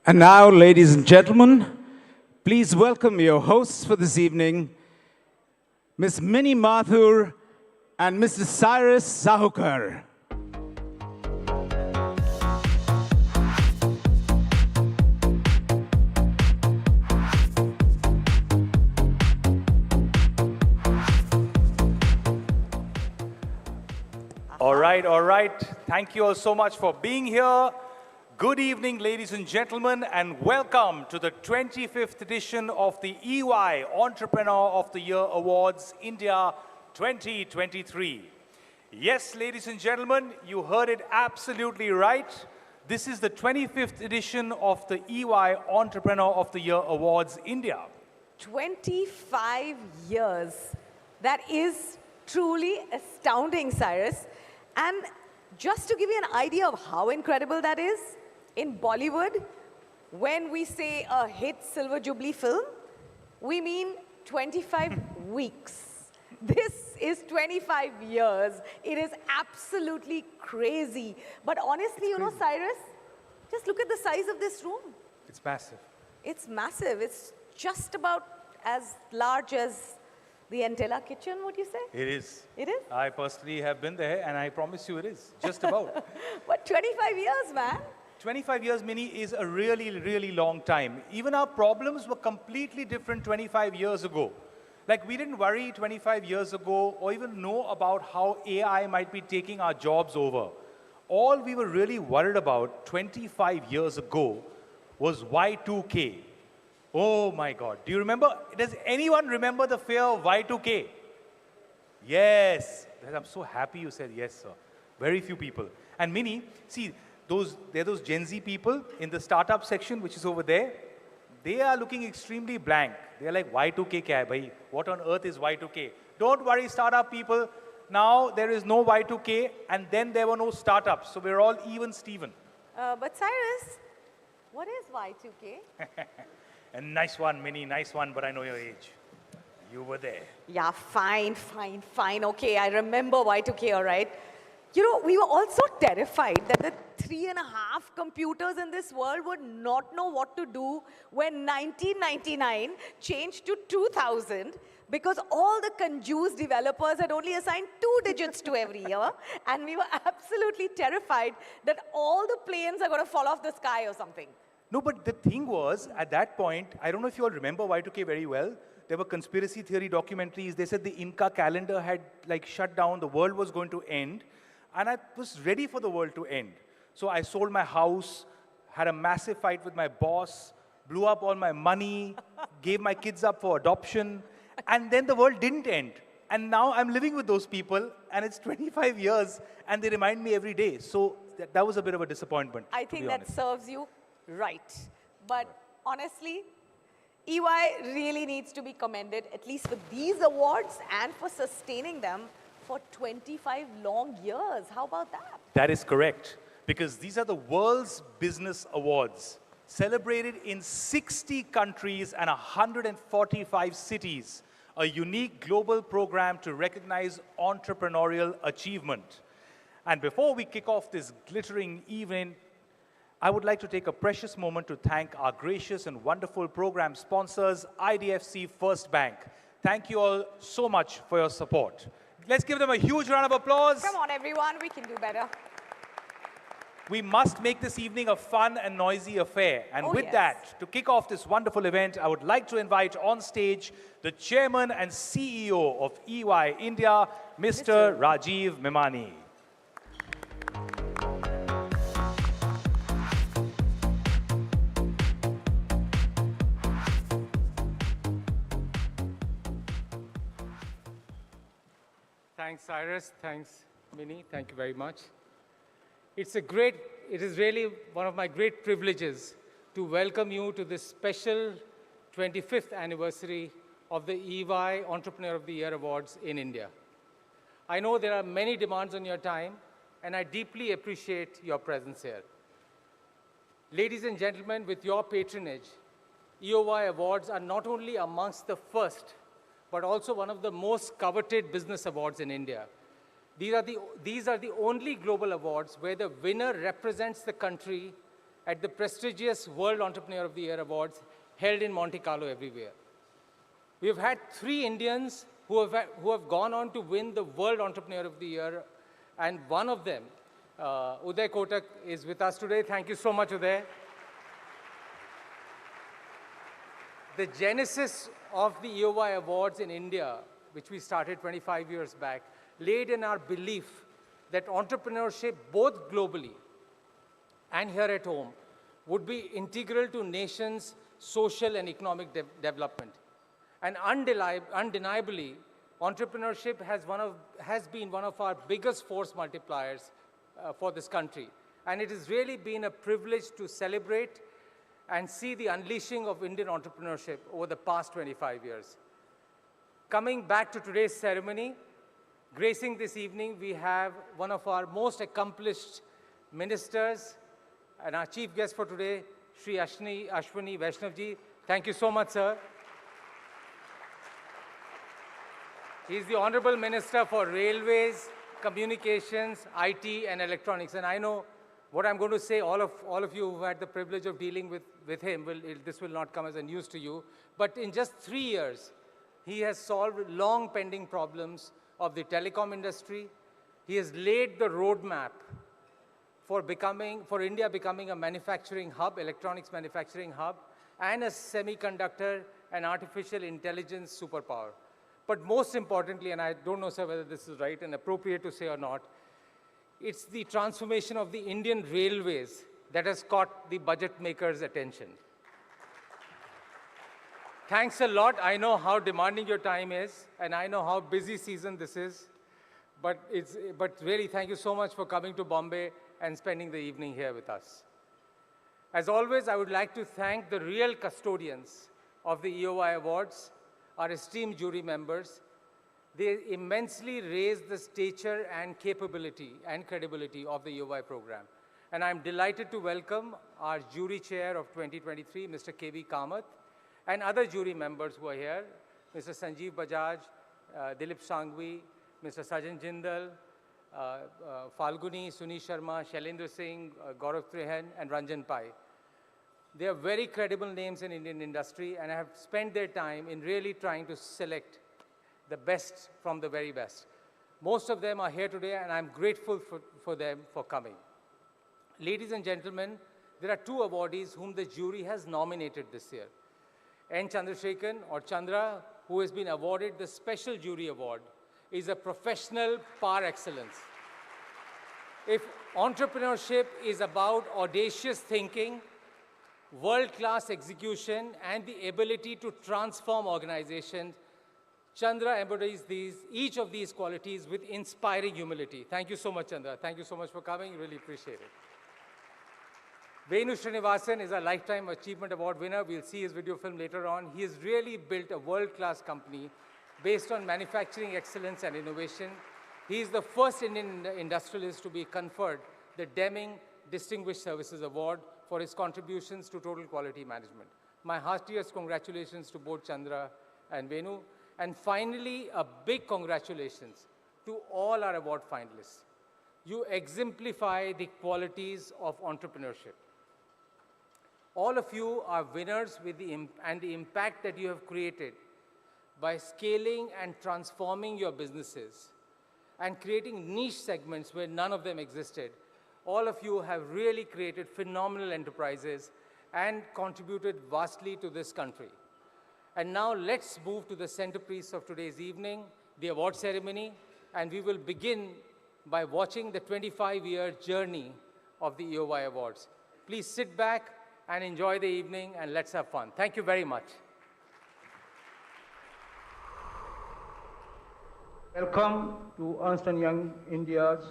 And now, ladies and gentlemen, please welcome your hosts for this evening, Ms. Minnie Mathur and Mr. Cyrus Sahukar. All right. Thank you all so much for being here. Good evening, ladies and gentlemen, and welcome to the 25th edition of the EY Entrepreneur of the Year Awards India 2023. Yes, ladies and gentlemen, you heard it absolutely right. This is the 25th edition of the EY Entrepreneur of the Year Awards India. 25 years. That is truly astounding, Cyrus. And just to give you an idea of how incredible that is, in Bollywood, when we say a hit Silver Jubilee film, we mean 25 weeks. This is 25 years. It is absolutely crazy. But honestly, you know, Cyrus, just look at the size of this room. It's massive. It's massive. It's just about as large as the Entella kitchen, would you say? It is. It is? I personally have been there, and I promise you it is. Just about. But 25 years, man. 25 years, Minnie, is a really, really long time. Even our problems were completely different 25 years ago. Like, we didn't worry 25 years ago or even know about how AI might be taking our jobs over. All we were really worried about 25 years ago was Y2K. Oh my God. Do you remember? Does anyone remember the fear of Y2K? Yes. I'm so happy you said yes, sir. Very few people. And Minnie, see, there are those Gen Z people in the startup section, which is over there. They are looking extremely blank. They're like, Y2K kya hai, bhai? What on earth is Y2K? Don't worry, startup people. Now there is no Y2K, and then there were no startups. So we're all even Steven. But Cyrus, what is Y2K? A nice one, Minnie, nice one, but I know your age. You were there. Yeah, fine. Okay, I remember Y2K, all right. You know, we were all so terrified that the 3.5 computers in this world would not know what to do when 1999 changed to 2000 because all the confused developers had only assigned 2 digits to every year, and we were absolutely terrified that all the planes are going to fall off the sky or something. No, but the thing was, at that point, I don't know if you all remember Y2K very well. There were conspiracy theory documentaries. They said the Inca calendar had like shut down. The world was going to end. And I was ready for the world to end. So I sold my house, had a massive fight with my boss, blew up all my money, gave my kids up for adoption. And then the world didn't end. And now I'm living with those people, and it's 25 years, and they remind me every day. So that was a bit of a disappointment. I think that serves you right. But honestly, EY really needs to be commended, at least for these awards and for sustaining them for 25 long years. How about that? That is correct, because these are the world's business awards, celebrated in 60 countries and 145 cities, a unique global program to recognize entrepreneurial achievement. And before we kick off this glittering evening, I would like to take a precious moment to thank our gracious and wonderful program sponsors, IDFC First Bank. Thank you all so much for your support. Let's give them a huge round of applause. Come on, everyone. We can do better. We must make this evening a fun and noisy affair. And with that, to kick off this wonderful event, I would like to invite on stage the Chairman and CEO of EY India, Mr. Rajiv Memani. Thanks, Cyrus. Thanks, Minnie. Thank you very much. It is really one of my great privileges to welcome you to this special 25th anniversary of the EY Entrepreneur of the Year Awards in India. I know there are many demands on your time, and I deeply appreciate your presence here. Ladies and gentlemen, with your patronage, EOY Awards are not only amongst the first, but also one of the most coveted business awards in India. These are the only global awards where the winner represents the country at the prestigious World Entrepreneur of the Year Awards held in Monte Carlo every year. We have had 3 Indians who have gone on to win the World Entrepreneur of the Year, and one of them, Uday Kotak, is with us today. Thank you so much, Uday. The genesis of the EOY Awards in India, which we started 25 years back, laid in our belief that entrepreneurship, both globally and here at home, would be integral to nations' social and economic development. And undeniably, entrepreneurship has been one of our biggest force multipliers for this country. And it has really been a privilege to celebrate and see the unleashing of Indian entrepreneurship over the past 25 years. Coming back to today's ceremony, gracing this evening, we have one of our most accomplished ministers and our chief guest for today, Shri Ashwini Vaishnavji. Thank you so much, sir. He is the Honorable Minister for Railways, Communications, IT, and Electronics. And I know what I'm going to say, all of you who had the privilege of dealing with him, this will not come as a news to you. But in just 3 years, he has solved long pending problems of the telecom industry. He has laid the roadmap for India becoming a manufacturing hub, electronics manufacturing hub, and a semiconductor and artificial intelligence superpower. But most importantly, and I don't know, sir, whether this is right and appropriate to say or not, it's the transformation of the Indian railways that has caught the budget makers' attention. Thanks a lot. I know how demanding your time is, and I know how busy season this is. But really, thank you so much for coming to Bombay and spending the evening here with us. As always, I would like to thank the real custodians of the EOY Awards, our esteemed jury members. They immensely raised the stature and capability and credibility of the EOY program. And I'm delighted to welcome our jury chair of 2023, Mr. K.V. Kamath, and other jury members who are here, Mr. Sanjeev Bajaj, Dilip Sanghvi, Mr. Sajan Jindal, Falguni, Suni Sharma, Shailendra Singh, Gaurav Trehan, and Ranjan Pai. They are very credible names in Indian industry and have spent their time in really trying to select the best from the very best. Most of them are here today, and I'm grateful for them for coming. Ladies and gentlemen, there are 2 awardees whom the jury has nominated this year. N. Chandrasekhan, or Chandra, who has been awarded the Special Jury Award, is a professional par excellence. If entrepreneurship is about audacious thinking, world-class execution, and the ability to transform organizations, Chandra embodies each of these qualities with inspiring humility. Thank you so much, Chandra. Thank you so much for coming. Really appreciate it. Venu Srinivasan is a Lifetime Achievement Award winner. We'll see his video film later on. He has really built a world-class company based on manufacturing excellence and innovation. He is the first Indian industrialist to be conferred the Deming Distinguished Services Award for his contributions to total quality management. My heartiest congratulations to both Chandra and Venu. And finally, a big congratulations to all our award finalists. You exemplify the qualities of entrepreneurship. All of you are winners with the impact that you have created by scaling and transforming your businesses and creating niche segments where none of them existed. All of you have really created phenomenal enterprises and contributed vastly to this country. And now let's move to the centerpiece of today's evening, the award ceremony, and we will begin by watching the 25-year journey of the EOY Awards. Please sit back and enjoy the evening, and let's have fun. Thank you very much. Welcome to Ernst & Young India's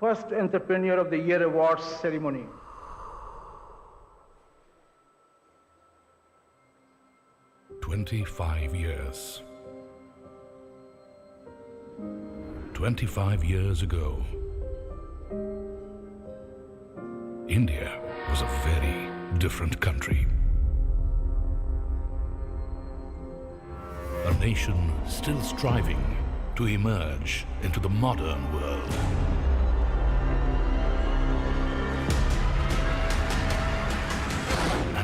first Entrepreneur of the Year Awards ceremony. "25 years. 25 years ago, India was a very different country. A nation still striving to emerge into the modern world.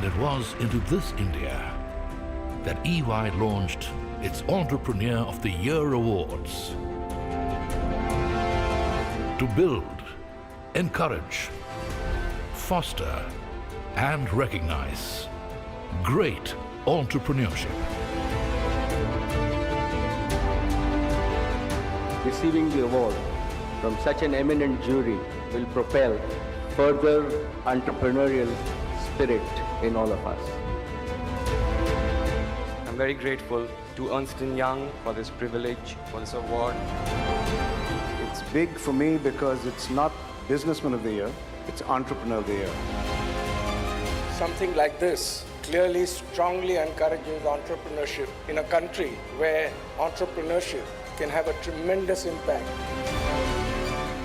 it was into this India that EY launched its Entrepreneur of the Year Awards. To build, encourage, foster, and recognize great entrepreneurship. Receiving the award from such an eminent jury will propel further entrepreneurial spirit in all of us. I'm very grateful to Ernst & Young for this privilege, for this award. It's big for me because it's not Businessman of the Year, it's Entrepreneur of the Year. Something like this clearly strongly encourages entrepreneurship in a country where entrepreneurship can have a tremendous impact.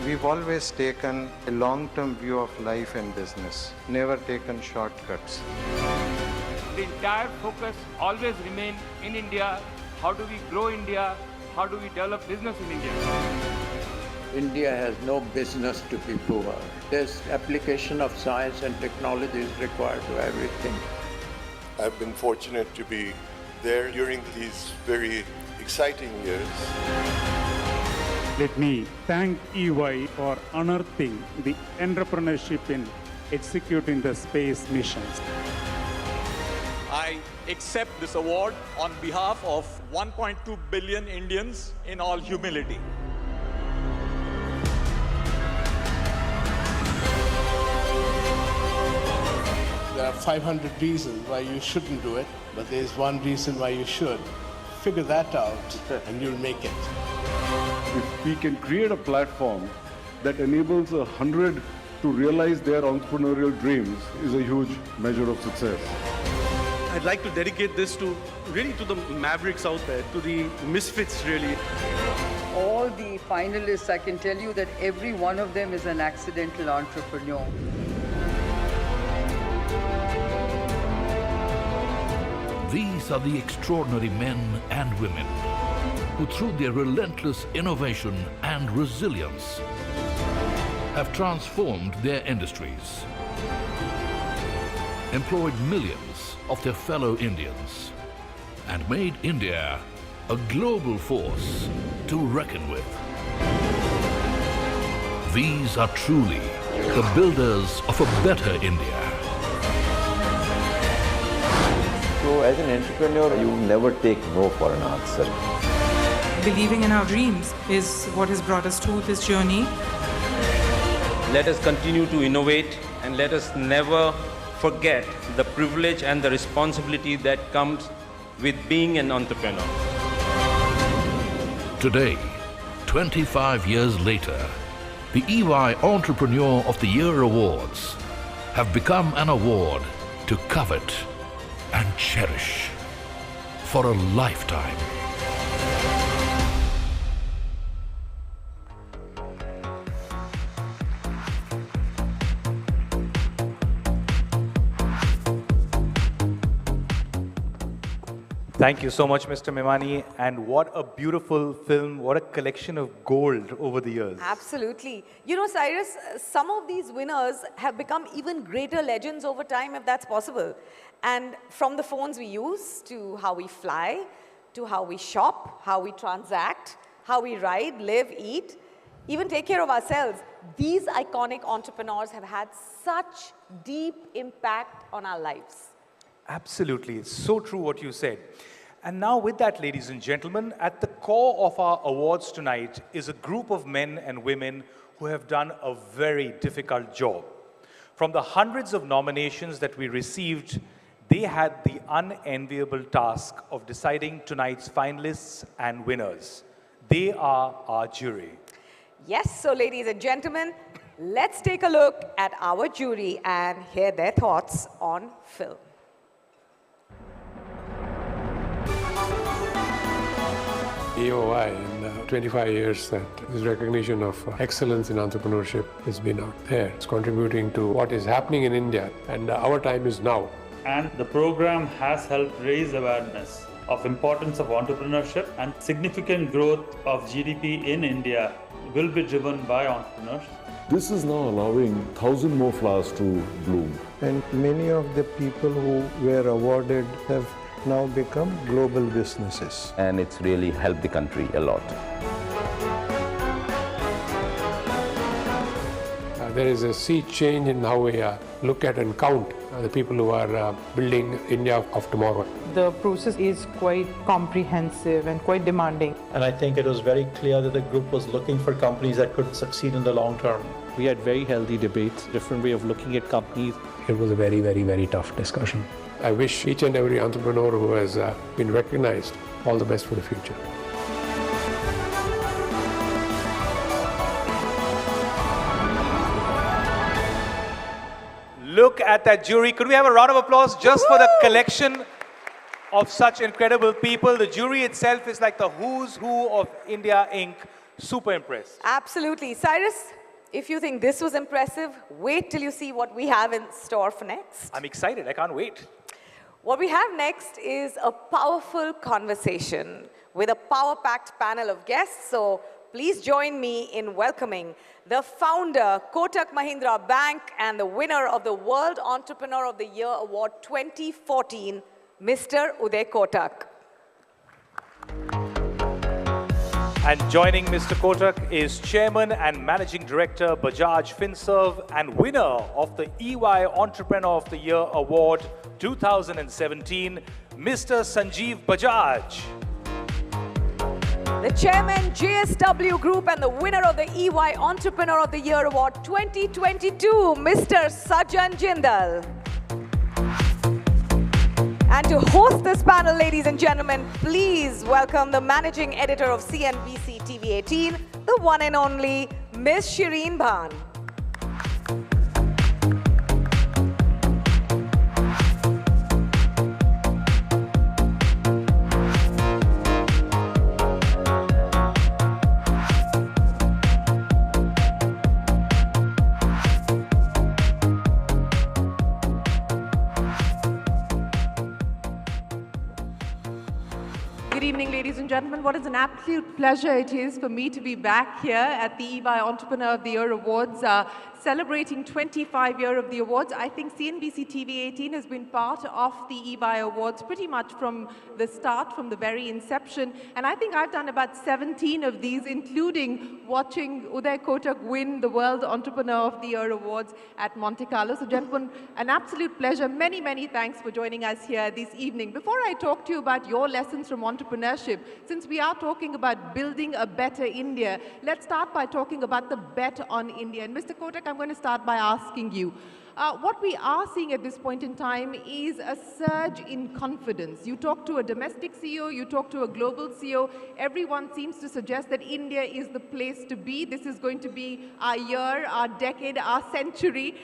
We've always taken a long-term view of life and business, never taken shortcuts. The entire focus always remains in India. How do we grow India? How do we develop business in India? India has no business to be poor. This application of science and technology is required to everything. I've been fortunate to be there during these very exciting years. Let me thank EY for unearthing the entrepreneurship in executing the space missions. I accept this award on behalf of 1.2 billion Indians in all humility. There are 500 reasons why you shouldn't do it, but there is one reason why you should. Figure that out and you'll make it. If we can create a platform that enables 100 to realize their entrepreneurial dreams is a huge measure of success. I'd like to dedicate this to the mavericks out there, to the misfits really. All the finalists, I can tell you that every one of them is an accidental entrepreneur. These are the extraordinary men and women who, through their relentless innovation and resilience, have transformed their industries, employed millions of their fellow Indians, and made India a global force to reckon with. These are truly the builders of a better India. So as an entrepreneur, you never take no for an answer. Believing in our dreams is what has brought us to this journey. Let us continue to innovate and let us never forget the privilege and the responsibility that comes with being an entrepreneur. Today, 25 years later, the EY Entrepreneur of the Year Awards have become an award to covet and cherish for a lifetime. Thank you so much, Mr. Memani. And what a beautiful film, what a collection of gold over the years. Absolutely. You know, Cyrus, some of these winners have become even greater legends over time, if that's possible. And from the phones we use, to how we fly, to how we shop, how we transact, how we ride, live, eat, even take care of ourselves, these iconic entrepreneurs have had such deep impact on our lives. Absolutely. It's so true what you said. And now with that, ladies and gentlemen, at the core of our awards tonight is a group of men and women who have done a very difficult job. From the hundreds of nominations that we received, they had the unenviable task of deciding tonight's finalists and winners. They are our jury. Yes, so ladies and gentlemen, let's take a look at our jury and hear their thoughts on film. EOI in 25 years that this recognition of excellence in entrepreneurship has been out there. It's contributing to what is happening in India, and our time is now. And the program has helped raise awareness of importance of entrepreneurship, and significant growth of GDP in India will be driven by entrepreneurs. This is now allowing 1,000 more flowers to bloom. And many of the people who were awarded have now become global businesses. And it's really helped the country a lot. There is a sea change in how we look at and count the people who are building India of tomorrow. The process is quite comprehensive and quite demanding. And I think it was very clear that the group was looking for companies that could succeed in the long term. We had very healthy debates, different way of looking at companies. It was a very, very, very tough discussion. I wish each and every entrepreneur who has been recognized all the best for the future. Look at that jury. Could we have a round of applause just for the collection of such incredible people? The jury itself is like the who's who of India Inc. Super impressed. Absolutely. Cyrus, if you think this was impressive, wait till you see what we have in store for next. I'm excited. I can't wait. What we have next is a powerful conversation with a power-packed panel of guests. So please join me in welcoming the founder, Kotak Mahindra Bank, and the winner of the World Entrepreneur of the Year Award 2014, Mr. Uday Kotak. And joining Mr. Kotak is Chairman and Managing Director, Bajaj Finserv, and winner of the EY Entrepreneur of the Year Award 2017, Mr. Sanjeev Bajaj. The Chairman, JSW Group, and the winner of the EY Entrepreneur of the Year Award 2022, Mr. Sajjan Jindal. And to host this panel, ladies and gentlemen, please welcome the Managing Editor of CNBC TV 18, the one and only Ms. Shireen Bhan. Good evening, ladies and gentlemen. What is an absolute pleasure it is for me to be back here at the EY Entrepreneur of the Year Awards, celebrating 25 years of the awards. I think CNBC TV 18 has been part of the EY Awards pretty much from the start, from the very inception. And I think I've done about 17 of these, including watching Uday Kotak win the World Entrepreneur of the Year Awards at Monte Carlo. So, gentlemen, an absolute pleasure. Many, many thanks for joining us here this evening. Before I talk to you about your lessons from entrepreneurship, since we are talking about building a better India, let's start by talking about the bet on India. And Mr. Kotak, I'm going to start by asking you, what we are seeing at this point in time is a surge in confidence. You talk to a domestic CEO, you talk to a global CEO, everyone seems to suggest that India is the place to be. This is going to be our year, our decade, our century.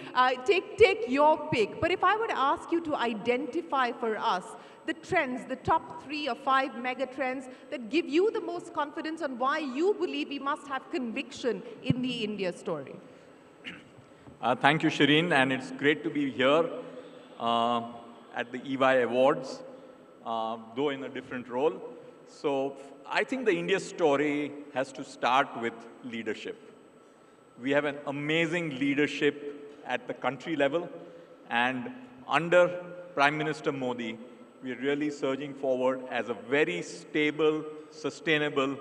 Take your pick. But if I were to ask you to identify for us the trends, the top 3 or 5 mega trends that give you the most confidence on why you believe we must have conviction in the India story. Thank you, Shireen, and it's great to be here at the EY Awards, though in a different role. So I think the India story has to start with leadership. We have an amazing leadership at the country level, and under Prime Minister Modi, we are really surging forward as a very stable, sustainable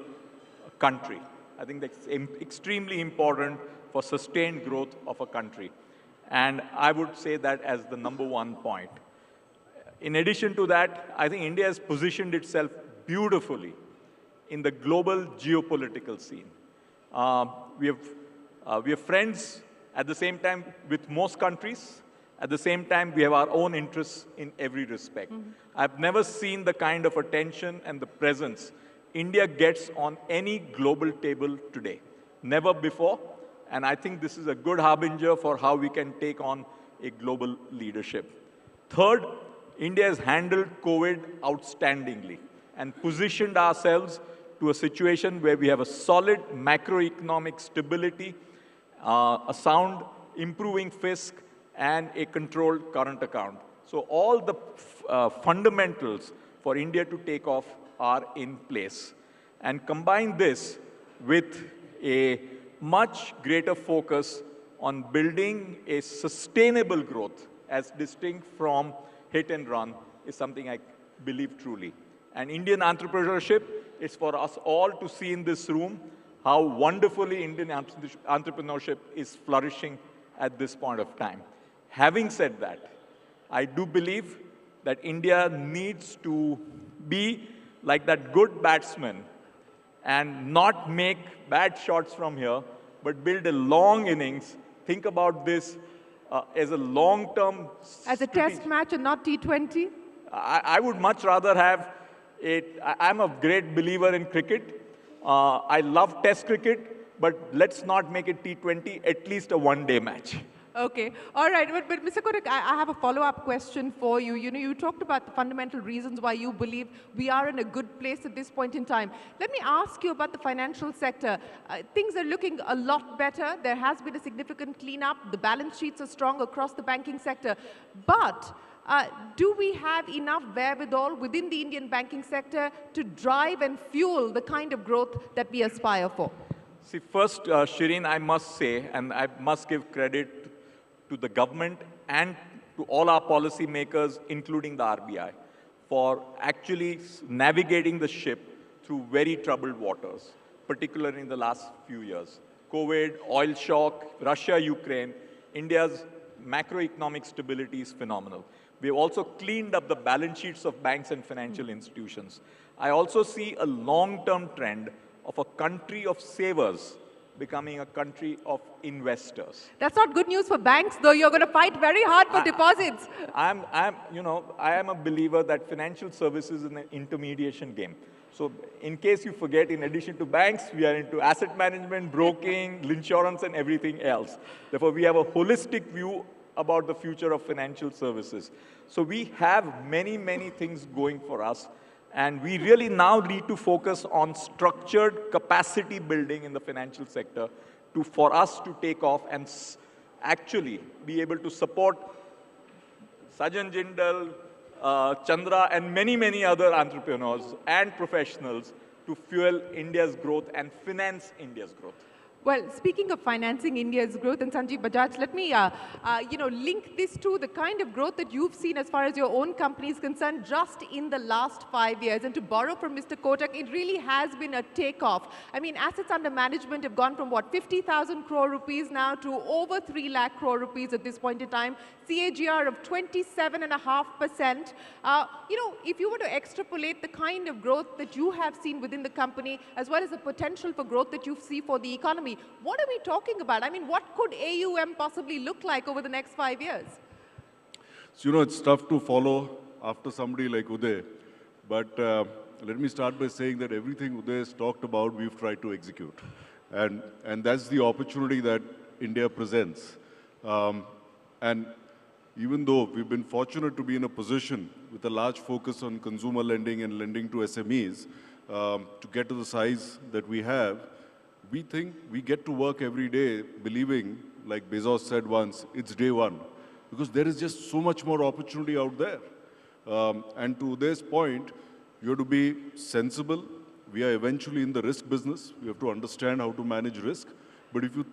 country. I think that's extremely important for sustained growth of a country. And I would say that as the #1 point. In addition to that, I think India has positioned itself beautifully in the global geopolitical scene. We have friends at the same time with most countries. At the same time, we have our own interests in every respect. I've never seen the kind of attention and the presence India gets on any global table today. Never before. And I think this is a good harbinger for how we can take on a global leadership. Third, India has handled COVID outstandingly and positioned ourselves to a situation where we have a solid macroeconomic stability, a sound improving fisc, and a controlled current account. So all the fundamentals for India to take off are in place. And combine this with a much greater focus on building a sustainable growth as distinct from hit and run is something I believe truly. And Indian entrepreneurship is for us all to see in this room how wonderfully Indian entrepreneurship is flourishing at this point of time. Having said that, I do believe that India needs to be like that good batsman and not make bad shots from here, but build a long innings. Think about this as a long-term... As a test match and not T20? I would much rather have it. I'm a great believer in cricket. I love test cricket, but let's not make it T20, at least a one-day match. Okay, all right, but Mr. Kotak, I have a follow-up question for you. You know, you talked about the fundamental reasons why you believe we are in a good place at this point in time. Let me ask you about the financial sector. Things are looking a lot better. There has been a significant cleanup. The balance sheets are strong across the banking sector. But do we have enough wherewithal within the Indian banking sector to drive and fuel the kind of growth that we aspire for? See, first, Shireen, I must say, and I must give credit to the government and to all our policymakers, including the RBI, for actually navigating the ship through very troubled waters, particularly in the last few years. COVID, oil shock, Russia, Ukraine, India's macroeconomic stability is phenomenal. We've also cleaned up the balance sheets of banks and financial institutions. I also see a long-term trend of a country of savers becoming a country of investors. That's not good news for banks, though. You're going to fight very hard for deposits. I am a believer that financial services is an intermediation game. So in case you forget, in addition to banks, we are into asset management, broking, insurance, and everything else. Therefore, we have a holistic view about the future of financial services. So we have many, many things going for us. And we really now need to focus on structured capacity building in the financial sector for us to take off and actually be able to support Sajan Jindal, Chandra, and many, many other entrepreneurs and professionals to fuel India's growth and finance India's growth. Well, speaking of financing India's growth, and Sanjeev Bajaj, let me link this to the kind of growth that you've seen as far as your own company is concerned just in the last 5 years. And to borrow from Mr. Kotak, it really has been a takeoff. I mean, assets under management have gone from, what, 50,000 crore rupees now to over 3 lakh crore rupees at this point in time. CAGR of 27.5%. If you were to extrapolate the kind of growth that you have seen within the company, as well as the potential for growth that you see for the economy, what are we talking about? I mean, what could AUM possibly look like over the next 5 years? So, it's tough to follow after somebody like Uday. But let me start by saying that everything Uday has talked about, we've tried to execute. And that's the opportunity that India presents. And even though we've been fortunate to be in a position with a large focus on consumer lending and lending to SMEs to get to the size that we have, we think we get to work every day believing, like Bezos said once, it's day one. Because there is just so much more opportunity out there. And to this point, you have to be sensible. We are eventually in the risk business. We have to understand how to manage risk. But if you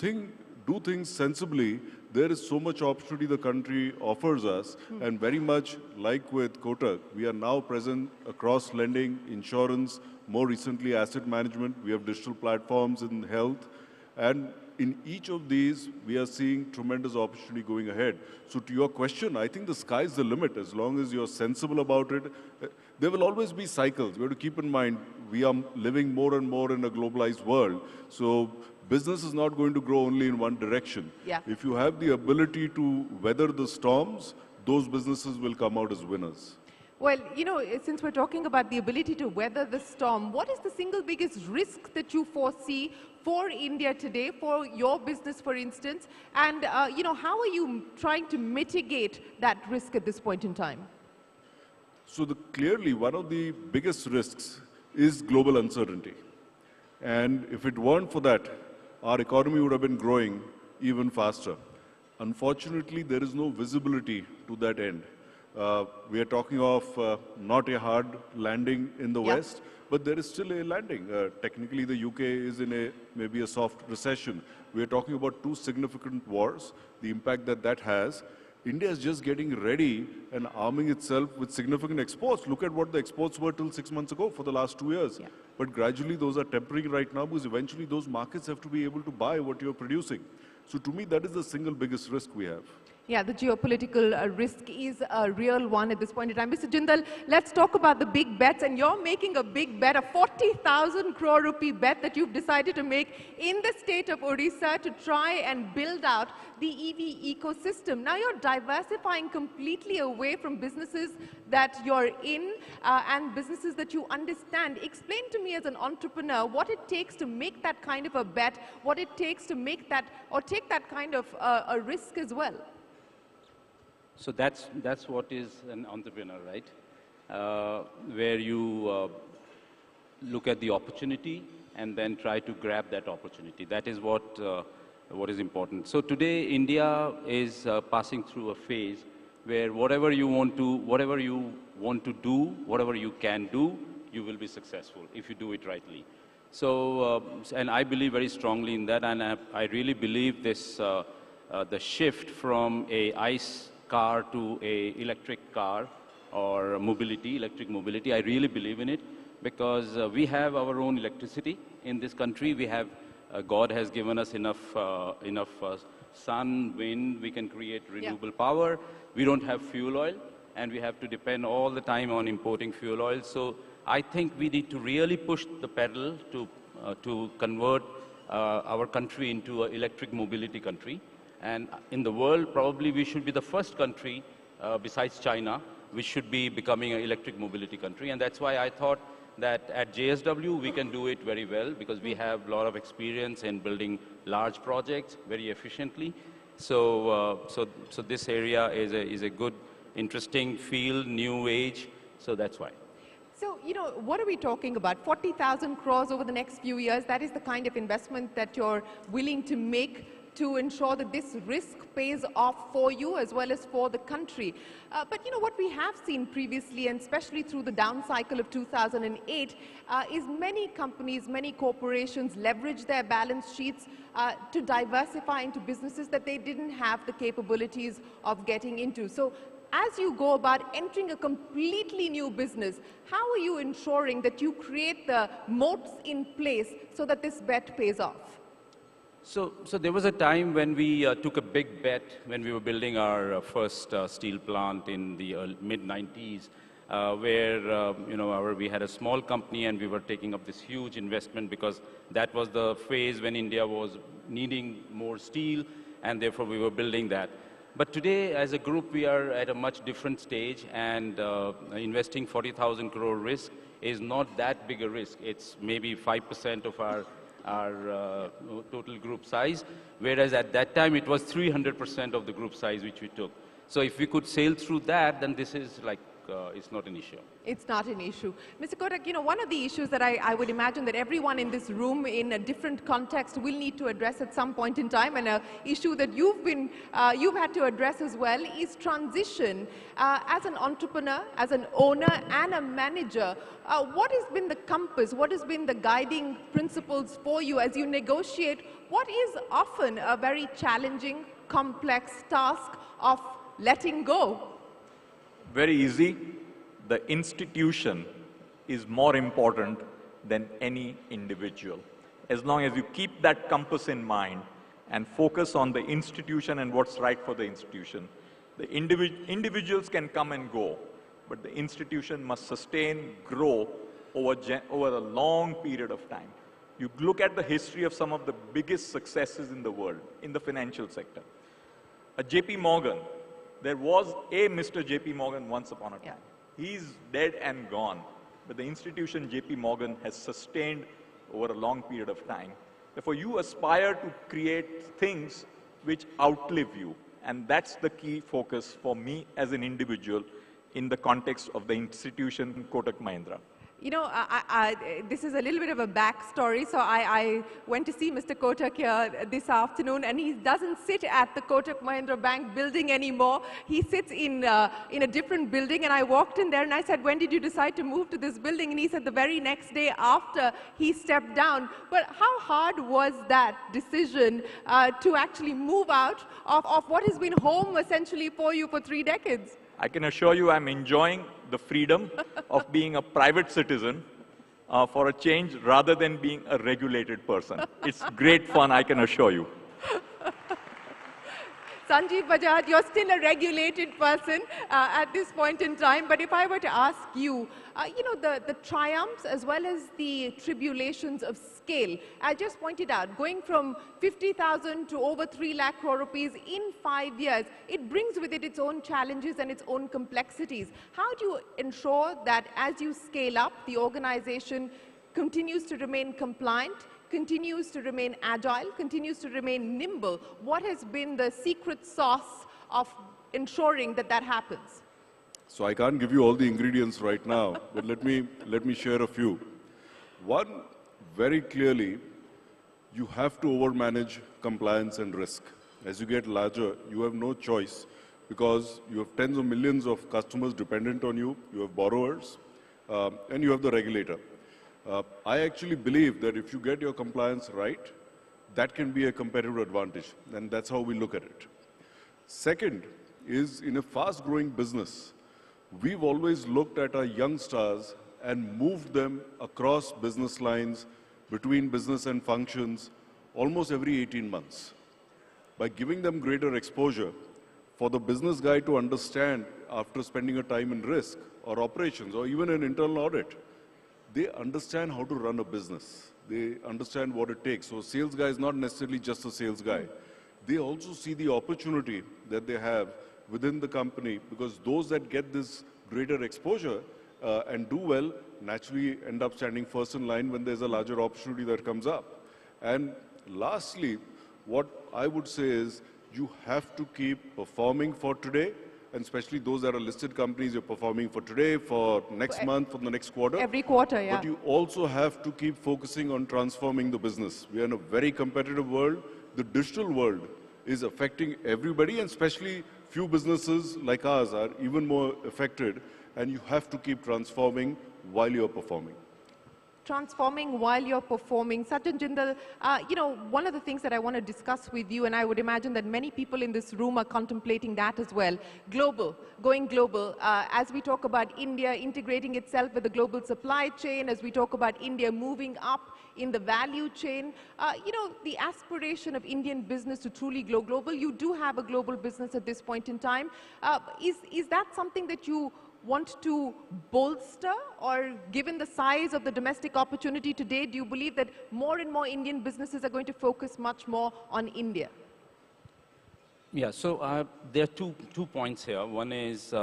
do things sensibly, there is so much opportunity the country offers us. And very much like with Kotak, we are now present across lending, insurance, more recently asset management. We have digital platforms in health. And in each of these, we are seeing tremendous opportunity going ahead. So to your question, I think the sky's the limit. As long as you're sensible about it, there will always be cycles. We have to keep in mind, we are living more and more in a globalized world. So business is not going to grow only in one direction. Yeah. If you have the ability to weather the storms, those businesses will come out as winners. Well, since we're talking about the ability to weather the storm, what is the single biggest risk that you foresee for India today, for your business, for instance? And, how are you trying to mitigate that risk at this point in time? So clearly, one of the biggest risks is global uncertainty. And if it weren't for that, our economy would have been growing even faster. Unfortunately, there is no visibility to that end. We are talking of not a hard landing in the West, but there is still a landing. Technically, the UK is in maybe a soft recession. We are talking about 2 significant wars, the impact that has. India is just getting ready and arming itself with significant exports. Look at what the exports were till 6 months ago for the last 2 years. Yeah. But gradually those are tempering right now because eventually those markets have to be able to buy what you're producing. So to me, that is the single biggest risk we have. Yeah, the geopolitical risk is a real one at this point in time. Mr. Jindal, let's talk about the big bets. And you're making a big bet, a 40,000 crore rupee bet that you've decided to make in the state of Odisha to try and build out the EV ecosystem. Now you're diversifying completely away from businesses that you're in and businesses that you understand. Explain to me as an entrepreneur what it takes to make that kind of a bet, what it takes to make that or take that kind of a risk as well. So that's what is an entrepreneur, right? Where you look at the opportunity and then try to grab that opportunity. That is what is important. So today, India is passing through a phase where whatever you want to do, whatever you can do, you will be successful if you do it rightly. So, and I believe very strongly in that, and I really believe this, the shift from a ICE car to a electric car or electric mobility, I really believe in it because we have our own electricity in this country. We have, God has given us enough sun, wind, we can create renewable power. We don't have fuel oil and we have to depend all the time on importing fuel oil. So I think we need to really push the pedal to convert our country into an electric mobility country. And in the world, probably we should be the first country, besides China, which should be becoming an electric mobility country. And that's why I thought that at JSW, we can do it very well because we have a lot of experience in building large projects very efficiently. So, so this area is a good, interesting field, new age. So that's why. So, you know, what are we talking about? 40,000 crores over the next few years. That is the kind of investment that you're willing to make to ensure that this risk pays off for you as well as for the country. But you know what we have seen previously, and especially through the down cycle of 2008, is many companies, many corporations leverage their balance sheets to diversify into businesses that they didn't have the capabilities of getting into. So as you go about entering a completely new business, how are you ensuring that you create the moats in place so that this bet pays off? So there was a time when we took a big bet when we were building our first steel plant in the mid-90s, where we had a small company and we were taking up this huge investment because that was the phase when India was needing more steel, and therefore we were building that. But today, as a group, we are at a much different stage, and investing 40,000 crore risk is not that big a risk. It's maybe 5% of our total group size, whereas at that time it was 300% of the group size which we took. So if we could sail through that, then this is like, it's not an issue. It's not an issue. Mr. Kotak, you know, one of the issues that I would imagine that everyone in this room in a different context will need to address at some point in time, and an issue that you've had to address as well, is transition. As an entrepreneur, as an owner and a manager, what has been the compass, what has been the guiding principles for you as you negotiate what is often a very challenging, complex task of letting go? Very easy. The institution is more important than any individual. As long as you keep that compass in mind and focus on the institution and what's right for the institution, the individuals can come and go, but the institution must sustain, grow over a long period of time. You look at the history of some of the biggest successes in the world, in the financial sector. A JP Morgan, there was a Mr. JP Morgan once upon a time. He's dead and gone, but the institution JP Morgan has sustained over a long period of time. Therefore, you aspire to create things which outlive you, and that's the key focus for me as an individual in the context of the institution Kotak Mahindra. You know, this is a little bit of a backstory. So I went to see Mr. Kotak here this afternoon, and he doesn't sit at the Kotak Mahindra Bank building anymore. He sits in a different building, and I walked in there and I said, when did you decide to move to this building? And he said the very next day after he stepped down. But how hard was that decision to actually move out of what has been home essentially for you for 3 decades? I can assure you I'm enjoying the freedom of being a private citizen for a change rather than being a regulated person. It's great fun, I can assure you. Sanjeev Bajaj, you're still a regulated person at this point in time, but if I were to ask you, you know, the triumphs as well as the tribulations of scale, I just pointed out, going from 50,000 to over 3 lakh crore rupees in 5 years, it brings with it its own challenges and its own complexities. How do you ensure that as you scale up, the organization continues to remain compliant, continues to remain agile, continues to remain nimble? What has been the secret sauce of ensuring that that happens? So I can't give you all the ingredients right now, but let me share a few. One, very clearly, you have to overmanage compliance and risk. As you get larger, you have no choice because you have tens of millions of customers dependent on you, you have borrowers, and you have the regulator. I actually believe that if you get your compliance right, that can be a competitive advantage, and that's how we look at it. Second is, in a fast-growing business, we've always looked at our young stars and moved them across business lines, between business and functions, almost every 18 months. By giving them greater exposure, for the business guy to understand after spending a time in risk or operations or even an internal audit, they understand how to run a business. They understand what it takes. So a sales guy is not necessarily just a sales guy. They also see the opportunity that they have within the company, because those that get this greater exposure and do well naturally end up standing first in line when there's a larger opportunity that comes up. And lastly, what I would say is you have to keep performing for today, and especially those that are listed companies, you're performing for today, for next month, for the next quarter. Every quarter, yeah. But you also have to keep focusing on transforming the business. We are in a very competitive world. The digital world is affecting everybody, and especially few businesses like ours are even more affected, and you have to keep transforming while you're performing. Transforming while you're performing. Sajjan Jindal, you know, one of the things that I want to discuss with you, and I would imagine that many people in this room are contemplating that as well, global, going global. As we talk about India integrating itself with the global supply chain, as we talk about India moving up in the value chain, you know, the aspiration of Indian business to truly go global. You do have a global business at this point in time. Is that something that you want to bolster, or given the size of the domestic opportunity today, do you believe that more and more Indian businesses are going to focus much more on India? Yeah, so there are two points here. One is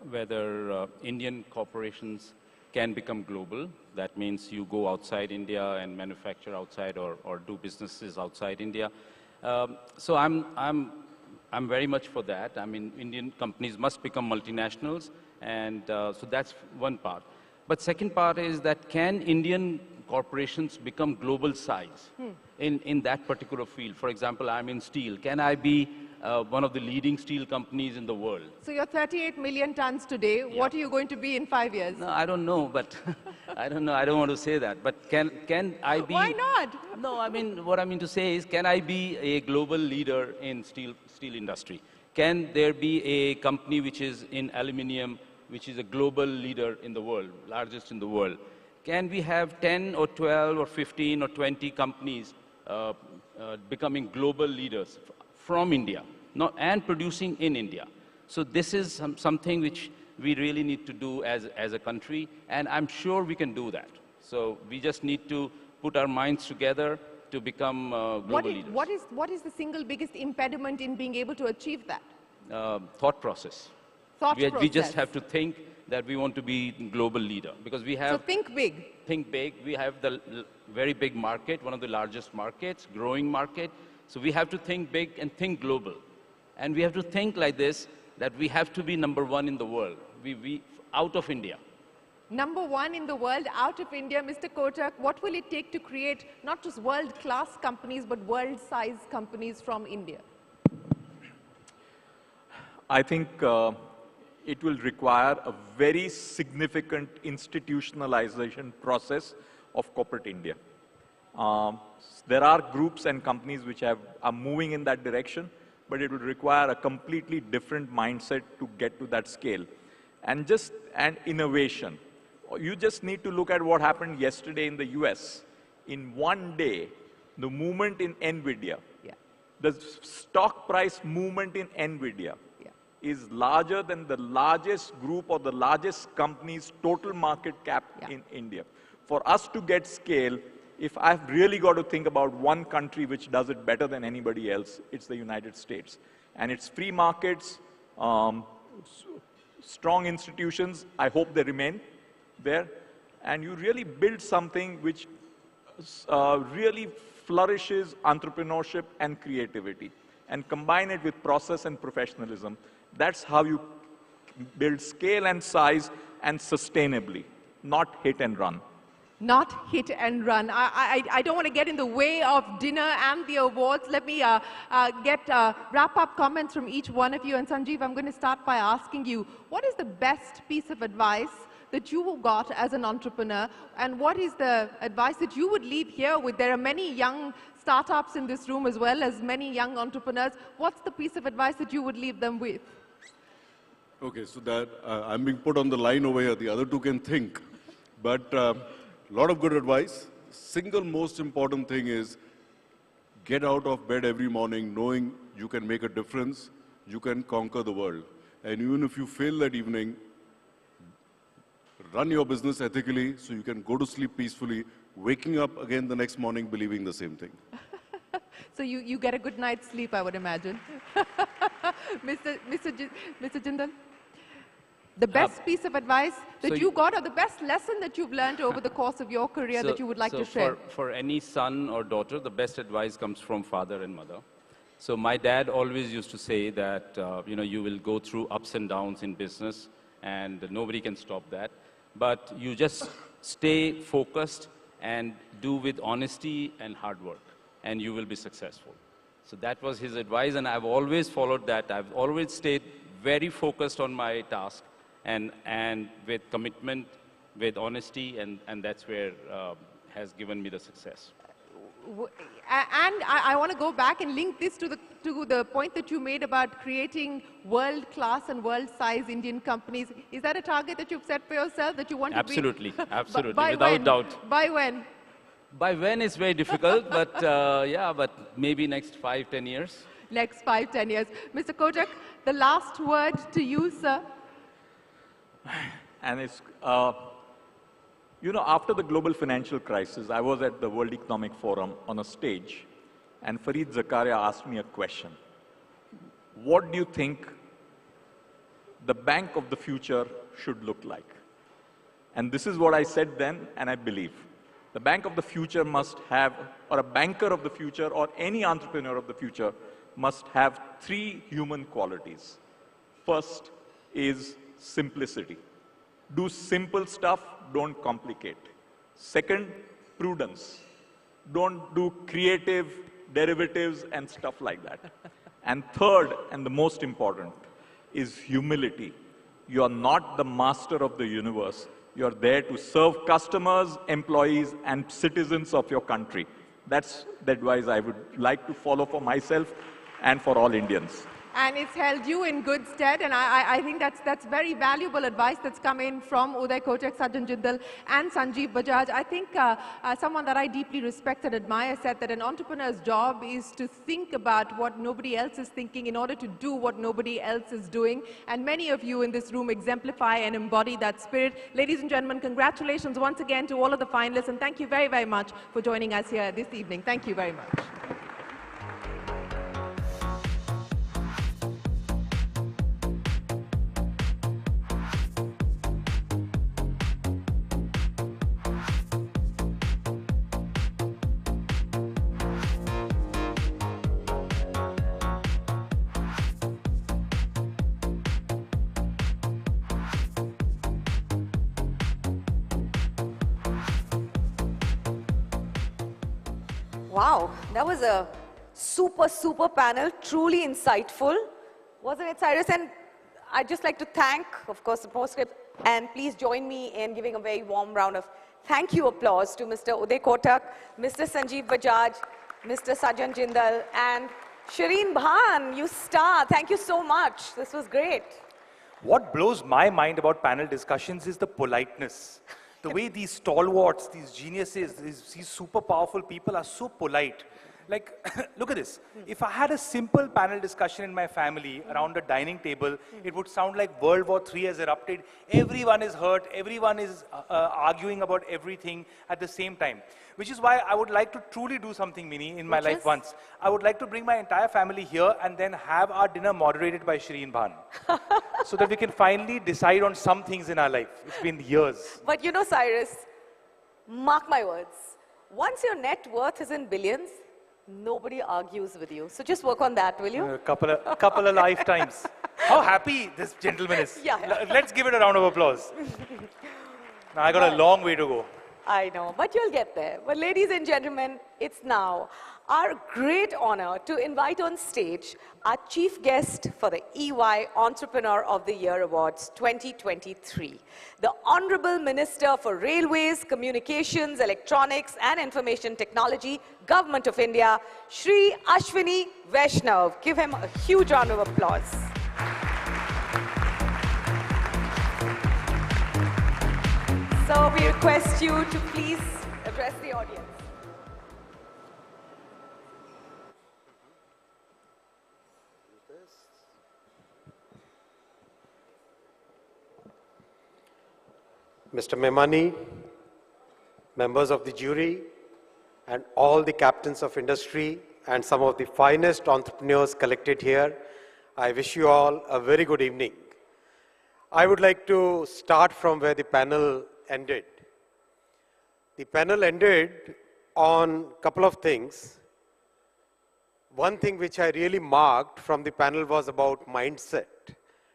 whether Indian corporations can become global. That means you go outside India and manufacture outside or do businesses outside India. So I'm very much for that. I mean, Indian companies must become multinationals. And so that's one part. But second part is that can Indian corporations become global size in that particular field? For example, I'm in steel. Can I be one of the leading steel companies in the world? So you're 38 million tons today. Yeah. What are you going to be in 5 years? No, I don't know, but I don't know. I don't want to say that. But can I be? Why not? No, I mean, what I mean to say is, can I be a global leader in steel industry? Can there be a company which is in aluminium, which is a global leader in the world, largest in the world? Can we have 10 or 12 or 15 or 20 companies becoming global leaders from India and producing in India? So this is something which we really need to do as a country, and I'm sure we can do that. So we just need to put our minds together to become global leaders. What is the single biggest impediment in being able to achieve that? Thought process. We just have to think that we want to be global leader, because we have... So think big. Think big. We have the very big market, one of the largest markets, growing market. So we have to think big and think global. And we have to think like this, that we have to be #1 in the world, we out of India. Number one in the world out of India, Mr. Kotak, what will it take to create not just world-class companies, but world-sized companies from India? I think it will require a very significant institutionalization process of corporate India. There are groups and companies which are moving in that direction, but it will require a completely different mindset to get to that scale. And innovation. You just need to look at what happened yesterday in the US. In one day, the movement in NVIDIA, the stock price movement in NVIDIA is larger than the largest group or the largest company's total market cap in India. For us to get scale, if I've really got to think about one country which does it better than anybody else, it's the United States. And it's free markets, strong institutions, I hope they remain there, and you really build something which really flourishes entrepreneurship and creativity, and combine it with process and professionalism. That's how you build scale and size and sustainably, not hit and run. Not hit and run. I don't want to get in the way of dinner and the awards. Let me get wrap-up comments from each one of you. And Sanjeev, I'm going to start by asking you, what is the best piece of advice that you got as an entrepreneur, and what is the advice that you would leave here with? There are many young startups in this room as well as many young entrepreneurs. What's the piece of advice that you would leave them with? Okay, so that I'm being put on the line over here. The other two can think. But a lot of good advice. Single most important thing is get out of bed every morning knowing you can make a difference, you can conquer the world. And even if you fail that evening, run your business ethically so you can go to sleep peacefully, waking up again the next morning believing the same thing. So you get a good night's sleep, I would imagine. Mr. Jindal, the best piece of advice that you got, or the best lesson that you've learned over the course of your career that you would like to share? For any son or daughter, the best advice comes from father and mother. So my dad always used to say that, you will go through ups and downs in business, and nobody can stop that. But you just stay focused and do with honesty and hard work, and you will be successful. So that was his advice, and I've always followed that. I've always stayed very focused on my task, and with commitment, with honesty, and that's where has given me the success. And I want to go back and link this to the point that you made about creating world-class and world-size Indian companies. Is that a target that you've set for yourself, that you want to be? Absolutely, without doubt. By when? By when is very difficult, but yeah, but maybe next 5-10 years. Next 5-10 years. Mr. Kotak, the last word to you, sir. And it's, after the global financial crisis, I was at the World Economic Forum on a stage, and Fareed Zakaria asked me a question. What do you think the bank of the future should look like? And this is what I said then, and I believe. The bank of the future must have, or a banker of the future, or any entrepreneur of the future, must have 3 human qualities. First is simplicity. Do simple stuff, don't complicate. Second, prudence. Don't do creative derivatives and stuff like that. And third, and the most important, is humility. You are not the master of the universe. You are there to serve customers, employees, and citizens of your country. That's the advice I would like to follow for myself and for all Indians. And it's held you in good stead, and I think that's very valuable advice that's come in from Uday Kotak, Sajjan Jindal, and Sanjeev Bajaj. I think someone that I deeply respect and admire said that an entrepreneur's job is to think about what nobody else is thinking in order to do what nobody else is doing. And many of you in this room exemplify and embody that spirit. Ladies and gentlemen, congratulations once again to all of the finalists, and thank you very, very much for joining us here this evening. Thank you very much. Wow, that was a super panel, truly insightful. Wasn't it, Cyrus? And I'd just like to thank, of course, the postscript, and please join me in giving a very warm round of thank you applause to Mr. Uday Kotak, Mr. Sanjeev Bajaj, Mr. Sajan Jindal, and Shireen Bhan, you star. Thank you so much. This was great. What blows my mind about panel discussions is the politeness. The way these stalwarts, these geniuses, these super powerful people are so polite. Like, look at this. If I had a simple panel discussion in my family around a dining table, it would sound like World War III has erupted. Everyone is hurt. Everyone is arguing about everything at the same time. Which is why I would like to truly do something, Mini, in my life once. I would like to bring my entire family here and then have our dinner moderated by Shireen Bhan. So that we can finally decide on some things in our life. It's been years. But you know, Cyrus, mark my words. Once your net worth is in billions, nobody argues with you. So just work on that, will you? A couple of lifetimes. How happy this gentleman is. Yeah. Let's give it a round of applause. Now, I got a long way to go. I know, but you'll get there. But ladies and gentlemen, it's now our great honor to invite on stage our chief guest for the EY Entrepreneur of the Year Awards 2023, the Honorable Minister for Railways, Communications, Electronics and Information Technology, Government of India, Shri Ashwini Vaishnav. Give him a huge round of applause. So we request you to please address the audience. Mr. Memani, members of the jury, and all the captains of industry and some of the finest entrepreneurs collected here, I wish you all a very good evening. I would like to start from where the panel ended. The panel ended on a couple of things. One thing which I really marked from the panel was about mindset.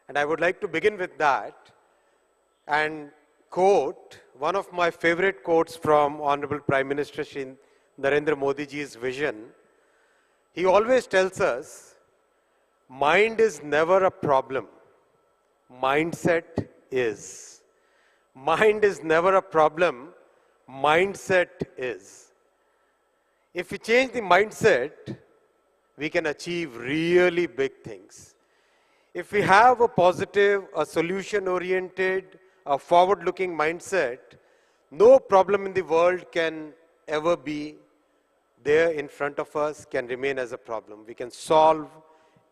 And I would like to begin with that and quote one of my favorite quotes from Honorable Prime Minister Shri Narendra Modi ji's vision. He always tells us, mind is never a problem. Mindset is. Mind is never a problem. Mindset is. If we change the mindset, we can achieve really big things. If we have a positive, a solution-oriented, a forward-looking mindset, no problem in the world can ever be there in front of us, can remain as a problem. We can solve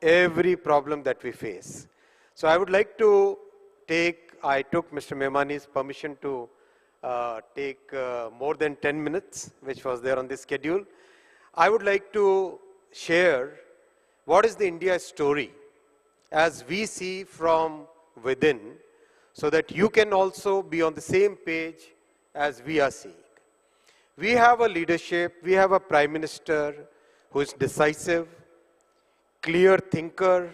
every problem that we face. So I would like to I took Mr. Memani's permission to take more than 10 minutes, which was there on the schedule. I would like to share what is the India story as we see from within, so that you can also be on the same page as we are seeing. We have a leadership, we have a Prime Minister who is decisive, clear thinker,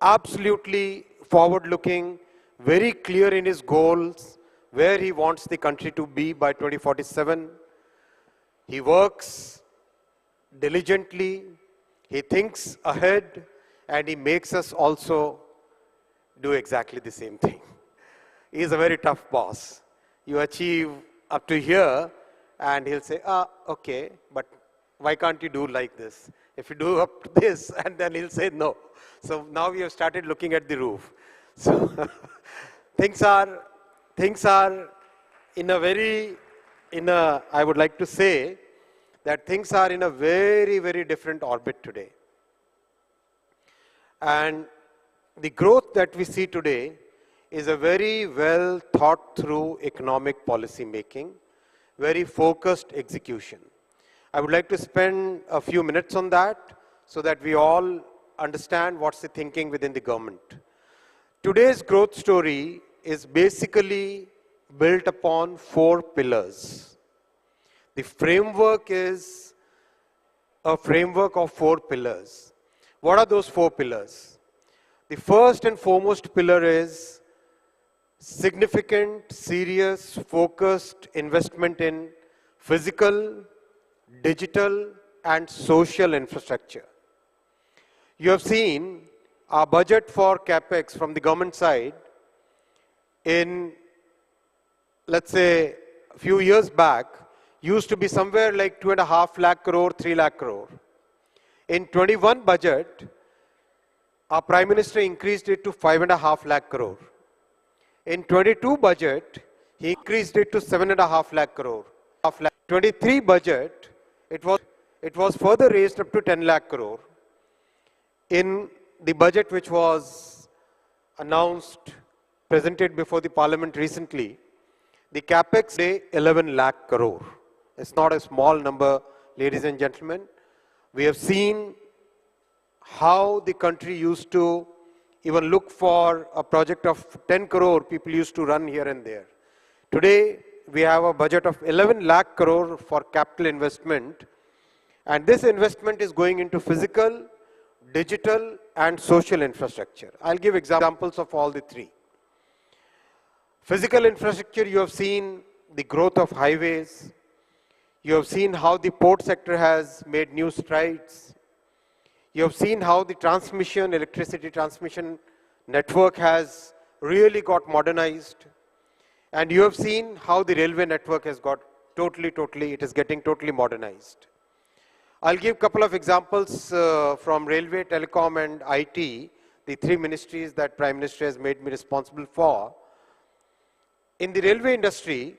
absolutely forward-looking, very clear in his goals, where he wants the country to be by 2047. He works diligently, he thinks ahead, and he makes us also do exactly the same thing. He is a very tough boss. You achieve up to here, and he'll say, okay, but why can't you do like this? If you do up to this, and then he'll say no. So now we have started looking at the roof. So things are I would like to say that things are in a very, very different orbit today. And the growth that we see today is a very well thought through economic policy making, very focused execution. I would like to spend a few minutes on that so that we all understand what's the thinking within the government. Today's growth story is basically built upon 4 pillars. The framework is a framework of 4 pillars. What are those 4 pillars? The first and foremost pillar is significant, serious, focused investment in physical, digital, and social infrastructure. You have seen our budget for CapEx from the government side in, let's say, a few years back, used to be somewhere like 2.5 lakh crore, 3 lakh crore. In 21 budget, our Prime Minister increased it to 5.5 lakh crore. In 22 budget, he increased it to 7.5 lakh crore. 23 budget, it was further raised up to 10 lakh crore. In the budget which was announced, presented before the Parliament recently, the capex day 11 lakh crore. It's not a small number, ladies and gentlemen. We have seen how the country used to even look for a project of 10 crore, people used to run here and there. Today, we have a budget of 11 lakh crore for capital investment, and this investment is going into physical, digital, and social infrastructure. I'll give examples of all the three. Physical infrastructure, you have seen the growth of highways. You have seen how the port sector has made new strides. You have seen how the transmission, electricity transmission network has really got modernized. And you have seen how the railway network has got it is getting totally modernized. I'll give a couple of examples from railway, telecom, and IT, the three ministries that Prime Minister has made me responsible for. In the railway industry,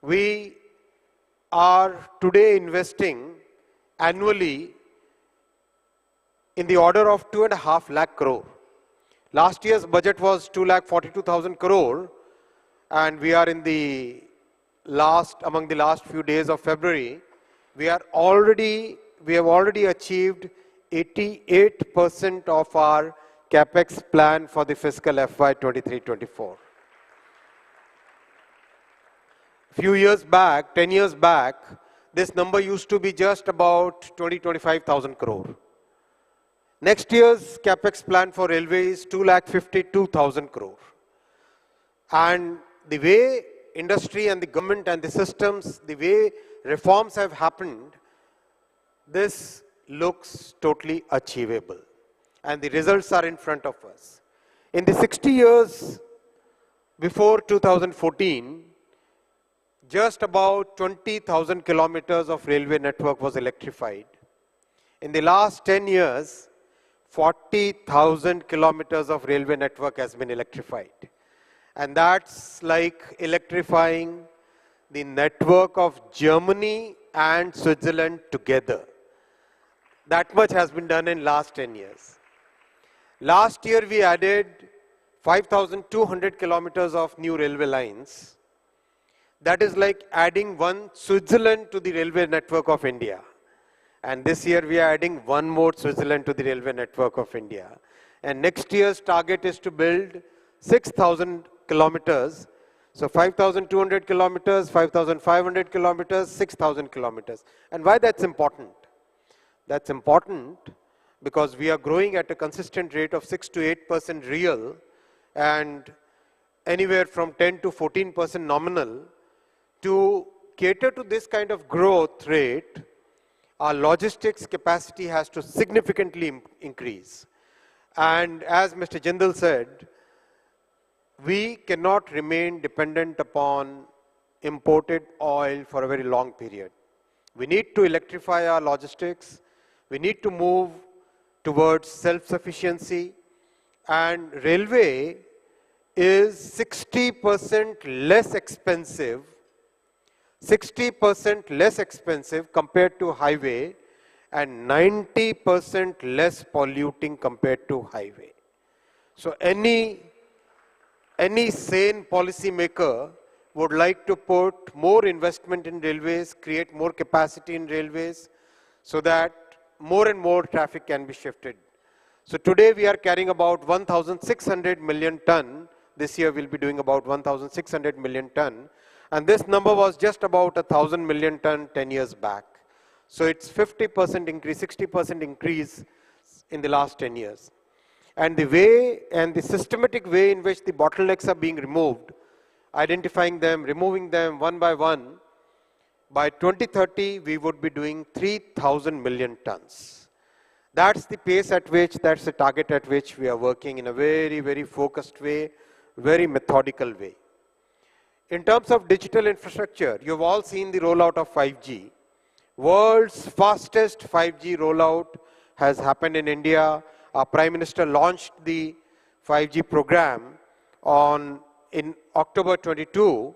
we are today investing annually in the order of 2.5 lakh crore. Last year's budget was 2,42,000 crore, and we are in the among the last few days of February. We have already achieved 88% of our capex plan for the fiscal FY 23-24. Few years back, 10 years back, this number used to be just about 20-25,000 crore. Next year's capex plan for railway is 2,52,000 crore. And the way industry and the government and the systems, the way reforms have happened, this looks totally achievable. And the results are in front of us. In the 60 years before 2014, just about 20,000 kilometers of railway network was electrified. In the last 10 years, 40,000 kilometers of railway network has been electrified. And that's like electrifying the network of Germany and Switzerland together. That much has been done in last 10 years. Last year we added 5,200 kilometers of new railway lines. That is like adding one Switzerland to the railway network of India. And this year we are adding one more Switzerland to the railway network of India. And next year's target is to build 6,000 kilometers. So 5,200 kilometers, 5,500 kilometers, 6,000 kilometers. And why that's important? That's important because we are growing at a consistent rate of 6 to 8% real and anywhere from 10 to 14% nominal. To cater to this kind of growth rate, our logistics capacity has to significantly increase. And as Mr. Jindal said, we cannot remain dependent upon imported oil for a very long period. We need to electrify our logistics. We need to move towards self-sufficiency. And railway is 60% less expensive 60% less expensive compared to highway and 90% less polluting compared to highway. So any sane policy maker would like to put more investment in railways, create more capacity in railways so that more and more traffic can be shifted. So today we are carrying about 1,600 million ton. This year we'll be doing about 1,600 million ton. And this number was just about 1,000 million ton 10 years back. So it's 50% increase, 60% increase in the last 10 years. And the way and the systematic way in which the bottlenecks are being removed, identifying them, removing them one by one, by 2030, we would be doing 3,000 million tons. That's the pace at which, that's the target at which we are working in a very, very focused way, very methodical way. In terms of digital infrastructure, you've all seen the rollout of 5G. World's fastest 5G rollout has happened in India. Our Prime Minister launched the 5G program in October 22,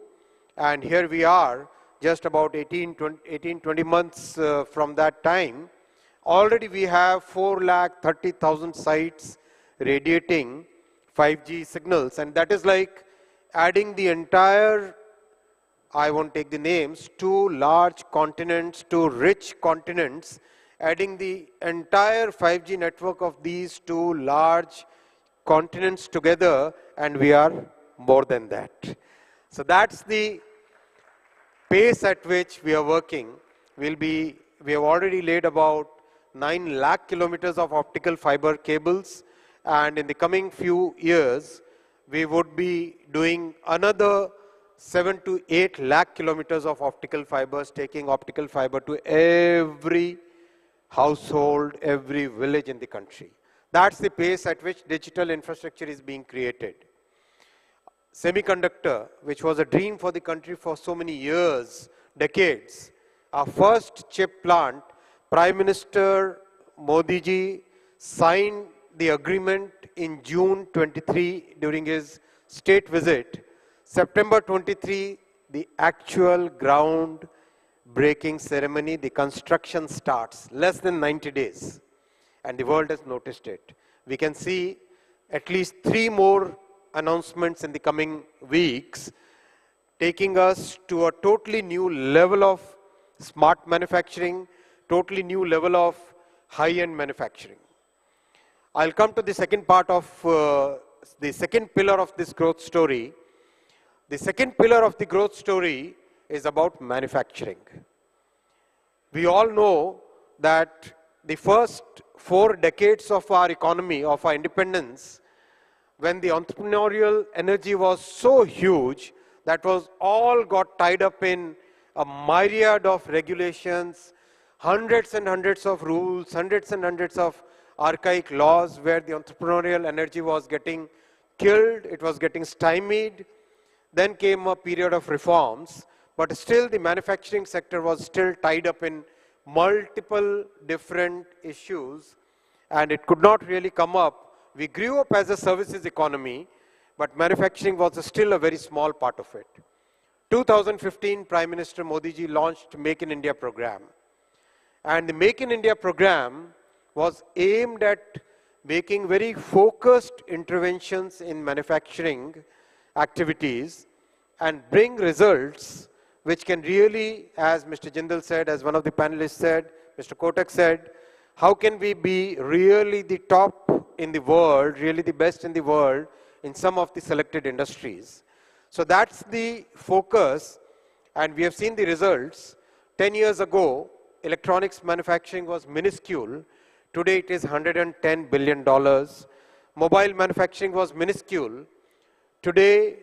and here we are, just about 20 months from that time. Already we have 430,000 sites radiating 5G signals, and that is like adding the entire, I won't take the names, 2 large continents, 2 rich continents, adding the entire 5G network of these 2 large continents together, and we are more than that. So that's the pace at which we are working. We have already laid about 9 lakh kilometers of optical fiber cables, and in the coming few years, we would be doing another 7 to 8 lakh kilometers of optical fibers, taking optical fiber to every household, every village in the country. That's the pace at which digital infrastructure is being created. Semiconductor, which was a dream for the country for so many years, decades. Our first chip plant, Prime Minister Modi ji signed the agreement in June 23 during his state visit. September 23, the actual ground breaking ceremony, the construction starts, less than 90 days. And the world has noticed it. We can see at least 3 more announcements in the coming weeks, taking us to a totally new level of smart manufacturing, totally new level of high-end manufacturing. I'll come to the second part of the second pillar of this growth story. The second pillar of the growth story is about manufacturing. We all know that the first 4 decades of our economy, of our independence, when the entrepreneurial energy was so huge, that was all got tied up in a myriad of regulations, hundreds and hundreds of rules, hundreds and hundreds of archaic laws where the entrepreneurial energy was getting killed, it was getting stymied. Then came a period of reforms, but still the manufacturing sector was still tied up in multiple different issues, and it could not really come up. We grew up as a services economy, but manufacturing was still a very small part of it. 2015, Prime Minister Modi ji launched Make in India program. And the Make in India program was aimed at making very focused interventions in manufacturing activities and bring results which can really, as Mr. Jindal said, as one of the panelists said, Mr. Kotak said, how can we be really the top in the world, really the best in the world in some of the selected industries. So that's the focus, and we have seen the results. 10 years ago, electronics manufacturing was minuscule. Today it is $110 billion. Mobile manufacturing was minuscule. Today,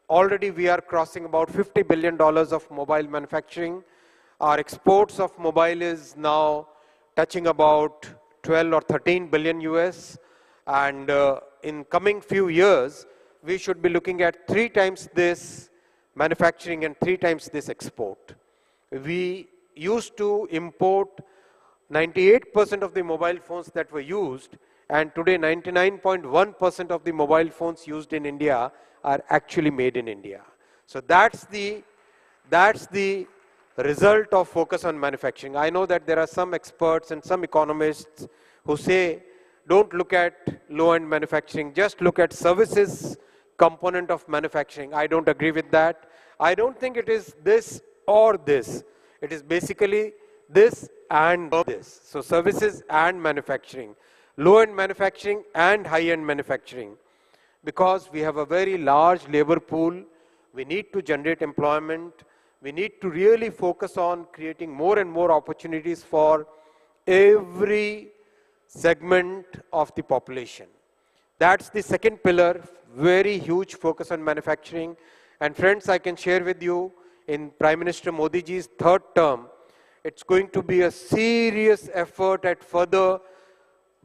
already we are crossing about $50 billion of mobile manufacturing. Our exports of mobile is now touching about 12 or 13 billion US. And in coming few years, we should be looking at 3 times this manufacturing and 3 times this export. We used to import 98% of the mobile phones that were used, and today 99.1% of the mobile phones used in India are actually made in India. So that's the result of focus on manufacturing. I know that there are some experts and some economists who say, don't look at low-end manufacturing, just look at services component of manufacturing. I don't agree with that. I don't think it is this or this. It is basically this and this. So services and manufacturing, low-end manufacturing and high-end manufacturing. Because we have a very large labor pool, we need to generate employment, we need to really focus on creating more and more opportunities for every segment of the population. That's the second pillar, very huge focus on manufacturing. And friends, I can share with you, in Prime Minister Modi ji's third term, it's going to be a serious effort at further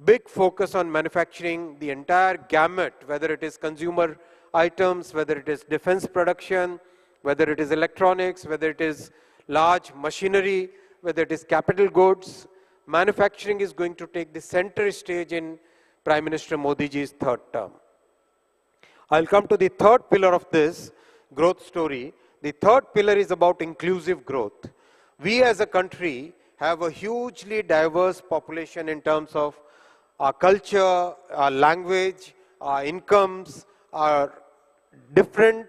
big focus on manufacturing the entire gamut, whether it is consumer items, whether it is defense production, whether it is electronics, whether it is large machinery, whether it is capital goods. Manufacturing is going to take the center stage in Prime Minister Modi ji's third term. I'll come to the third pillar of this growth story. The third pillar is about inclusive growth. We as a country have a hugely diverse population in terms of our culture, our language, our incomes, our different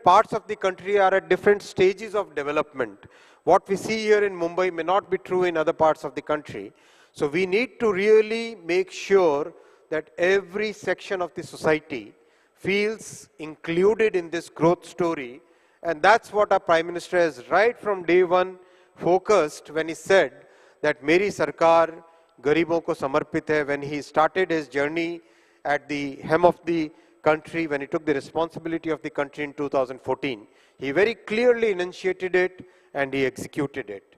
parts of the country are at different stages of development. What we see here in Mumbai may not be true in other parts of the country. So we need to really make sure that every section of the society feels included in this growth story. And that's what our Prime Minister has right from day one focused when he said that Meri Sarkar Garibon ko samarpit hai. When he started his journey at the hem of the country, when he took the responsibility of the country in 2014, he very clearly enunciated it and he executed it.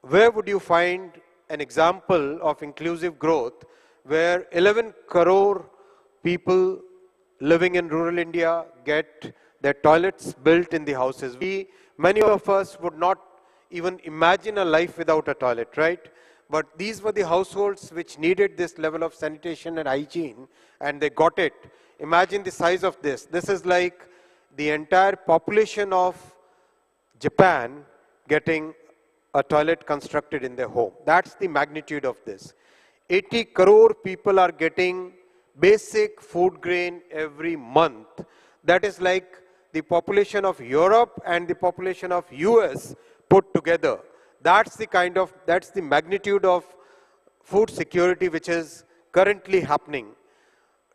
Where would you find an example of inclusive growth where 11 crore people living in rural India get their toilets built in the houses? Many of us would not even imagine a life without a toilet, right? But these were the households which needed this level of sanitation and hygiene, and they got it. Imagine the size of this. This is like the entire population of Japan getting a toilet constructed in their home. That's the magnitude of this. 80 crore people are getting basic food grain every month. That is like the population of Europe and the population of US put together. That's the magnitude of food security which is currently happening.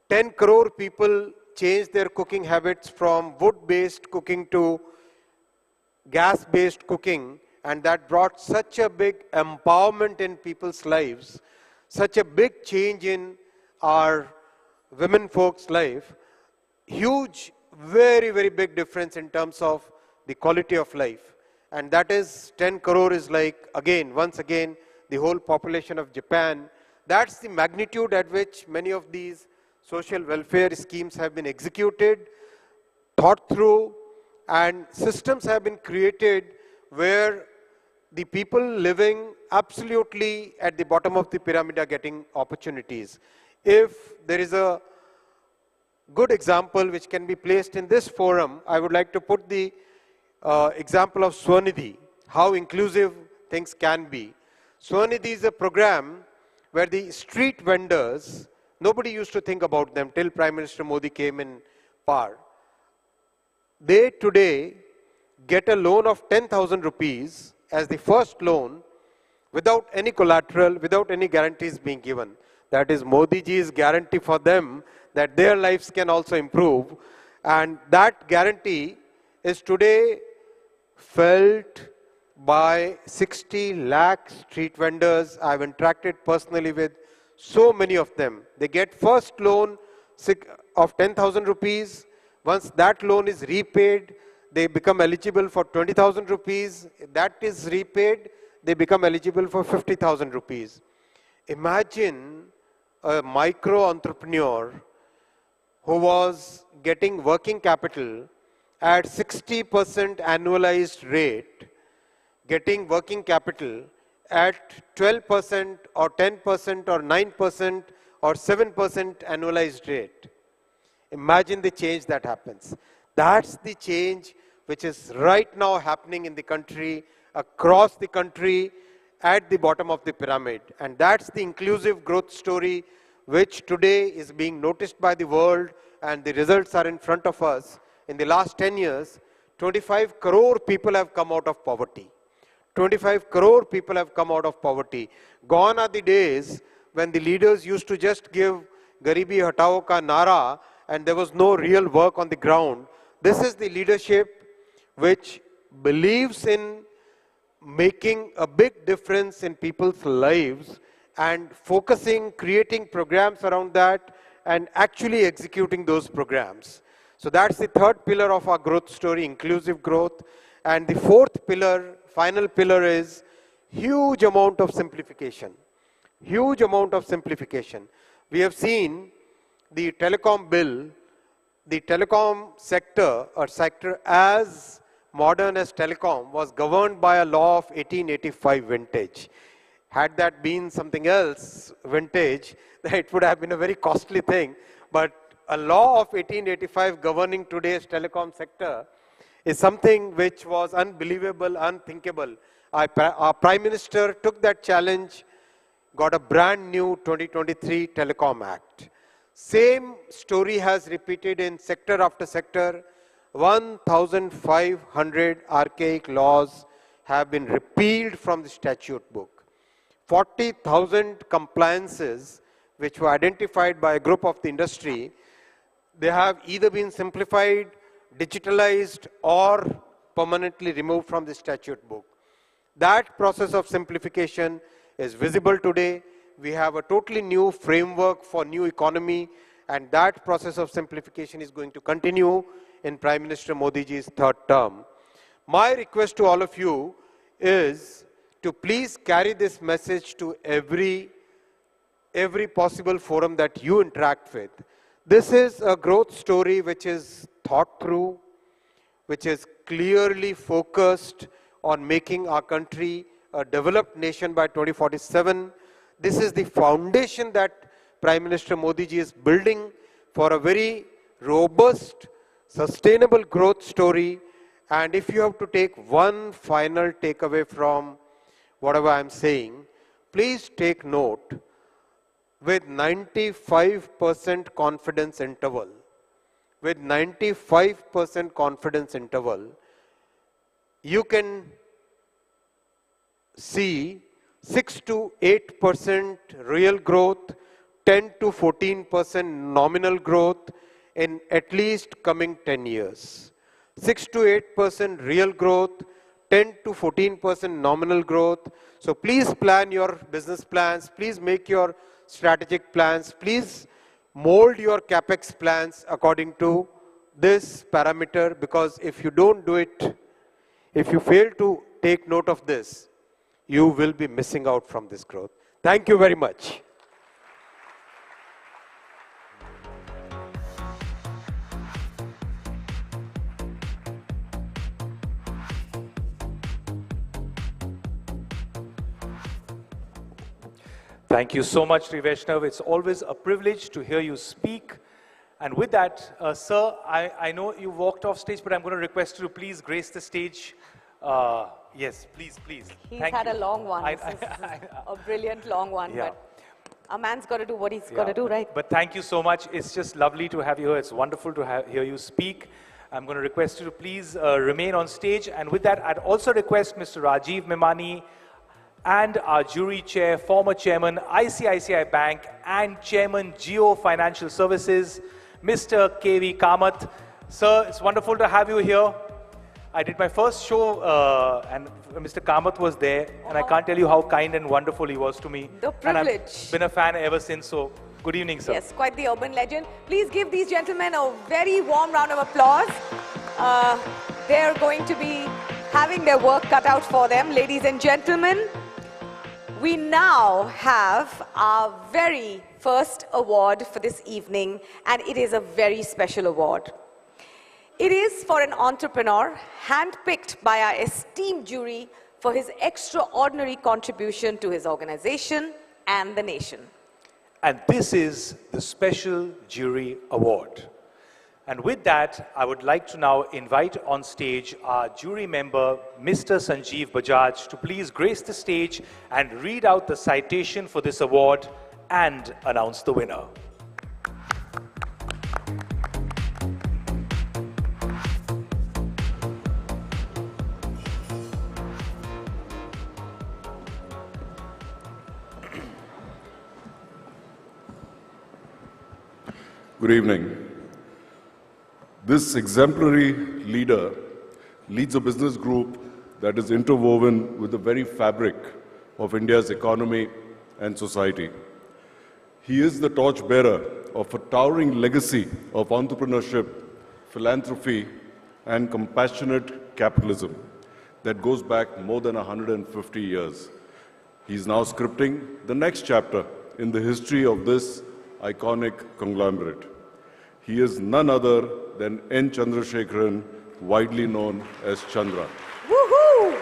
10 crore people changed their cooking habits from wood-based cooking to gas-based cooking, and that brought such a big empowerment in people's lives, such a big change in our women folks' life, huge, very, very big difference in terms of the quality of life. And that is 10 crore is like, once again, the whole population of Japan. That's the magnitude at which many of these social welfare schemes have been executed, thought through, and systems have been created where the people living absolutely at the bottom of the pyramid are getting opportunities. If there is a good example which can be placed in this forum, I would like to put the example of Swanidhi, how inclusive things can be. Swanidhi is a program where the street vendors, nobody used to think about them till Prime Minister Modi came in power. They today get a loan of 10,000 rupees as the first loan without any collateral, without any guarantees being given. That is Modi ji's guarantee for them that their lives can also improve. And that guarantee is today felt by 60 lakh street vendors. I've interacted personally with so many of them. They get first loan of 10,000 rupees. Once that loan is repaid, they become eligible for 20,000 rupees. If that is repaid, they become eligible for 50,000 rupees. Imagine a micro entrepreneur who was getting working capital at 60% annualized rate, getting working capital at 12% or 10% or 9% or 7% annualized rate. Imagine the change that happens. That's the change which is right now happening in the country, across the country, at the bottom of the pyramid. And that's the inclusive growth story which today is being noticed by the world, and the results are in front of us. In the last 10 years, 25 crore people have come out of poverty. 25 crore people have come out of poverty. Gone are the days when the leaders used to just give Garibi Hatao ka nara and there was no real work on the ground. This is the leadership which believes in making a big difference in people's lives and focusing, creating programs around that and actually executing those programs. So that's the third pillar of our growth story, inclusive growth. And the fourth pillar, final pillar, is huge amount of simplification. Huge amount of simplification. We have seen the telecom bill, the telecom sector or sector as modern as telecom was governed by a law of 1885 vintage. Had that been something else, vintage, it would have been a very costly thing. But a law of 1885 governing today's telecom sector is something which was unbelievable, unthinkable. Our Prime Minister took that challenge, got a brand new 2023 Telecom Act. Same story has repeated in sector after sector. 1,500 archaic laws have been repealed from the statute book. 40,000 compliances which were identified by a group of the industry, they have either been simplified, digitalized, or permanently removed from the statute book. That process of simplification is visible today. We have a totally new framework for new economy, and that process of simplification is going to continue in Prime Minister Modi ji's third term. My request to all of you is to please carry this message to every possible forum that you interact with. This is a growth story which is thought through, which is clearly focused on making our country a developed nation by 2047. This is the foundation that Prime Minister Modi ji is building for a very robust, sustainable growth story. And if you have to take one final takeaway from whatever I'm saying, please take note. With 95% confidence interval, with 95% confidence interval, you can see 6 to 8% real growth, 10 to 14% nominal growth in at least coming 10 years. 6 to 8% real growth, 10 to 14% nominal growth. So please plan your business plans, please make your strategic plans, please mold your capex plans according to this parameter, because if you don't do it, if you fail to take note of this, you will be missing out from this growth. Thank you very much. Thank you so much, Sri Vaishnav. It's always a privilege to hear you speak. And with that, sir, I know you walked off stage, but I'm going to request you to please grace the stage. Yes, please, please. He's had a long one. This is a brilliant long one. Yeah. But a man's got to do what he's got to do, right? But thank you so much. It's just lovely to have you here. It's wonderful to hear you speak. I'm going to request you to please remain on stage. And with that, I'd also request Mr. Rajiv Memani and our jury chair, former chairman, ICICI Bank, and chairman, Jio Financial Services, Mr. K.V. Kamath. Sir, it's wonderful to have you here. I did my first show, and Mr. Kamath was there, and I can't tell you how kind and wonderful he was to me. The privilege. And I've been a fan ever since, so good evening, sir. Yes, quite the urban legend. Please give these gentlemen a very warm round of applause. They're going to be having their work cut out for them. Ladies and gentlemen, we now have our very first award for this evening, and it is a very special award. It is for an entrepreneur handpicked by our esteemed jury for his extraordinary contribution to his organization and the nation. And this is the Special Jury Award. And with that, I would like to now invite on stage our jury member, Mr. Sanjeev Bajaj, to please grace the stage and read out the citation for this award and announce the winner. Good evening. This exemplary leader leads a business group that is interwoven with the very fabric of India's economy and society. He is the torchbearer of a towering legacy of entrepreneurship, philanthropy, and compassionate capitalism. that goes back more than 150 years. He's now scripting the next chapter in the history of this iconic conglomerate. He is none other than N. Chandrasekaran, widely known as Chandra. Woohoo!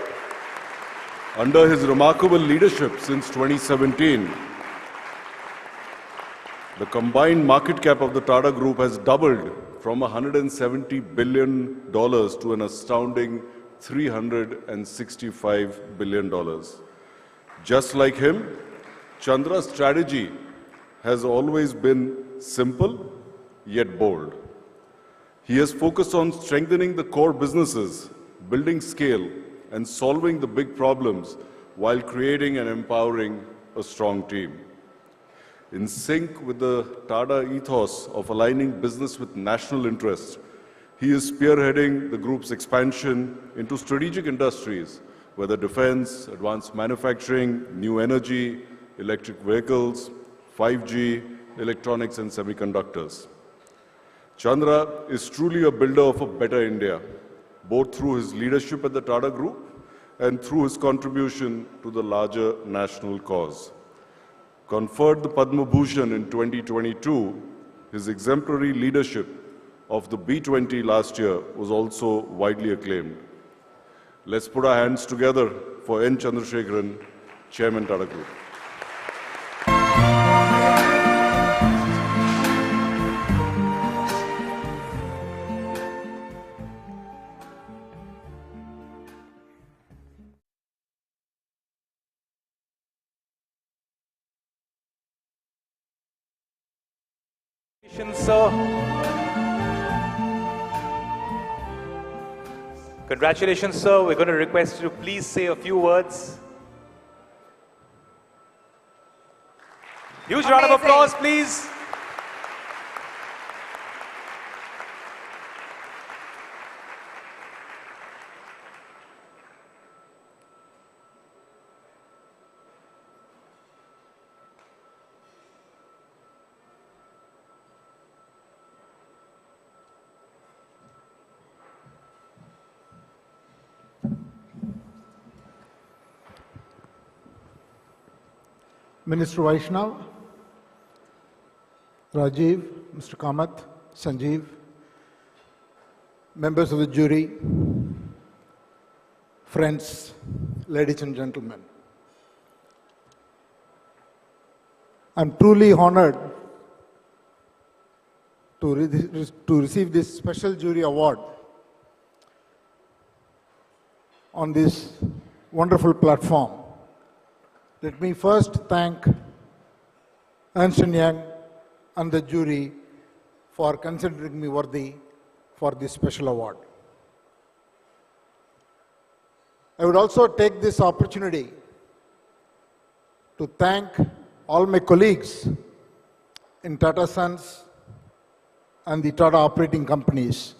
Under his remarkable leadership since 2017, the combined market cap of the Tata Group has doubled from $170 billion to an astounding $365 billion. Just like him, Chandra's strategy has always been simple yet bold. He has focused on strengthening the core businesses, building scale, and solving the big problems while creating and empowering a strong team. In sync with the Tata ethos of aligning business with national interest, he is spearheading the group's expansion into strategic industries, whether defense, advanced manufacturing, new energy, electric vehicles, 5G, electronics and semiconductors. Chandra is truly a builder of a better India, both through his leadership at the Tata Group and through his contribution to the larger national cause. Conferred the Padma Bhushan in 2022, his exemplary leadership of the B20 last year was also widely acclaimed. Let's put our hands together for N. Chandrasekaran, Chairman Tata Group. Sir. Congratulations, sir. We're going to request you to please say a few words. Huge round of applause, please. Minister Vaishnav, Rajiv, Mr. Kamath, Sanjeev, members of the jury, friends, ladies and gentlemen. I'm truly honored to receive this special jury award on this wonderful platform. Let me first thank Ernst & Young and the jury for considering me worthy for this special award. I would also take this opportunity to thank all my colleagues in Tata Sons and the Tata operating companies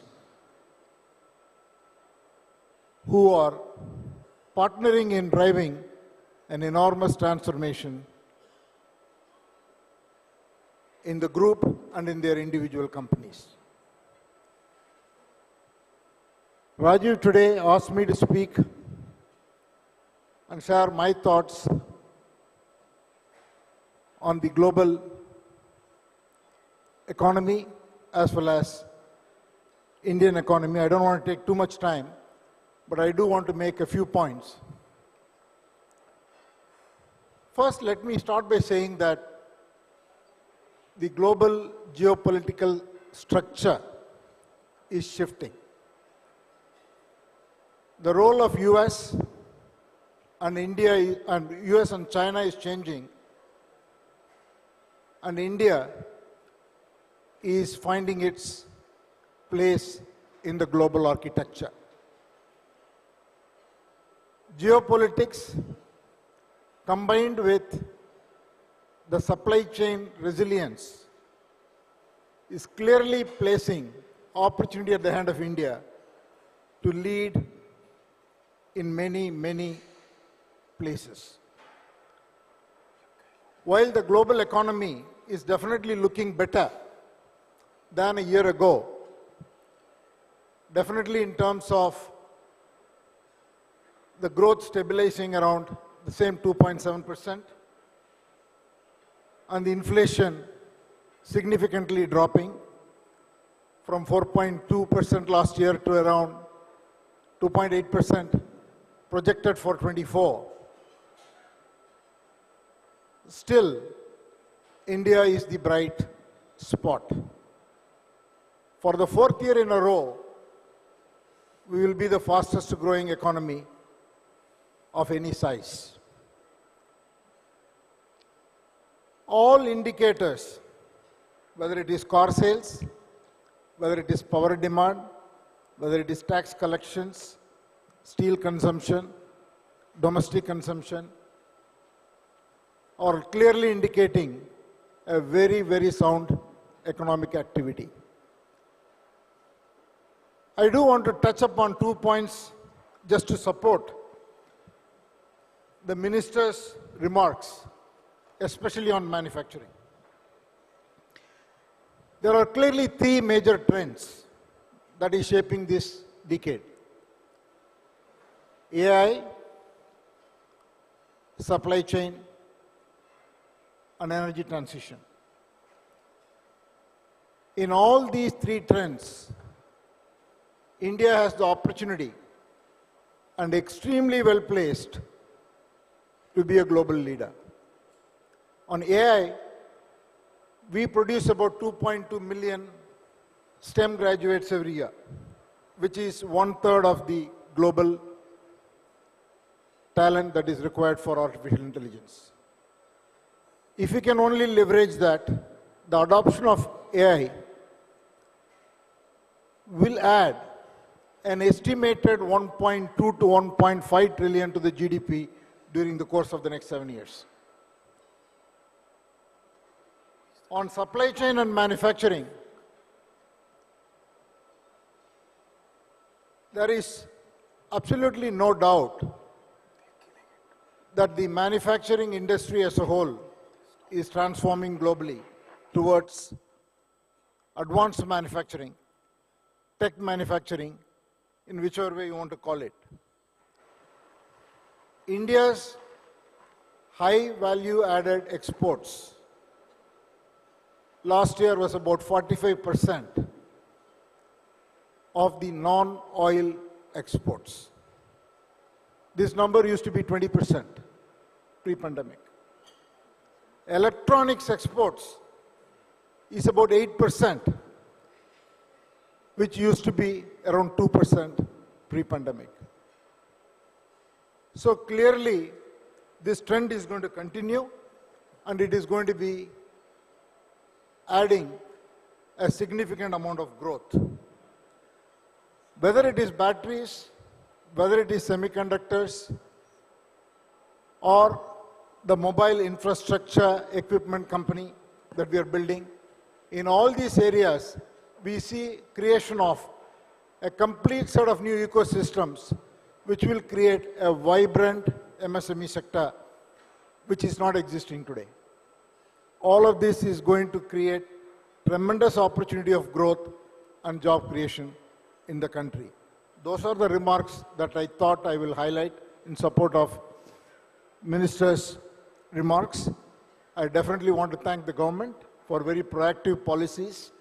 who are partnering in driving an enormous transformation in the group and in their individual companies. Rajiv today asked me to speak and share my thoughts on the global economy as well as Indian economy. I don't want to take too much time, but I do want to make a few points. First, let me start by saying that the global geopolitical structure is shifting. The role of US and India and US and China is changing, and India is finding its place in the global architecture. Geopolitics combined with the supply chain resilience is clearly placing opportunity at the hand of India to lead in many, many places. While the global economy is definitely looking better than a year ago, definitely in terms of the growth stabilizing around the same 2.7%, and the inflation significantly dropping from 4.2% last year to around 2.8% projected for 24. Still, India is the bright spot. For the fourth year in a row, we will be the fastest growing economy of any size. All indicators, whether it is car sales, whether it is power demand, whether it is tax collections, steel consumption, domestic consumption, are clearly indicating a very, very sound economic activity. I do want to touch upon 2 points just to support the minister's remarks, especially on manufacturing. There are clearly 3 major trends that is shaping this decade: AI, supply chain, and energy transition. In all these 3 trends, India has the opportunity and extremely well placed to be a global leader. On AI, we produce about 2.2 million STEM graduates every year, which is 1/3 of the global talent that is required for artificial intelligence. If we can only leverage that, the adoption of AI will add an estimated 1.2 to 1.5 trillion to the GDP during the course of the next 7 years. On supply chain and manufacturing, there is absolutely no doubt that the manufacturing industry as a whole is transforming globally towards advanced manufacturing, tech manufacturing, in whichever way you want to call it. India's high value added exports last year was about 45% of the non-oil exports. This number used to be 20% pre-pandemic. Electronics exports is about 8%, which used to be around 2% pre-pandemic. So clearly, this trend is going to continue, and it is going to be adding a significant amount of growth. Whether it is batteries, whether it is semiconductors, or the mobile infrastructure equipment company that we are building, in all these areas, we see creation of a complete set of new ecosystems which will create a vibrant MSME sector which is not existing today. All of this is going to create tremendous opportunity of growth and job creation in the country. Those are the remarks that I thought I will highlight in support of Minister's remarks. I definitely want to thank the government for very proactive policies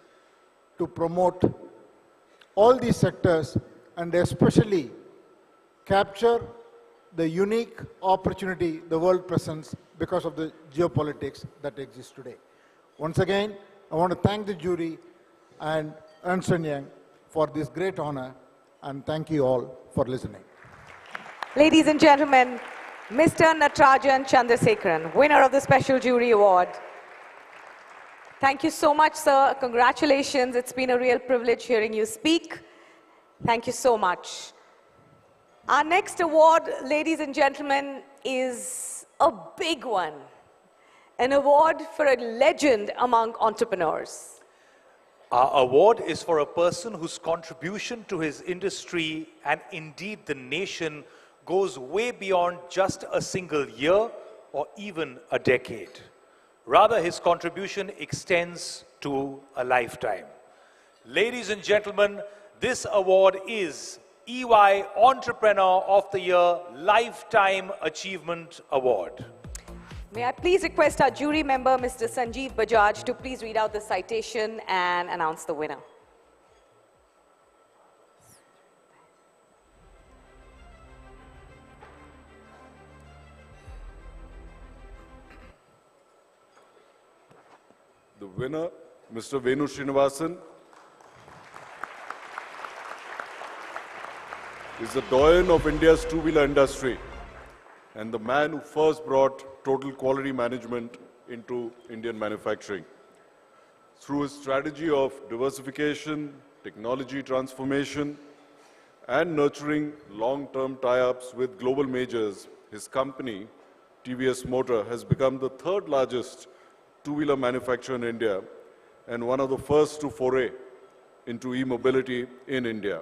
to promote all these sectors and especially capture the unique opportunity the world presents because of the geopolitics that exists today. Once again, I want to thank the jury and Ernst & Young for this great honor, and thank you all for listening. Ladies and gentlemen, Mr. Natarajan Chandrasekaran, winner of the Special Jury Award. Thank you so much, sir. Congratulations. It's been a real privilege hearing you speak. Thank you so much. Our next award, ladies and gentlemen, is a big one. An award for a legend among entrepreneurs. Our award is for a person whose contribution to his industry and indeed the nation goes way beyond just a single year or even a decade. Rather, his contribution extends to a lifetime. Ladies and gentlemen, this award is EY Entrepreneur of the Year Lifetime Achievement Award. May I please request our jury member, Mr. Sanjeev Bajaj, to please read out the citation and announce the winner. The winner, Mr. Venu Srinivasan, is the doyen of India's two-wheeler industry and the man who first brought total quality management into Indian manufacturing. Through his strategy of diversification, technology transformation, and nurturing long-term tie-ups with global majors, his company, TVS Motor, has become the third largest two-wheeler manufacturer in India and one of the first to foray into e-mobility in India.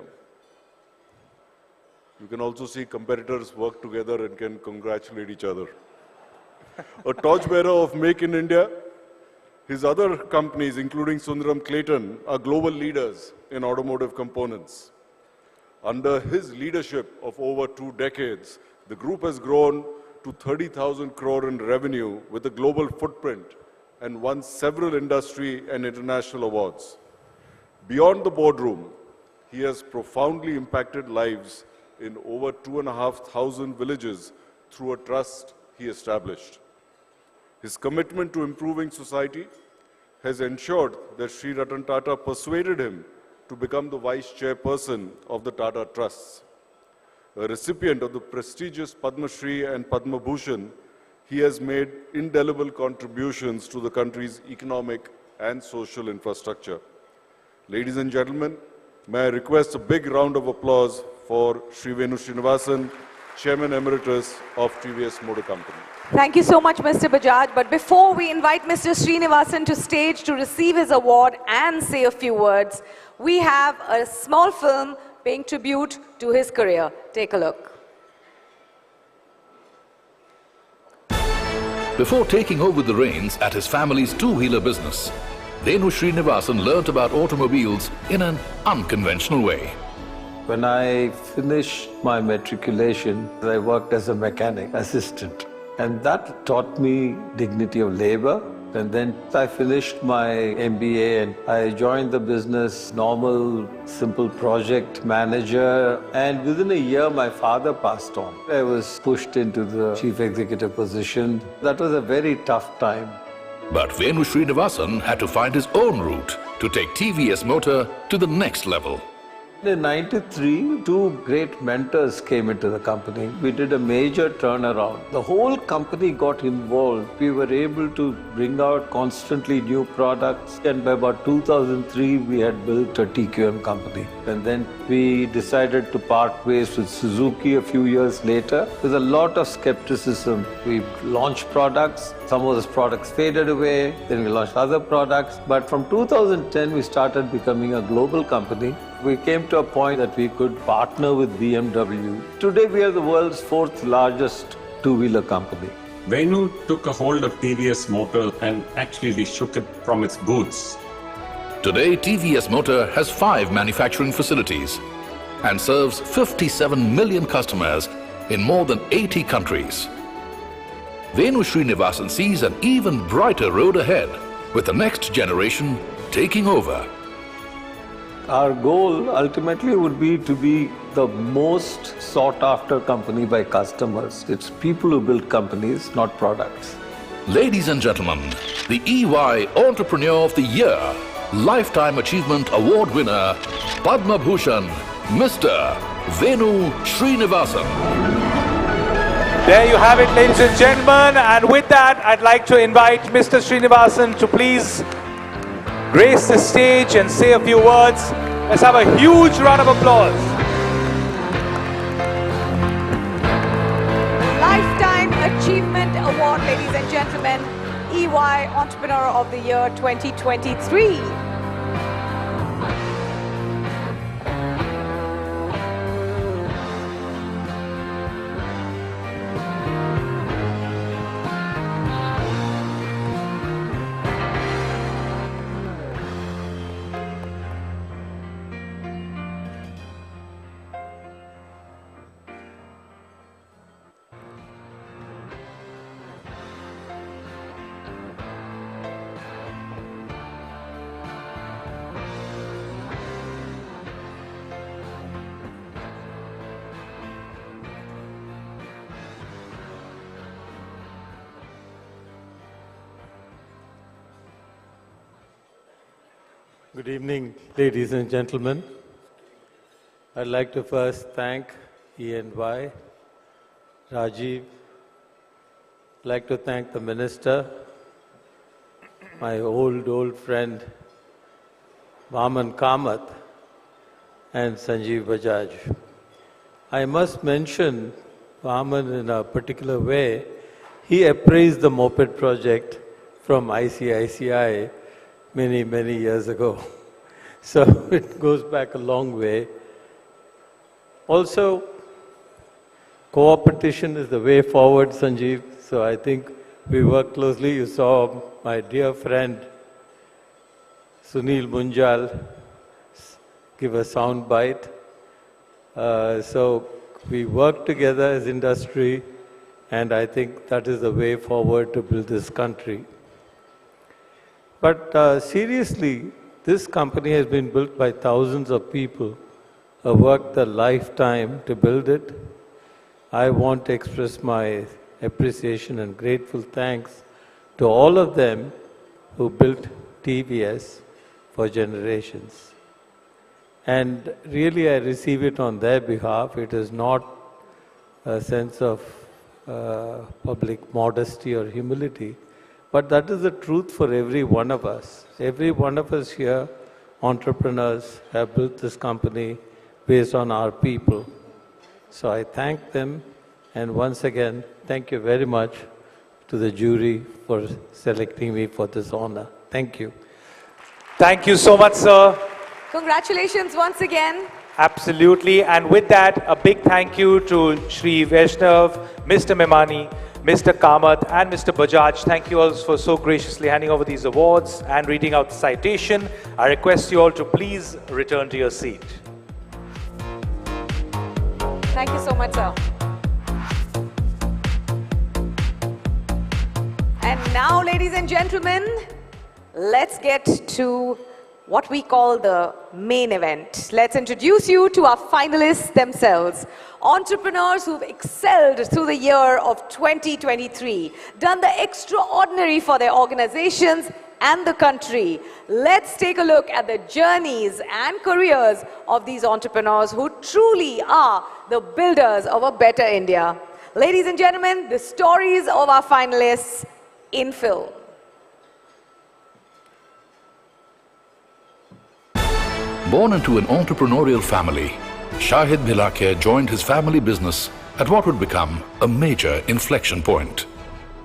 You can also see competitors work together and can congratulate each other. A torchbearer of Make in India, his other companies, including Sundaram Clayton, are global leaders in automotive components. Under his leadership of over 2 decades, the group has grown to 30,000 crore in revenue with a global footprint and won several industry and international awards. Beyond the boardroom, he has profoundly impacted lives in over 2,500 villages through a trust he established. His commitment to improving society has ensured that Sri Ratan Tata persuaded him to become the vice chairperson of the Tata Trusts. A recipient of the prestigious Padma Shri and Padma Bhushan, he has made indelible contributions to the country's economic and social infrastructure. Ladies and gentlemen, may I request a big round of applause for Sri Venu Srinivasan, Chairman Emeritus of TVS Motor Company. Thank you so much, Mr. Bajaj. But before we invite Mr. Srinivasan to stage to receive his award and say a few words, we have a small film paying tribute to his career. Take a look. Before taking over the reins at his family's two-wheeler business, Venu Srinivasan learnt about automobiles in an unconventional way. When I finished my matriculation, I worked as a mechanic assistant. And that taught me dignity of labor. And then I finished my MBA and I joined the business, normal, simple project manager. And within a year, my father passed on. I was pushed into the chief executive position. That was a very tough time. But Venu Srinivasan had to find his own route to take TVS Motor to the next level. In 93, 2 great mentors came into the company. We did a major turnaround. The whole company got involved. We were able to bring out constantly new products. And by about 2003, we had built a TQM company. And then we decided to part ways with Suzuki a few years later. With a lot of skepticism, we launched products. Some of those products faded away. Then we launched other products. But from 2010, we started becoming a global company. We came to a point that we could partner with BMW. Today, we are the world's 4th largest two-wheeler company. Venu took a hold of TVS Motor and actually shook it from its boots. Today, TVS Motor has 5 manufacturing facilities and serves 57 million customers in more than 80 countries. Venu Srinivasan sees an even brighter road ahead with the next generation taking over. Our goal ultimately would be to be the most sought after company by customers. It's people who build companies, not products. Ladies and gentlemen, the EY Entrepreneur of the Year Lifetime Achievement Award winner, Padma Bhushan, Mr. Venu Srinivasan. There you have it, ladies and gentlemen. And with that, I'd like to invite Mr. Srinivasan to please grace the stage and say a few words. Let's have a huge round of applause. Lifetime Achievement Award, ladies and gentlemen, EY Entrepreneur of the Year 2023. Good evening, ladies and gentlemen. I'd like to first thank E&Y, Rajiv. I'd like to thank the Minister, my old friend, Vaman Kamath, and Sanjeev Bajaj. I must mention Vaman in a particular way. He appraised the moped project from ICICI many years ago. So it goes back a long way. Also, co-opetition is the way forward, Sanjeev. So I think we work closely. You saw my dear friend Sunil Munjal give a sound bite. So we work together as industry, and I think that is the way forward to build this country. But seriously, this company has been built by thousands of people who worked a lifetime to build it. I want to express my appreciation and grateful thanks to all of them who built TVS for generations. And really, I receive it on their behalf. It is not a sense of public modesty or humility, but that is the truth for every one of us. Every one of us here, entrepreneurs, have built this company based on our people. So I thank them, and once again, thank you very much to the jury for selecting me for this honor. Thank you. Thank you so much, sir. Congratulations once again. Absolutely. And with that, a big thank you to Shri Vaishnav, Mr. Memani, Mr. Kamath, and Mr. Bajaj. Thank you all for so graciously handing over these awards and reading out the citation. I request you all to please return to your seat. Thank you so much, sir. And now, ladies and gentlemen, let's get to what we call the main event. Let's introduce you to our finalists themselves. Entrepreneurs who've excelled through the year of 2023, done the extraordinary for their organizations and the country. Let's take a look at the journeys and careers of these entrepreneurs who truly are the builders of a better India. Ladies and gentlemen, the stories of our finalists in film. Born into an entrepreneurial family, Shahid Bhilakia joined his family business at what would become a major inflection point.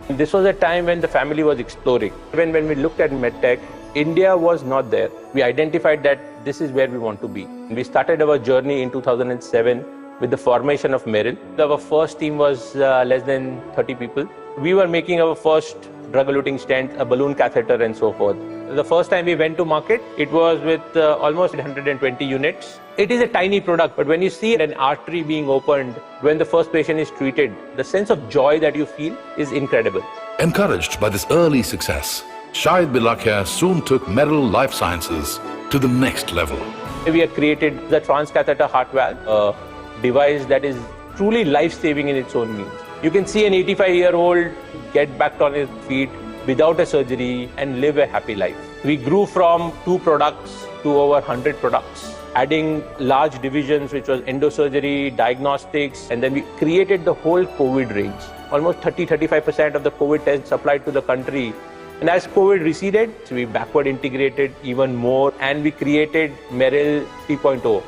This was a time when the family was exploring. When we looked at MedTech, India was not there. We identified that this is where we want to be. We started our journey in 2007 with the formation of Meril. Our first team was less than 30 people. We were making our first drug-eluting stent, a balloon catheter, and so forth. The first time we went to market, it was with almost 120 units. It is a tiny product, but when you see an artery being opened, when the first patient is treated, the sense of joy that you feel is incredible. Encouraged by this early success, Shahid Bhilakia soon took Meril Life Sciences to the next level. We have created the transcatheter heart valve, a device that is truly life-saving in its own means. You can see an 85-year-old get back on his feet without a surgery and live a happy life. We grew from 2 products to over 100 products, adding large divisions which was endosurgery, diagnostics, and then we created the whole COVID range. Almost 30-35% of the COVID tests supplied to the country. And as COVID receded, we backward integrated even more, and we created Meril 3.0,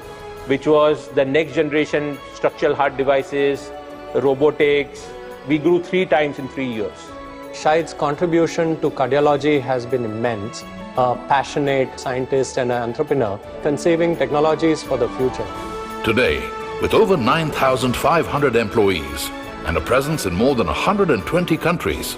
which was the next generation structural heart devices, robotics. We grew 3 times in 3 years. Shahid's contribution to cardiology has been immense. A passionate scientist and an entrepreneur, conceiving technologies for the future. Today, with over 9,500 employees and a presence in more than 120 countries,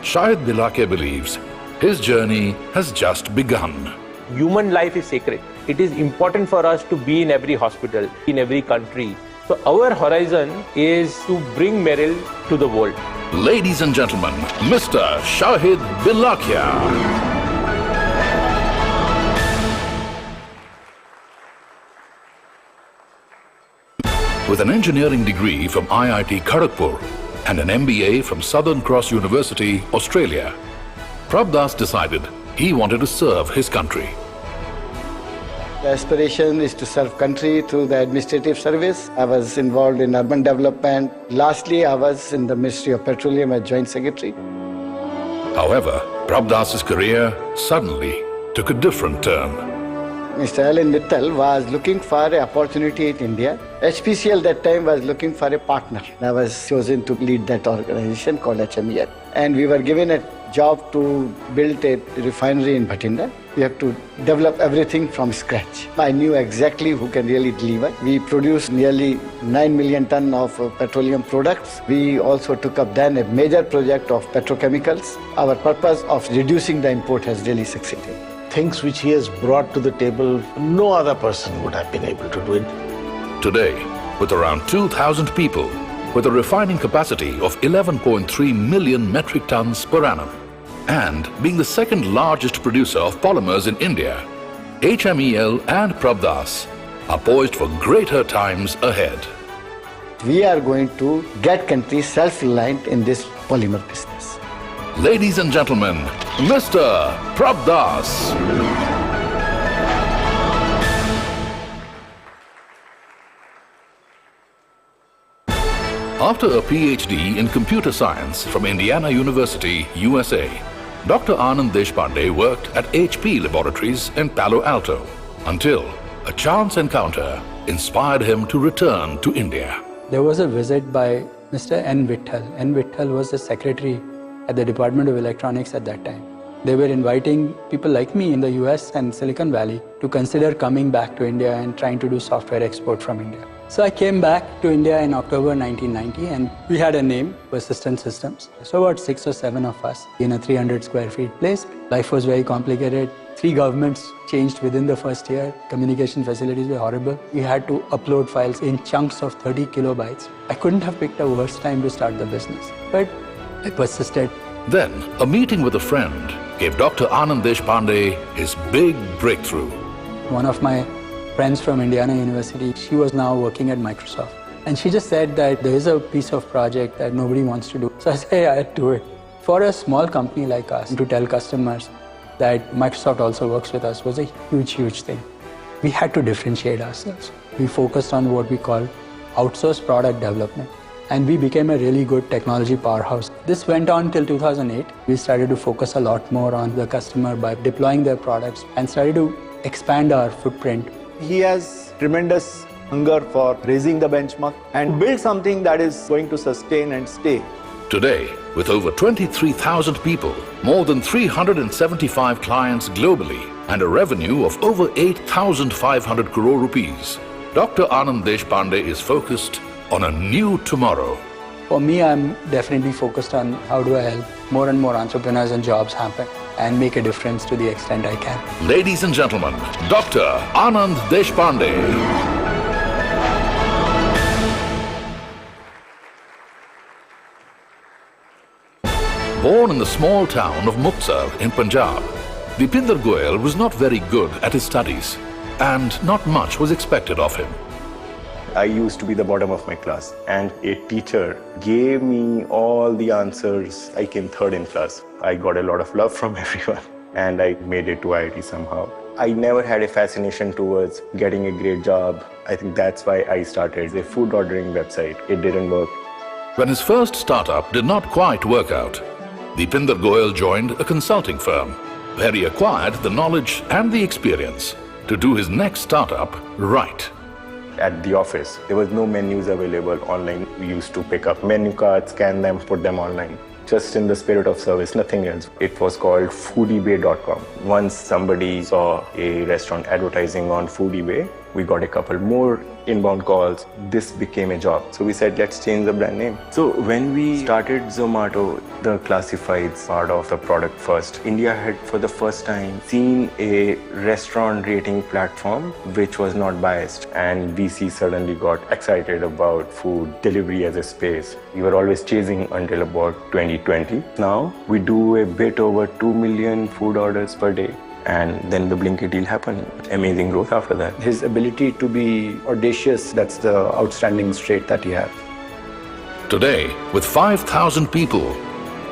Shahid Bhilakia believes his journey has just begun. Human life is sacred. It is important for us to be in every hospital, in every country. So our horizon is to bring Meril to the world. Ladies and gentlemen, Mr. Shahid Bhilakia. With an engineering degree from IIT Kharagpur and an MBA from Southern Cross University, Australia, Prabhdas decided he wanted to serve his country. The aspiration is to serve country through the administrative service. I was involved in urban development. Lastly, I was in the Ministry of Petroleum as Joint Secretary. However, Prabhas's career suddenly took a different turn. Mr. Alan Mittal was looking for an opportunity in India. HPCL that time was looking for a partner. I was chosen to lead that organization called HMEL. And we were given a job to build a refinery in Bhatinda. We have to develop everything from scratch. I knew exactly who can really deliver. We produced nearly 9 million tons of petroleum products. We also took up then a major project of petrochemicals. Our purpose of reducing the import has really succeeded. Things which he has brought to the table, no other person would have been able to do it. Today, with around 2,000 people, with a refining capacity of 11.3 million metric tons per annum, and being the second largest producer of polymers in India, HMEL and Prabhas are poised for greater times ahead. We are going to get country self-reliant in this polymer business. Ladies and gentlemen, Mr. Prabhas. After a PhD in computer science from Indiana University, USA, Dr. Anand Deshpande worked at HP Laboratories in Palo Alto until a chance encounter inspired him to return to India. There was a visit by Mr. N. Vittal. N. Vittal was the secretary at the Department of Electronics at that time. They were inviting people like me in the US and Silicon Valley to consider coming back to India and trying to do software export from India. So I came back to India in October 1990 and we had a name, Persistent Systems. So about 6 or 7 of us in a 300 square feet place. Life was very complicated. 3 governments changed within the first year. Communication facilities were horrible. We had to upload files in chunks of 30 kilobytes. I couldn't have picked a worse time to start the business, but I persisted. Then, a meeting with a friend gave Dr. Anand Deshpande his big breakthrough. One of my friends from Indiana University, she was now working at Microsoft. And she just said that there is a piece of project that nobody wants to do. So I said, hey, I'll do it. For a small company like us, to tell customers that Microsoft also works with us was a huge, huge thing. We had to differentiate ourselves. We focused on what we call outsourced product development. And we became a really good technology powerhouse. This went on till 2008. We started to focus a lot more on the customer by deploying their products and started to expand our footprint. He has tremendous hunger for raising the benchmark and build something that is going to sustain and stay. Today, with over 23,000 people, more than 375 clients globally, and a revenue of over 8,500 crore rupees, Dr. Anand Deshpande is focused on a new tomorrow. For me, I'm definitely focused on how do I help more and more entrepreneurs and jobs happen and make a difference to the extent I can. Ladies and gentlemen, Dr. Anand Deshpande. Born in the small town of Muktsar in Punjab, Dipinder Goyal was not very good at his studies and not much was expected of him. I used to be the bottom of my class and a teacher gave me all the answers. I came third in class. I got a lot of love from everyone and I made it to IIT somehow. I never had a fascination towards getting a great job. I think that's why I started a food ordering website. It didn't work. When his first startup did not quite work out, Dipinder Goyal joined a consulting firm where he acquired the knowledge and the experience to do his next startup right. At the office, there was no menus available online. We used to pick up menu cards, scan them, put them online. Just in the spirit of service, nothing else. It was called foodebay.com. Once somebody saw a restaurant advertising on Foodebay, we got a couple more inbound calls. This became a job. So we said, let's change the brand name. So when we started Zomato, the classifieds part of the product first, India had for the first time seen a restaurant rating platform which was not biased. And VC suddenly got excited about food delivery as a space. We were always chasing until about 2020. Now we do a bit over 2 million food orders per day. And then the Blinkit deal happened. Amazing growth after that. His ability to be audacious, that's the outstanding trait that he has. Today, with 5,000 people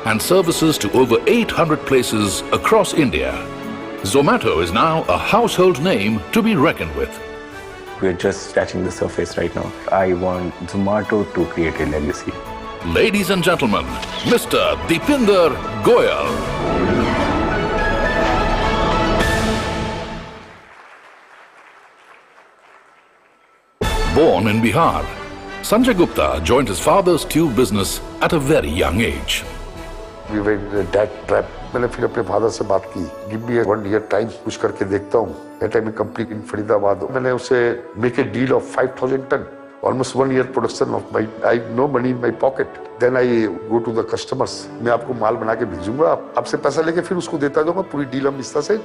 and services to over 800 places across India, Zomato is now a household name to be reckoned with. We're just scratching the surface right now. I want Zomato to create a legacy. Ladies and gentlemen, Mr. Deepinder Goyal. Born in Bihar, Sanjay Gupta joined his father's tube business at a very young age. We were in a debt trap. मैंने फिर अपने father से बात की, give me 1 year time, कुछ करके देखता हूँ. That time a company in Faridabad. मैंने उसे make a deal of 5,000 ton, almost 1 year production of my. I have no money in my pocket. Then I go to the customers. मैं आपको माल बना के भेजूंगा, आपसे पैसा लेके फिर उसको देता जाऊंगा. पूरी डील हम इस तरह से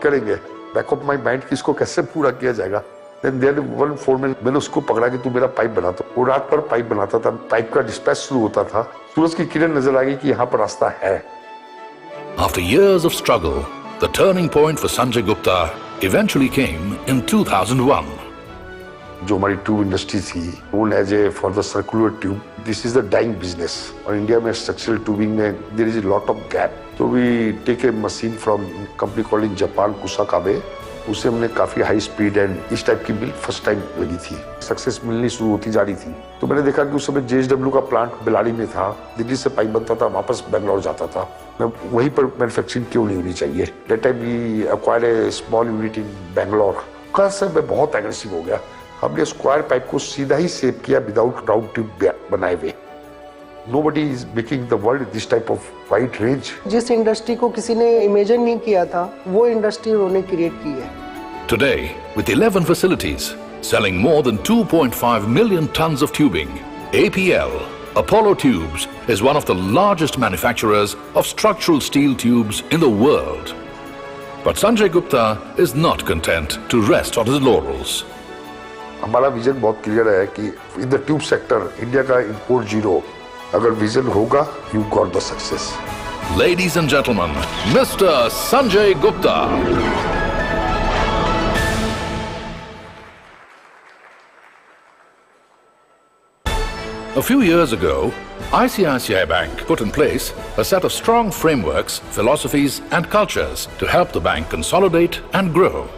करेंगे. Back of my mind कि इसको कैसे पूरा किया जाएगा. Then there one foreman, मैंने उसको पकड़ा कि तू मेरा पाइप बना. तो वो रात पर पाइप बनाता था. पाइप का डिस्पैच शुरू होता था. सूरज की किरण नजर आ गई कि यहाँ पर रास्ता है. After years of struggle, the turning point for Sanjay Gupta eventually came in 2001. जो हमारी ट्यूब इंडस्ट्री थी, known as a for the circular tube, this is the dying business. और इंडिया में स्ट्रक्चरल ट्यूबिंग में there is a lot of gap. So we take a machine from company called in Japan, Kusakabe. उससे हमने काफी high speed and इस type की bill first time लगी थी. सक्सेस मिलनी शुरू होती जा रही थी. तो मैंने देखा कि उस समय JSW का प्लांट बिलाड़ी में था. दिल्ली से पाइप बनता था, वापस बेंगलोर जाता था. मैं वहीं पर मैन्युफैक्चरिंग क्यों नहीं होनी चाहिए. That time we acquired a small unit in Bangalore. कहाँ से मैं बहुत एग्रेसिव हो गया. हमने स्क्वायर पाइप को सीधा ही शेप किया विदाउट राउंड ट्यूब बनाए हुए. Nobody is making the world this type of wide range. जिस इंडस्ट्री को किसी ने इमेजिन नहीं किया था, वो इंडस्ट्री उन्होंने क्रिएट की है. Today, with 11 facilities, selling more than 2.5 million tons of tubing, APL, Apollo Tubes, is one of the largest manufacturers of structural steel tubes in the world. But Sanjay Gupta is not content to rest on his laurels. हमारा vision बहुत clear है कि in the tube sector India का import zero. अगर vision होगा, you got the success. Ladies and gentlemen, Mr. Sanjay Gupta. A few years ago, ICICI Bank put in place a set of strong frameworks, philosophies and cultures to help the bank consolidate and grow.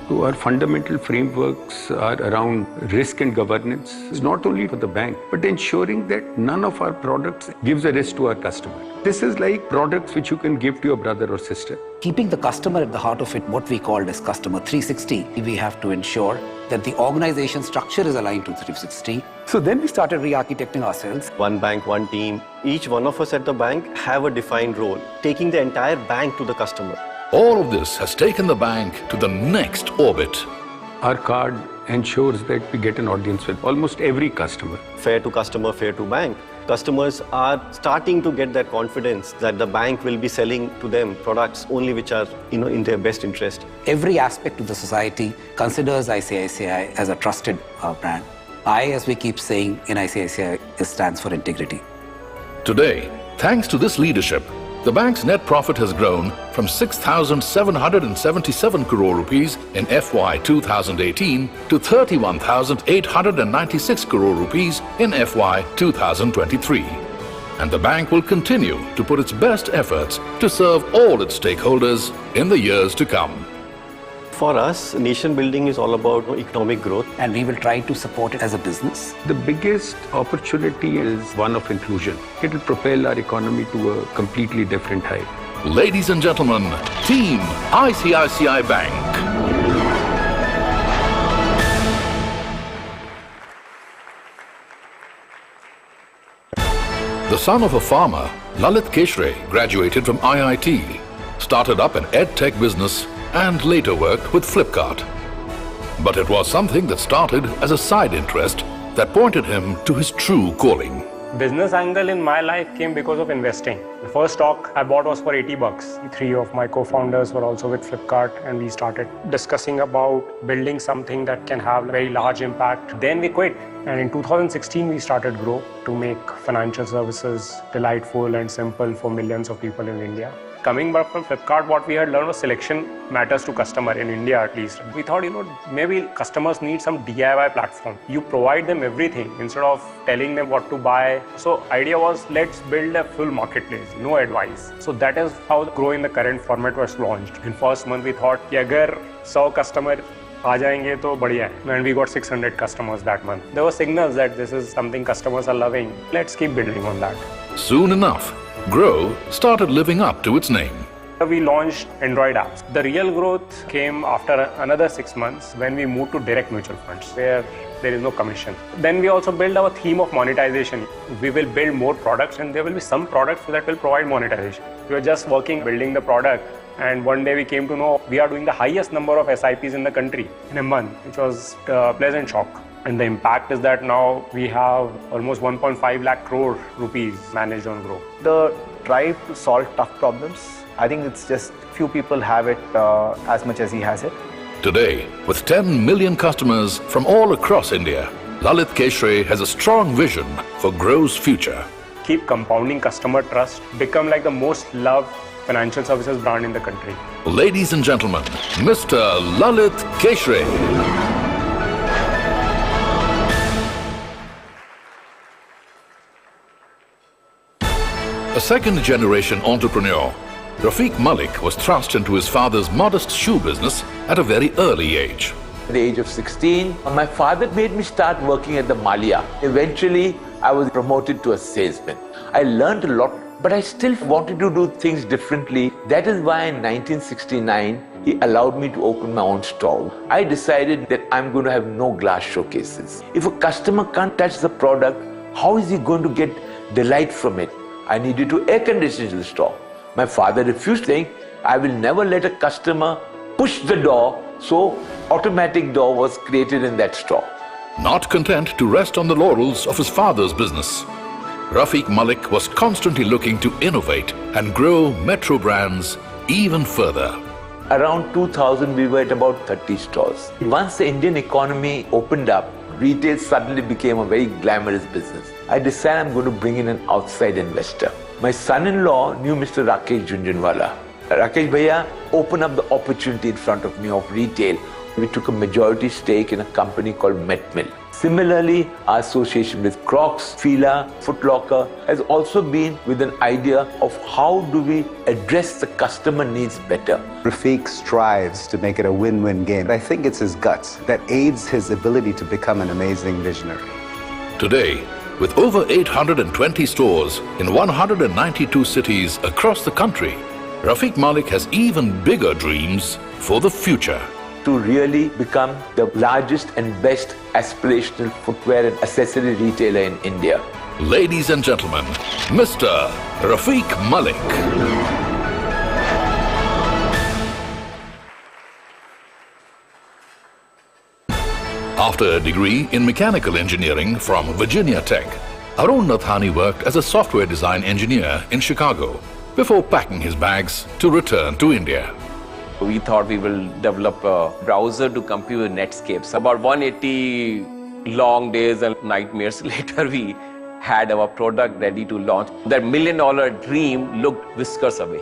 So our fundamental frameworks are around risk and governance. It's not only for the bank, but ensuring that none of our products gives a risk to our customer. This is like products which you can give to your brother or sister. Keeping the customer at the heart of it, what we call as customer 360, we have to ensure that the organization structure is aligned to 360. So then we started re-architecting ourselves. One bank, one team. Each one of us at the bank have a defined role, taking the entire bank to the customer. All of this has taken the bank to the next orbit. Our card ensures that we get an audience with almost every customer. Fair to customer, fair to bank. Customers are starting to get that confidence that the bank will be selling to them products only which are in their best interest. Every aspect of the society considers ICICI as a trusted brand. I, as we keep saying in ICICI, it stands for integrity. Today, thanks to this leadership, the bank's net profit has grown from 6,777 crore rupees in FY 2018 to 31,896 crore rupees in FY 2023. And the bank will continue to put its best efforts to serve all its stakeholders in the years to come. For us, nation building is all about economic growth. And we will try to support it as a business. The biggest opportunity is one of inclusion. It will propel our economy to a completely different height. Ladies and gentlemen, Team ICICI Bank. The son of a farmer, Lalit Keshre graduated from IIT, started up an EdTech business and later worked with Flipkart. But it was something that started as a side interest that pointed him to his true calling. Business angle in my life came because of investing. The first stock I bought was for $80. 3 of my co-founders were also with Flipkart and we started discussing about building something that can have a very large impact. Then we quit. And in 2016, we started Grow to make financial services delightful and simple for millions of people in India. coming back from Flipkart, what we had learned was selection matters to customer in India at least. We thought, maybe customers need some DIY platform. You provide them everything instead of telling them what to buy. So idea was, let's build a full marketplace, no advice. So that is how Grow in the current format was launched. In first month, we thought, agar 100 customer aa jayenge to badhiya hai. And we got 600 customers that month. There were signals that this is something customers are loving. Let's keep building on that. Soon enough, Grow started living up to its name. We launched Android apps. The real growth came after another 6 months when we moved to direct mutual funds, where there is no commission. Then we also build our theme of monetization. We will build more products, and there will be some products that will provide monetization. We were just building the product, and one day we came to know we are doing the highest number of SIPs in the country in a month, which was a pleasant shock. And the impact is that now we have almost 1.5 lakh crore rupees managed on Grow. The drive to solve tough problems, I think it's just few people have it as much as he has it. Today, with 10 million customers from all across India, Lalit Keshre has a strong vision for Grow's future. Keep compounding customer trust, become like the most loved financial services brand in the country. Ladies and gentlemen, Mr. Lalit Keshre. A second-generation entrepreneur, Rafiq Malik was thrust into his father's modest shoe business at a very early age. At the age of 16, my father made me start working at the Malia. Eventually, I was promoted to a salesman. I learned a lot, but I still wanted to do things differently. That is why in 1969, he allowed me to open my own store. I decided that I'm going to have no glass showcases. If a customer can't touch the product, how is he going to get delight from it? I needed to air condition the store. My father refused, saying, I will never let a customer push the door, so automatic door was created in that store. Not content to rest on the laurels of his father's business, Rafiq Malik was constantly looking to innovate and grow Metro brands even further. Around 2000, we were at about 30 stores. Once the Indian economy opened up, retail suddenly became a very glamorous business. I decided I'm going to bring in an outside investor. My son-in-law knew Mr. Rakesh Jhunjhunwala. Rakesh Bhaiya opened up the opportunity in front of me of retail. We took a majority stake in a company called Metmill. Similarly, our association with Crocs, Fila, Foot Locker has also been with an idea of how do we address the customer needs better. Rafiq strives to make it a win-win game. I think it's his guts that aids his ability to become an amazing visionary. Today, with over 820 stores in 192 cities across the country, Rafiq Malik has even bigger dreams for the future. To really become the largest and best aspirational footwear and accessory retailer in India. Ladies and gentlemen, Mr. Rafiq Malik. After a degree in mechanical engineering from Virginia Tech, Arun Nathani worked as a software design engineer in Chicago before packing his bags to return to India. We thought we will develop a browser to compete with Netscape. About 180 long days and nightmares later, we had our product ready to launch. That $1 million dream looked whiskers away.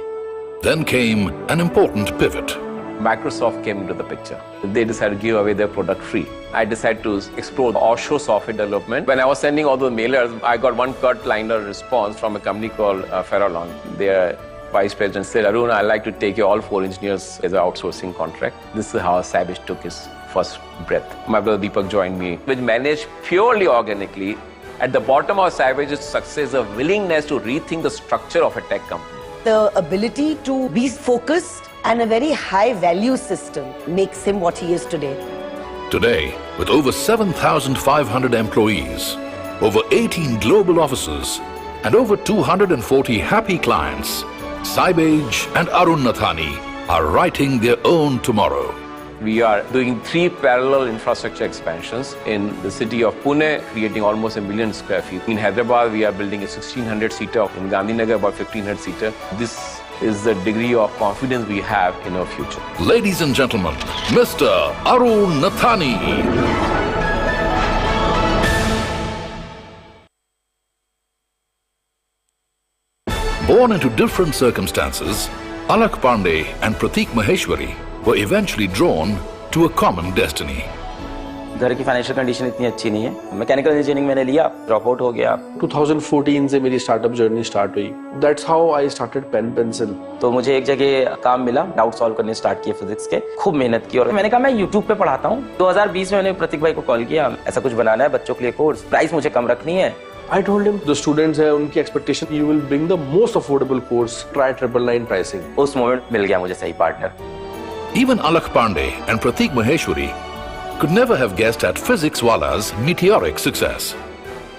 Then came an important pivot. Microsoft came into the picture. They decided to give away their product free. I decided to explore offshore software development. When I was sending all those mailers, I got one curt-liner response from a company called Farallon. Their vice president said, Arun, I'd like to take you all 4 engineers as an outsourcing contract. This is how Savage took his first breath. My brother Deepak joined me. We managed purely organically. At the bottom of Savage's success, a willingness to rethink the structure of a tech company. The ability to be focused and a very high value system makes him what he is today. Today, with over 7,500 employees, over 18 global offices, and over 240 happy clients, Sybage and Arun Nathani are writing their own tomorrow. We are doing 3 parallel infrastructure expansions in the city of Pune, creating almost 1 million square feet. In Hyderabad, we are building a 1,600-seater. In Gandhinagar, about 1,500-seater. This is the degree of confidence we have in our future. Ladies and gentlemen, Mr. Arun Nathani. Born into different circumstances, Alak Pandey and Prateek Maheshwari were eventually drawn to a common destiny. घर की financial condition इतनी अच्छी नहीं है, mechanical engineering मैंने लिया, drop out हो गया। 2014 से मेरी स्टार्टअप जर्नी स्टार्ट हुई। That's how I started Pen Pencil. तो मुझे एक जगह काम मिला, डाउट सॉल्व करने स्टार्ट किए फिजिक्स के, खूब मेहनत की और मैंने कहा मैं YouTube पे पढ़ाता हूँ। 2020 में मैंने प्रतीक भाई को कॉल किया, ऐसा कुछ बनाना है बच्चों के लिए कोर्स, प्राइस मुझे कम रखनी है। I told him the students है उनकी expectation you will bring the most affordable course, try 999 pricing. उस मोमेंट मिल गया मुझे सही partner. Even Alak Pandey and Prateek Maheshwari could never have guessed at Physics Wala's meteoric success.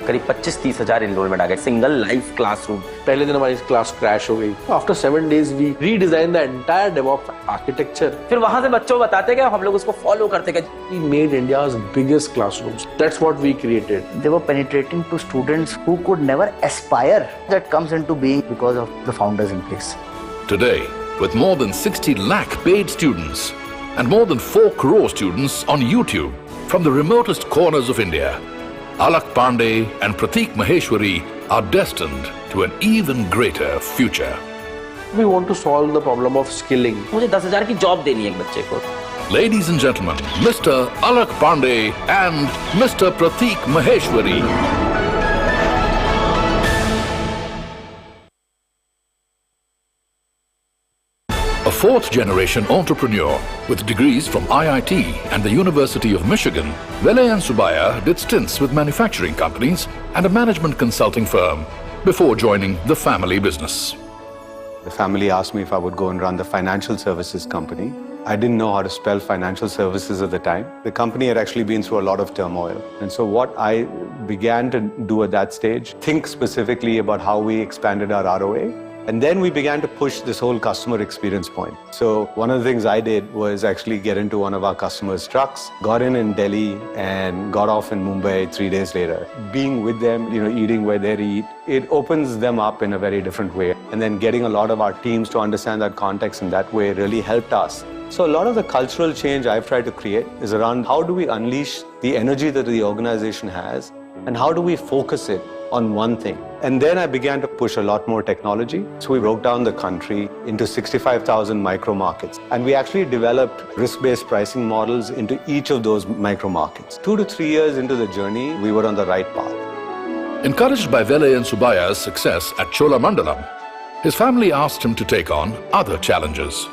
करीब 25-30 हजार enrolment आ गए, single live classroom. पहले दिन हमारी क्लास क्रैश हो गई। After 7 days we redesigned the entire DevOps architecture. फिर वहां से बच्चों बताते गए, हम लोग उसको फॉलो करते गए। We made India's biggest classrooms. That's what we created. They were penetrating to students who could never aspire. That comes into being because of the founders in place. Today, with more than 60 lakh paid students and more than 4 crore students on YouTube from the remotest corners of India, Alak Pandey and Prateek Maheshwari are destined to an even greater future. We want to solve the problem of skilling. मुझे 10,000 की job देनी है एक बच्चे को। Ladies and gentlemen, Mr. Alak Pandey and Mr. Prateek Maheshwari. A fourth-generation entrepreneur with degrees from IIT and the University of Michigan, Velayan Subbiah did stints with manufacturing companies and a management consulting firm before joining the family business. The family asked me if I would go and run the financial services company. I didn't know how to spell financial services at the time. The company had actually been through a lot of turmoil. And so what I began to do at that stage, think specifically about how we expanded our ROA. And then we began to push this whole customer experience point. So one of the things I did was actually get into one of our customers' trucks, got in Delhi and got off in Mumbai 3 days later. Being with them, eating where they eat, it opens them up in a very different way. And then getting a lot of our teams to understand that context in that way really helped us. So a lot of the cultural change I've tried to create is around how do we unleash the energy that the organization has and how do we focus it on one thing. And then I began to push a lot more technology. So we broke down the country into 65,000 micro markets. And we actually developed risk-based pricing models into each of those micro markets. 2 to 3 years into the journey, we were on the right path. Encouraged by Velayan Subbiah's success at Cholamandalam, his family asked him to take on other challenges.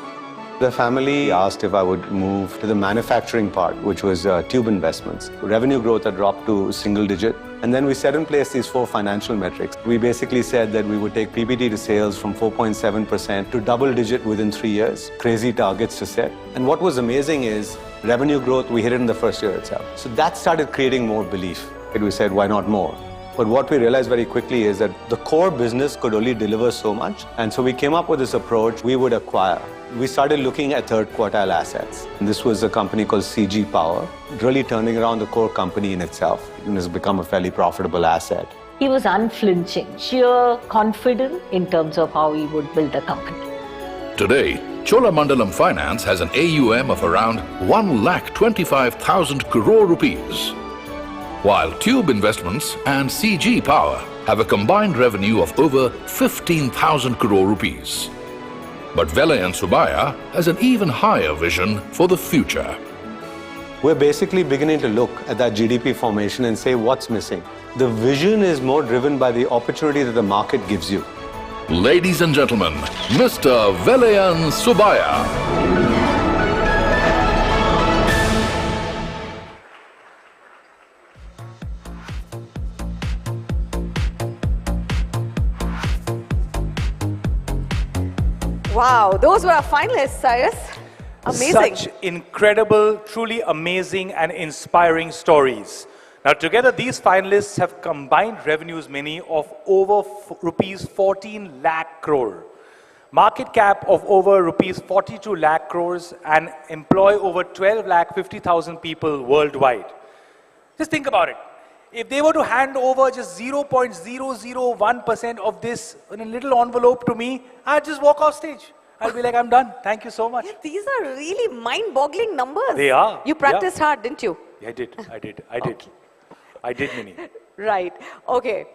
The family asked if I would move to the manufacturing part, which was tube investments. Revenue growth had dropped to single digit. And then we set in place these 4 financial metrics. We basically said that we would take PBT to sales from 4.7% to double digit within 3 years. Crazy targets to set. And what was amazing is revenue growth, we hit it in the first year itself. So that started creating more belief. And we said, why not more? But what we realized very quickly is that the core business could only deliver so much. And so we came up with this approach we would acquire. We started looking at third quartile assets. And this was a company called CG Power, really turning around the core company in itself. And has become a fairly profitable asset. He was unflinching, sheer confident in terms of how he would build the company. Today, Cholamandalam Finance has an AUM of around 1,25,000 crore rupees, while Tube Investments and CG Power have a combined revenue of over 15,000 crore rupees. But Velayan Subbiah has an even higher vision for the future. We're basically beginning to look at that GDP formation and say what's missing. The vision is more driven by the opportunity that the market gives you. Ladies and gentlemen, Mr. Velayan Subbiah. Wow, those were our finalists, Cyrus. Amazing. Such incredible, truly amazing and inspiring stories. Now together these finalists have combined revenues many of over rupees 14 lakh crore, market cap of over rupees 42 lakh crores and employ over 12 lakh 50,000 people worldwide. Just think about it. If they were to hand over just 0.001% of this in a little envelope to me, I'd just walk off stage. I'll be like, I'm done. Thank you so much. Yeah, these are really mind-boggling numbers. They are. You practiced hard, didn't you? Yeah, I did. I did, Mini. Right. Okay.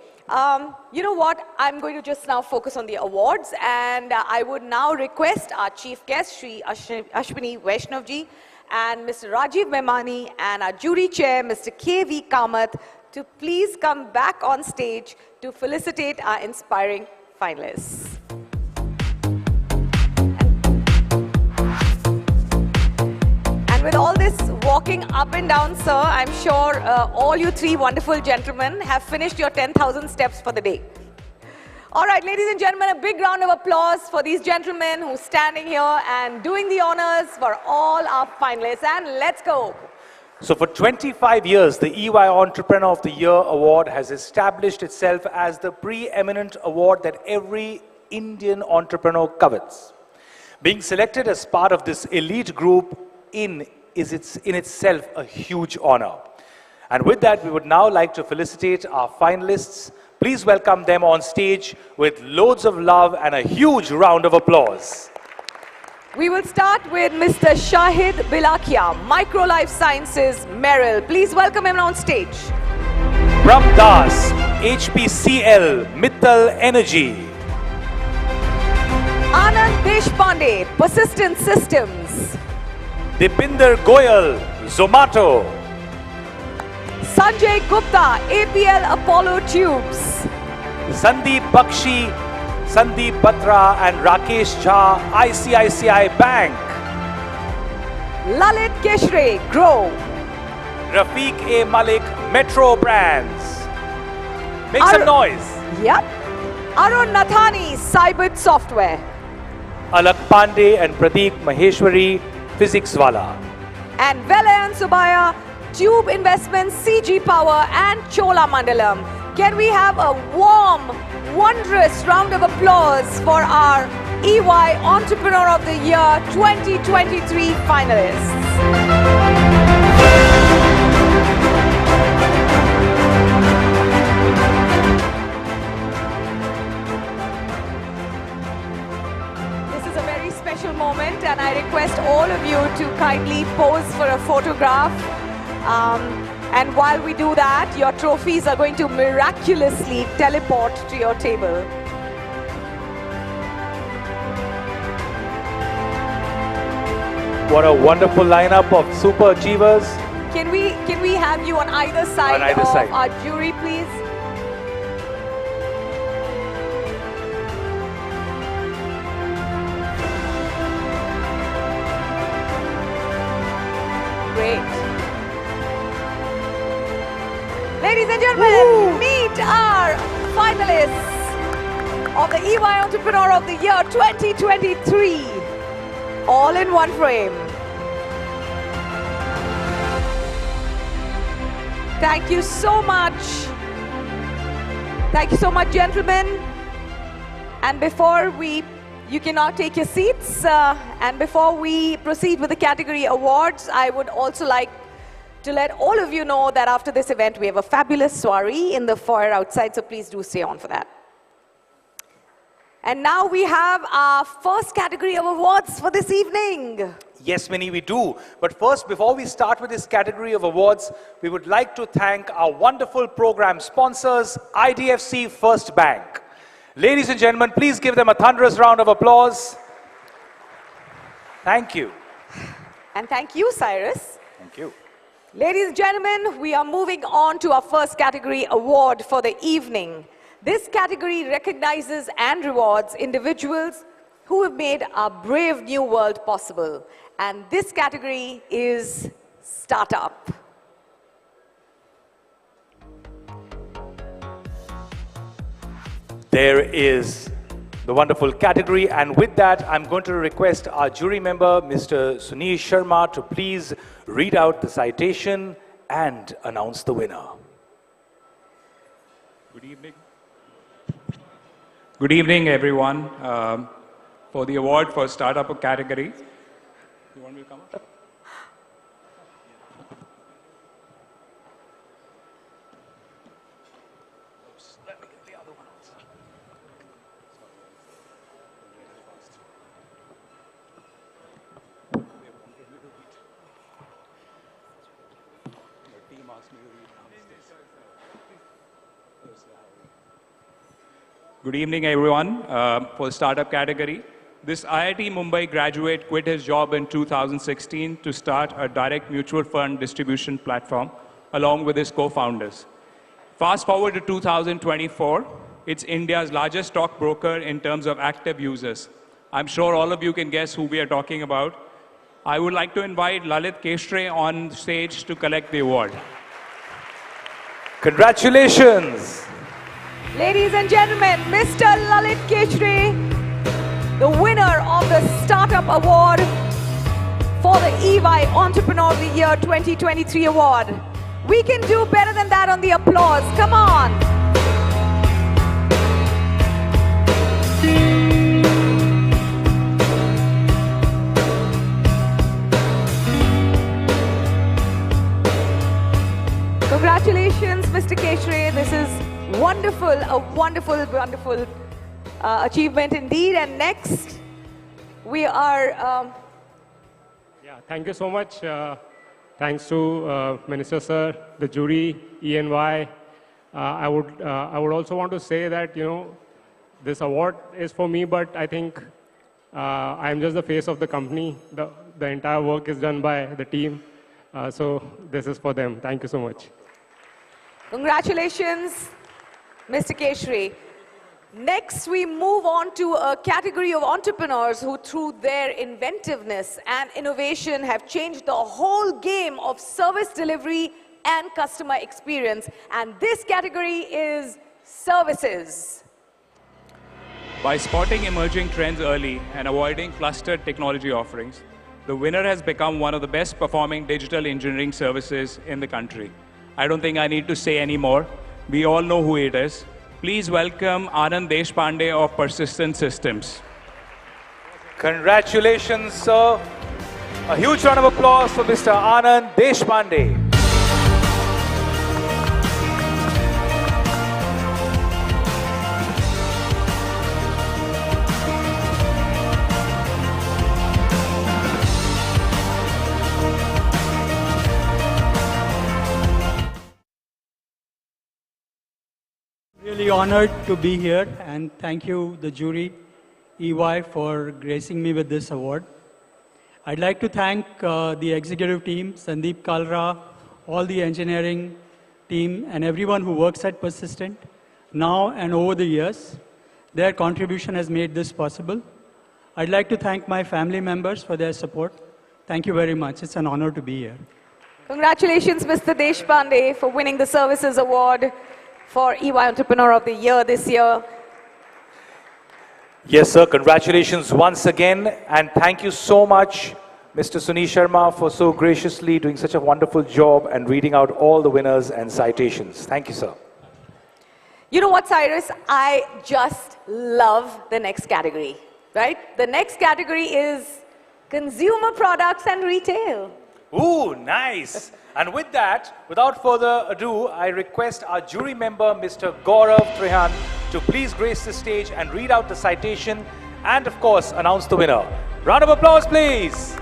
You know what? I'm going to just now focus on the awards, and I would now request our chief guest, Shri Ashwini Vaishnavji, and Mr. Rajiv Memani, and our jury chair, Mr. K.V. Kamath, to please come back on stage to felicitate our inspiring finalists. And with all this walking up and down, sir, I'm sure all you three wonderful gentlemen have finished your 10,000 steps for the day. All right, ladies and gentlemen, a big round of applause for these gentlemen who are standing here and doing the honors for all our finalists. And let's go. So for 25 years, the EY Entrepreneur of the Year Award has established itself as the preeminent award that every Indian entrepreneur covets. Being selected as part of this elite group is in itself a huge honor. And with that, we would now like to felicitate our finalists. Please welcome them on stage with loads of love and a huge round of applause. We will start with Mr. Shahid Bilakia, Microlife Sciences, Merrill. Please welcome him on stage. Brahm Das, HPCL, Mittal Energy. Anand Deshpande, Persistent Systems. Dipinder Goyal, Zomato. Sanjay Gupta, APL Apollo Tubes. Sandeep Bakshi, Sandeep Batra and Rakesh Jha, ICICI Bank. Lalit Keshre, Grow. Rafiq A. Malik, Metro Brands. Make some noise. Yep. Arun Nathani, Cybert Software. Alak Pandey and Pradeep Maheshwari, Physics Wala. And Velayan Subaya, Tube Investments, CG Power and Chola Mandalam. Can we have a warm, wondrous round of applause for our EY Entrepreneur of the Year 2023 finalists. This is a very special moment, and I request all of you to kindly pose for a photograph. And while we do that, your trophies are going to miraculously teleport to your table. What a wonderful lineup of super achievers. Can we have you on either side of our jury, please? Great. Ladies and gentlemen, meet our finalists of the EY Entrepreneur of the Year 2023, all in one frame. Thank you so much. Thank you so much, gentlemen. And before you can now take your seats. And before we proceed with the category awards, I would also like to let all of you know that after this event, we have a fabulous soiree in the foyer outside, so please do stay on for that. And now we have our first category of awards for this evening. Yes, Minnie, we do. But first, before we start with this category of awards, we would like to thank our wonderful program sponsors, IDFC First Bank. Ladies and gentlemen, please give them a thunderous round of applause. Thank you. And thank you, Cyrus. Thank you. Ladies and gentlemen, we are moving on to our first category award for the evening. This category recognizes and rewards individuals who have made our brave new world possible. And this category is Startup. There is the wonderful category, and with that, I'm going to request our jury member, Mr. Sunil Sharma, to please read out the citation and announce the winner. Good evening. Good evening, everyone. For the award for Startup category, you want me to come up? Good evening, everyone. For the startup category, this IIT Mumbai graduate quit his job in 2016 to start a direct mutual fund distribution platform along with his co-founders. Fast forward to 2024, it's India's largest stockbroker in terms of active users. I'm sure all of you can guess who we are talking about. I would like to invite Lalit Keshre on stage to collect the award. Congratulations! Ladies and gentlemen, Mr. Lalit Keshre, the winner of the Startup Award for the EY Entrepreneur of the Year 2023 award. We can do better than that on the applause. Come on. Congratulations, Mr. Keshre. This is wonderful, a wonderful, wonderful achievement indeed. And next, we are... Thank you so much. Thanks to Minister Sir, the jury, ENY. I would also want to say that, this award is for me, but I think I'm just the face of the company. The entire work is done by the team. So this is for them. Thank you so much. Congratulations, Mr. Keshre. Next, we move on to a category of entrepreneurs who, through their inventiveness and innovation, have changed the whole game of service delivery and customer experience. And this category is services. By spotting emerging trends early and avoiding clustered technology offerings, the winner has become one of the best performing digital engineering services in the country. I don't think I need to say any more. We all know who it is. Please welcome Anand Deshpande of Persistent Systems. Congratulations, sir. A huge round of applause for Mr. Anand Deshpande. Really honored to be here, and thank you, the jury, EY, for gracing me with this award. I'd like to thank the executive team, Sandeep Kalra, all the engineering team, and everyone who works at Persistent, now and over the years. Their contribution has made this possible. I'd like to thank my family members for their support. Thank you very much. It's an honor to be here. Congratulations, Mr. Deshpande, for winning the Services Award for EY Entrepreneur of the Year this year. Yes, sir. Congratulations once again. And thank you so much, Mr. Suni Sharma, for so graciously doing such a wonderful job and reading out all the winners and citations. Thank you, sir. You know what, Cyrus? I just love the next category, right? The next category is consumer products and retail. Ooh, nice. And with that, without further ado, I request our jury member, Mr. Gaurav Trehan, to please grace the stage and read out the citation and, of course, announce the winner. Round of applause, please.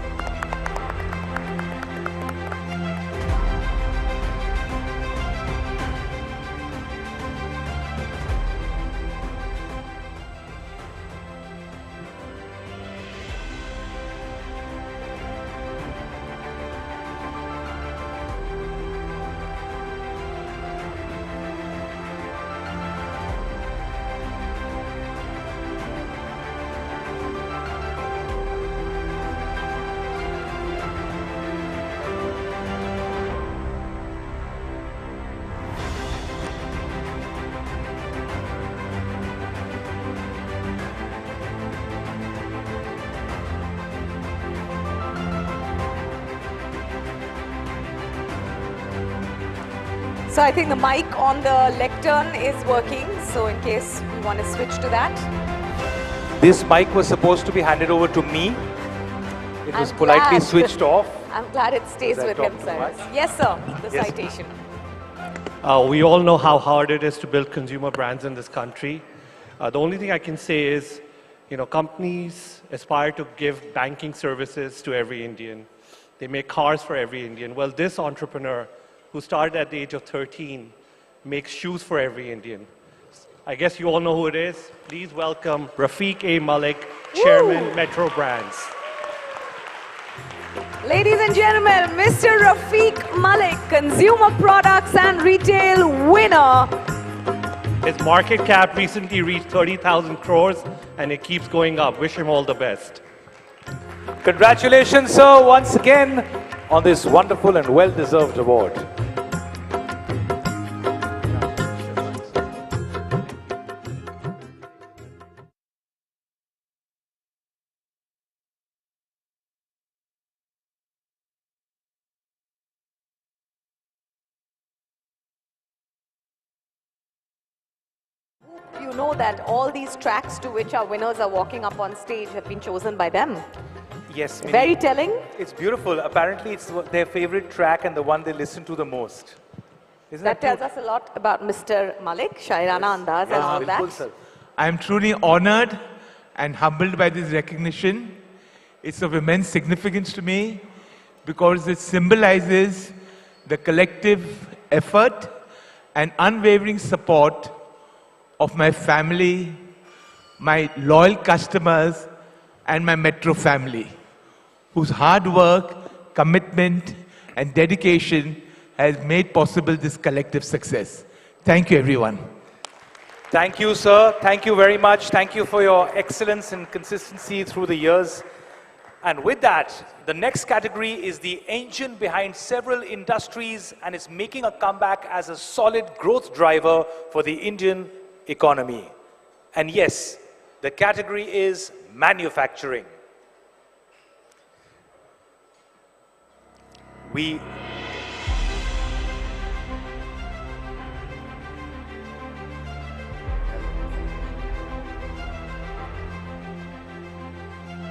So I think the mic on the lectern is working, so in case we want to switch to that. This mic was supposed to be handed over to me. It was politely switched off. I'm glad it stays with him, Cyrus. Yes, sir, the citation. We all know how hard it is to build consumer brands in this country. The only thing I can say is, companies aspire to give banking services to every Indian. They make cars for every Indian. Well, this entrepreneur, who started at the age of 13, makes shoes for every Indian. I guess you all know who it is. Please welcome Rafiq A. Malik, Chairman, Metro Brands. Ladies and gentlemen, Mr. Rafiq Malik, Consumer Products and Retail winner. His market cap recently reached 30,000 crores and it keeps going up. Wish him all the best. Congratulations, sir, once again on this wonderful and well-deserved award. You know that all these tracks to which our winners are walking up on stage have been chosen by them. Yes, Minnie. Very telling. It's beautiful. Apparently, it's their favorite track and the one they listen to the most. Isn't That tells us a lot about Mr. Malik, Shairana Andaz and all that. I am truly honored and humbled by this recognition. It's of immense significance to me because it symbolizes the collective effort and unwavering support of my family, my loyal customers, and my Metro family, whose hard work, commitment, and dedication has made possible this collective success. Thank you, everyone. Thank you, sir. Thank you very much. Thank you for your excellence and consistency through the years. And with that, the next category is the engine behind several industries and is making a comeback as a solid growth driver for the Indian economy. And yes, the category is manufacturing.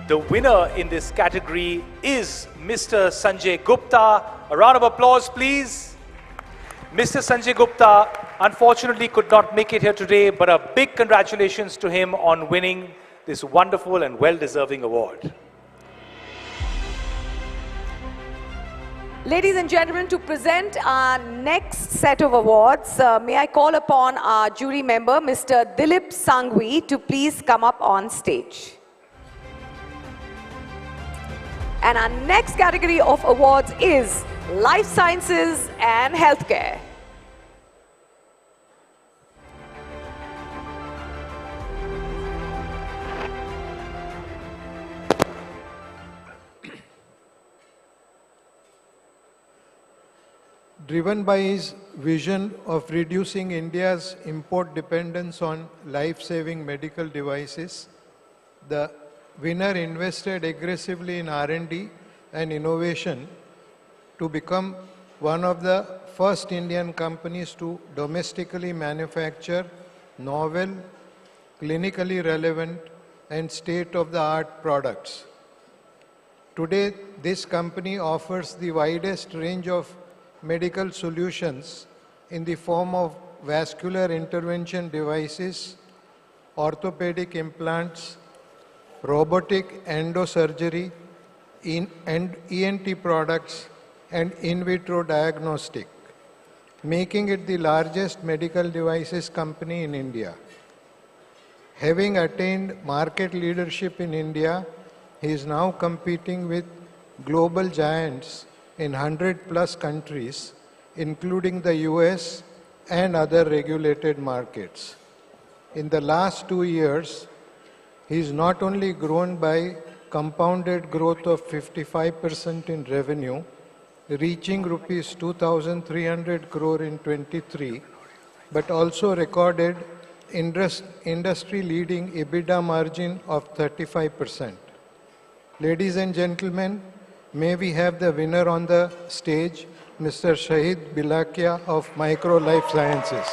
The winner in this category is Mr. Sanjay Gupta. A round of applause, please. Mr. Sanjay Gupta unfortunately could not make it here today, but a big congratulations to him on winning this wonderful and well-deserving award. Ladies and gentlemen, to present our next set of awards, may I call upon our jury member, Mr. Dilip Sanghvi, to please come up on stage. And our next category of awards is Life Sciences and Healthcare. Driven by his vision of reducing India's import dependence on life-saving medical devices, the winner invested aggressively in R&D and innovation to become one of the first Indian companies to domestically manufacture novel, clinically relevant, and state-of-the-art products. Today, this company offers the widest range of medical solutions in the form of vascular intervention devices, orthopedic implants, robotic endosurgery, and ENT products, and in vitro diagnostic, making it the largest medical devices company in India. Having attained market leadership in India, he is now competing with global giants in 100+ countries, including the US and other regulated markets. In the last 2 years, he has not only grown by compounded growth of 55% in revenue, reaching rupees 2,300 crore in 23, but also recorded industry-leading EBITDA margin of 35%. Ladies and gentlemen, may we have the winner on the stage, Mr. Shahid Bilakia of Micro Life Sciences.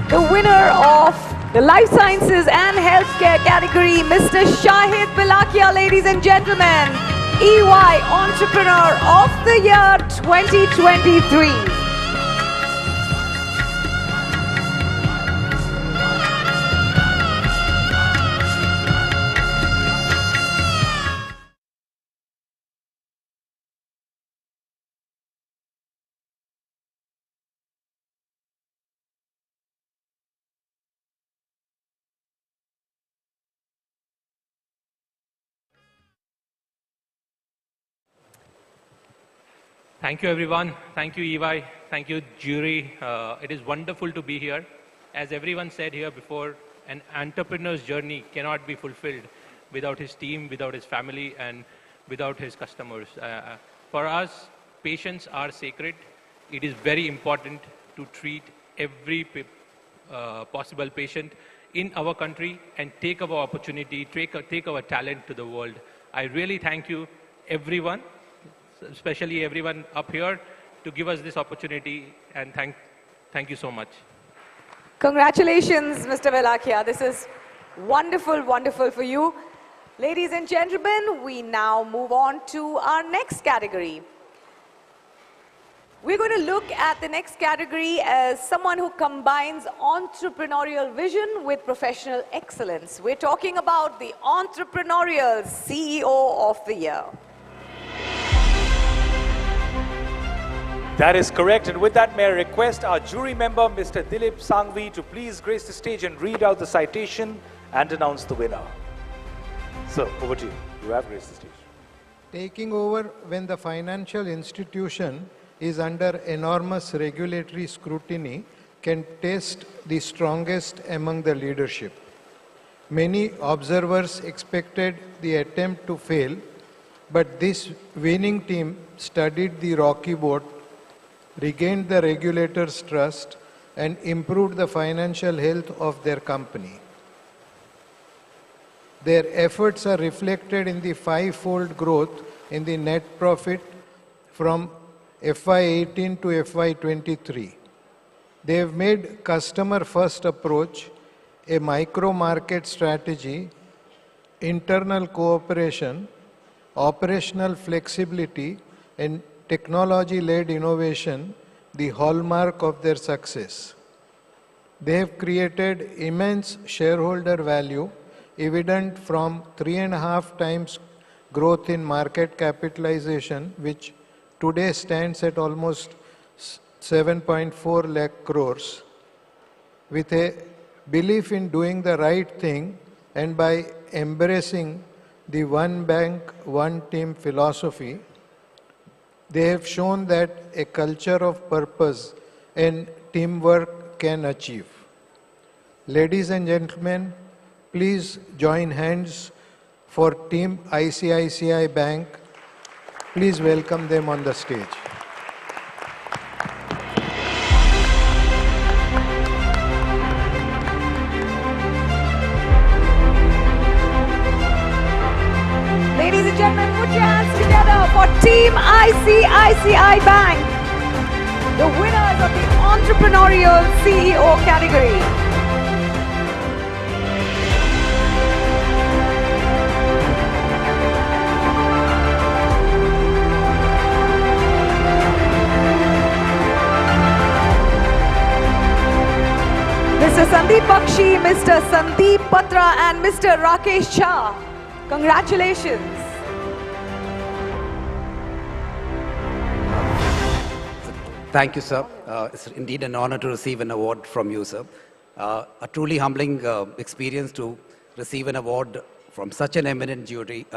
The winner of the Life Sciences and Healthcare category, Mr. Shahid Bilakia, ladies and gentlemen, EY Entrepreneur of the Year 2023. Thank you, everyone. Thank you, EY. Thank you, jury. It is wonderful to be here. As everyone said here before, an entrepreneur's journey cannot be fulfilled without his team, without his family, and without his customers. For us, patients are sacred. It is very important to treat every possible patient in our country and take our opportunity, take our talent to the world. I really thank you, everyone, especially everyone up here, to give us this opportunity, and thank you so much. Congratulations, Mr. Velakia. This is wonderful, wonderful for you. Ladies and gentlemen, we now move on to our next category. We're going to look at the next category as someone who combines entrepreneurial vision with professional excellence. We're talking about the Entrepreneurial CEO of the Year. That is correct. And with that, may I request our jury member, Mr. Dilip Sangvi, to please grace the stage and read out the citation and announce the winner. Sir, over to you. You have graced the stage. Taking over when the financial institution is under enormous regulatory scrutiny can test the strongest among the leadership. Many observers expected the attempt to fail, but this winning team studied the rocky boat, regained the regulator's trust, and improved the financial health of their company. Their efforts are reflected in the five-fold growth in the net profit from FY18 to FY23. They have made customer-first approach, a micro-market strategy, internal cooperation, operational flexibility, and technology-led innovation the hallmark of their success. They have created immense shareholder value, evident from 3.5 times growth in market capitalization, which today stands at almost 7.4 lakh crores. With a belief in doing the right thing and by embracing the one bank, one team philosophy, they have shown that a culture of purpose and teamwork can achieve. Ladies and gentlemen, please join hands for Team ICICI Bank. Please welcome them on the stage. Ladies and gentlemen, put your hands together for Team ICICI Bank, the winners of the Entrepreneurial CEO category. Mr. Sandeep Bakshi, Mr. Sandeep Patra, and Mr. Rakesh Shah. Congratulations. Thank you, sir. It's indeed an honor to receive an award from you, sir. A truly humbling experience to receive an award from such an eminent jury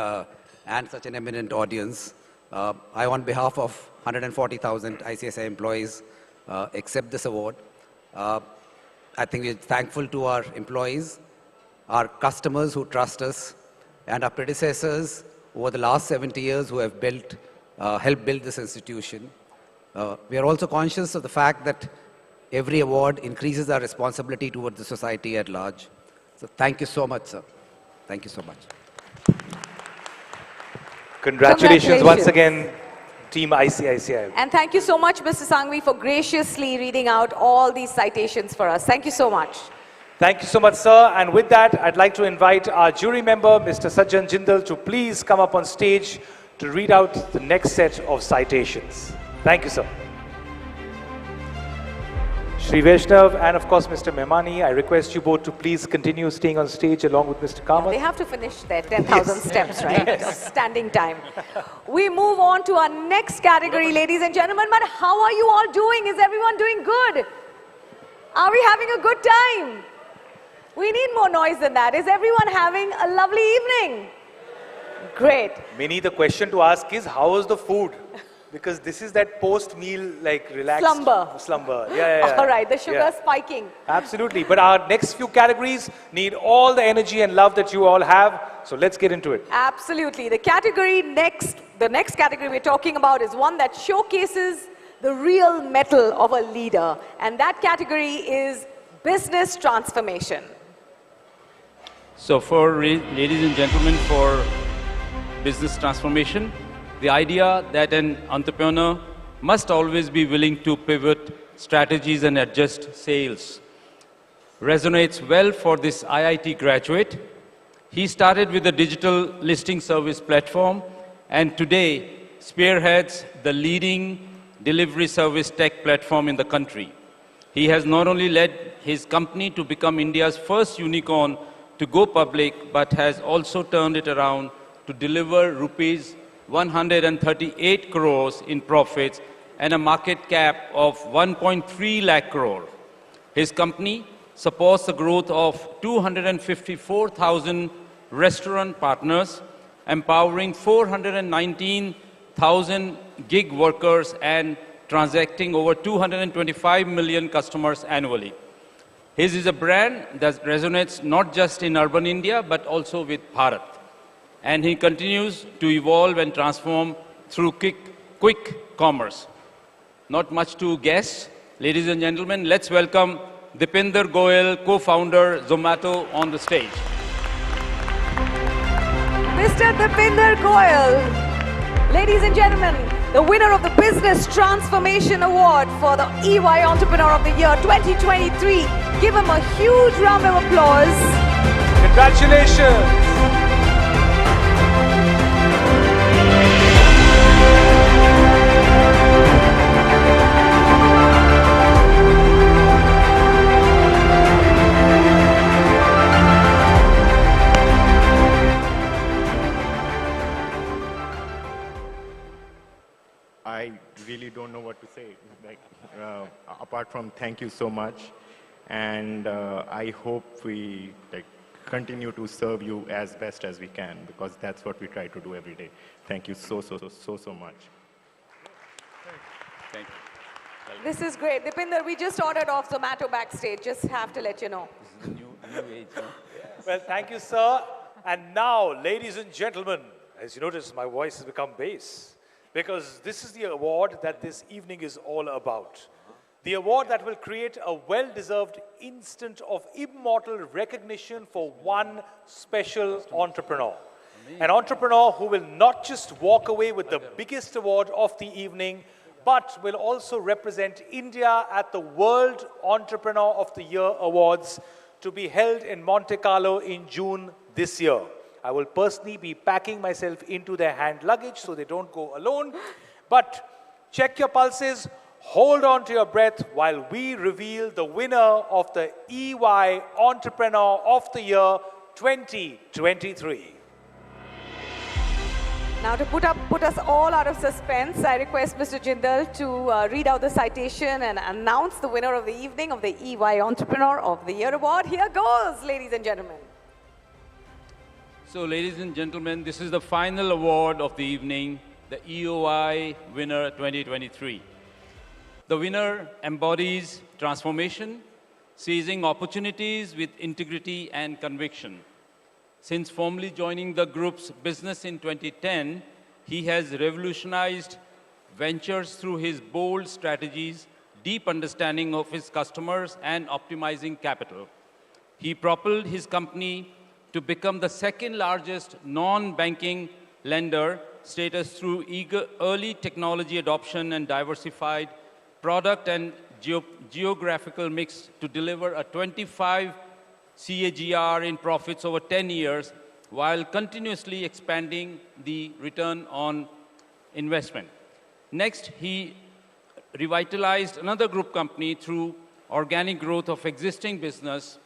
and such an eminent audience. I, on behalf of 140,000 ICICI employees, accept this award. I think we're thankful to our employees, our customers who trust us, and our predecessors over the last 70 years who have helped build this institution. We are also conscious of the fact that every award increases our responsibility towards the society at large. So thank you so much, sir. Thank you so much. Congratulations once again, Team ICICI. And thank you so much, Mr. Sangvi, for graciously reading out all these citations for us. Thank you so much. Thank you so much, sir. And with that, I'd like to invite our jury member, Mr. Sajjan Jindal, to please come up on stage to read out the next set of citations. Thank you, sir. Shri Vaishnav and of course Mr. Memani, I request you both to please continue staying on stage along with Mr. Kamath. They have to finish their 10,000 steps, right? Of standing time. We move on to our next category, ladies and gentlemen. But how are you all doing? Is everyone doing good? Are we having a good time? We need more noise than that. Is everyone having a lovely evening? Great. Mini, the question to ask is, how was the food? Because this is that post-meal, like, relaxed... Slumber. All right, the sugar spiking. Absolutely. But our next few categories need all the energy and love that you all have. So let's get into it. Absolutely. The next category we're talking about is one that showcases the real mettle of a leader. And that category is business transformation. So ladies and gentlemen, for business transformation, the idea that an entrepreneur must always be willing to pivot strategies and adjust sales resonates well for this IIT graduate. He started with a digital listing service platform and today spearheads the leading delivery service tech platform in the country. He has not only led his company to become India's first unicorn to go public, but has also turned it around to deliver rupees 138 crores in profits and a market cap of 1.3 lakh crore. His company supports the growth of 254,000 restaurant partners, empowering 419,000 gig workers and transacting over 225 million customers annually. His is a brand that resonates not just in urban India, but also with Bharat. And he continues to evolve and transform through quick commerce. Not much to guess. Ladies and gentlemen, let's welcome Dipinder Goyal, co-founder Zomato, on the stage. Mr. Dipinder Goyal, ladies and gentlemen, the winner of the Business Transformation Award for the EY Entrepreneur of the Year 2023. Give him a huge round of applause. Congratulations. I really don't know what to say, like, apart from thank you so much. And I hope we continue to serve you as best as we can, because that's what we try to do every day. Thank you so much. Thank you. This is great. Dipinder, we just ordered off Zomato backstage. Just have to let you know. This is new age, huh? Well, thank you, sir. And now, ladies and gentlemen, as you notice, my voice has become bass, because this is the award that this evening is all about. The award that will create a well-deserved instant of immortal recognition for one special entrepreneur. An entrepreneur who will not just walk away with the biggest award of the evening, but will also represent India at the World Entrepreneur of the Year Awards, to be held in Monte Carlo in June this year. I will personally be packing myself into their hand luggage so they don't go alone. But check your pulses, hold on to your breath while we reveal the winner of the EY Entrepreneur of the Year 2023. Now, to put us all out of suspense, I request Mr. Jindal to read out the citation and announce the winner of the evening of the EY Entrepreneur of the Year Award. Here goes, ladies and gentlemen. So, ladies and gentlemen, this is the final award of the evening, the EY Winner 2023. The winner embodies transformation, seizing opportunities with integrity and conviction. Since formally joining the group's business in 2010, he has revolutionized ventures through his bold strategies, deep understanding of his customers, and optimizing capital. He propelled his company to become the second largest non-banking lender status through early technology adoption and diversified product and geographical mix to deliver a 25 CAGR in profits over 10 years, while continuously expanding the return on investment. Next, he revitalized another group company through organic growth of existing business,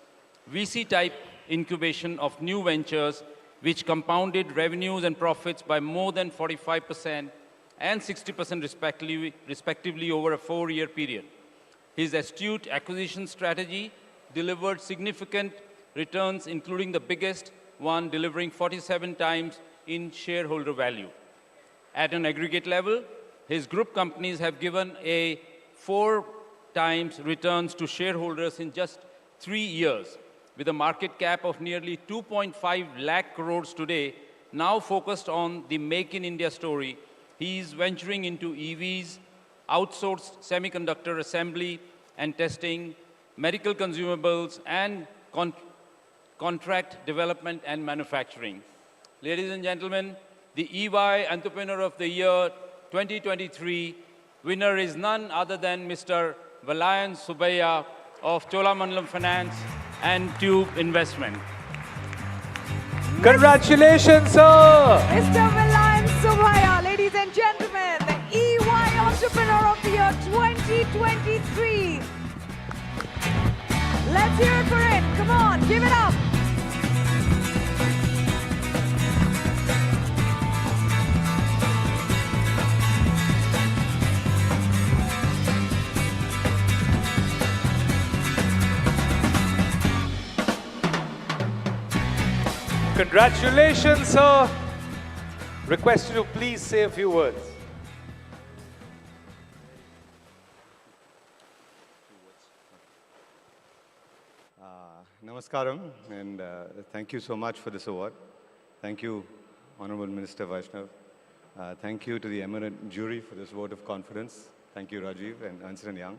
VC-type incubation of new ventures, which compounded revenues and profits by more than 45% and 60% respectively over a 4-year period. His astute acquisition strategy delivered significant returns, including the biggest one delivering 47 times in shareholder value. At an aggregate level, his group companies have given a 4 times returns to shareholders in just 3 years, with a market cap of nearly 2.5 lakh crores today, now focused on the Make in India story. He is venturing into EVs, outsourced semiconductor assembly and testing, medical consumables, and contract development and manufacturing. Ladies and gentlemen, the EY Entrepreneur of the Year 2023 winner is none other than Mr. Vellayan Subbiah of Cholamandalam Finance and Tube Investment. Congratulations, sir! Mr. Vellayan Subbiah, ladies and gentlemen, the EY Entrepreneur of the Year 2023. Let's hear it for it. Come on, give it up. Congratulations, sir. Request you to please say a few words. Namaskaram, and thank you so much for this award. Thank you, Honorable Minister Vaishnav. Thank you to the eminent jury for this vote of confidence. Thank you, Rajiv and Ernst & Young.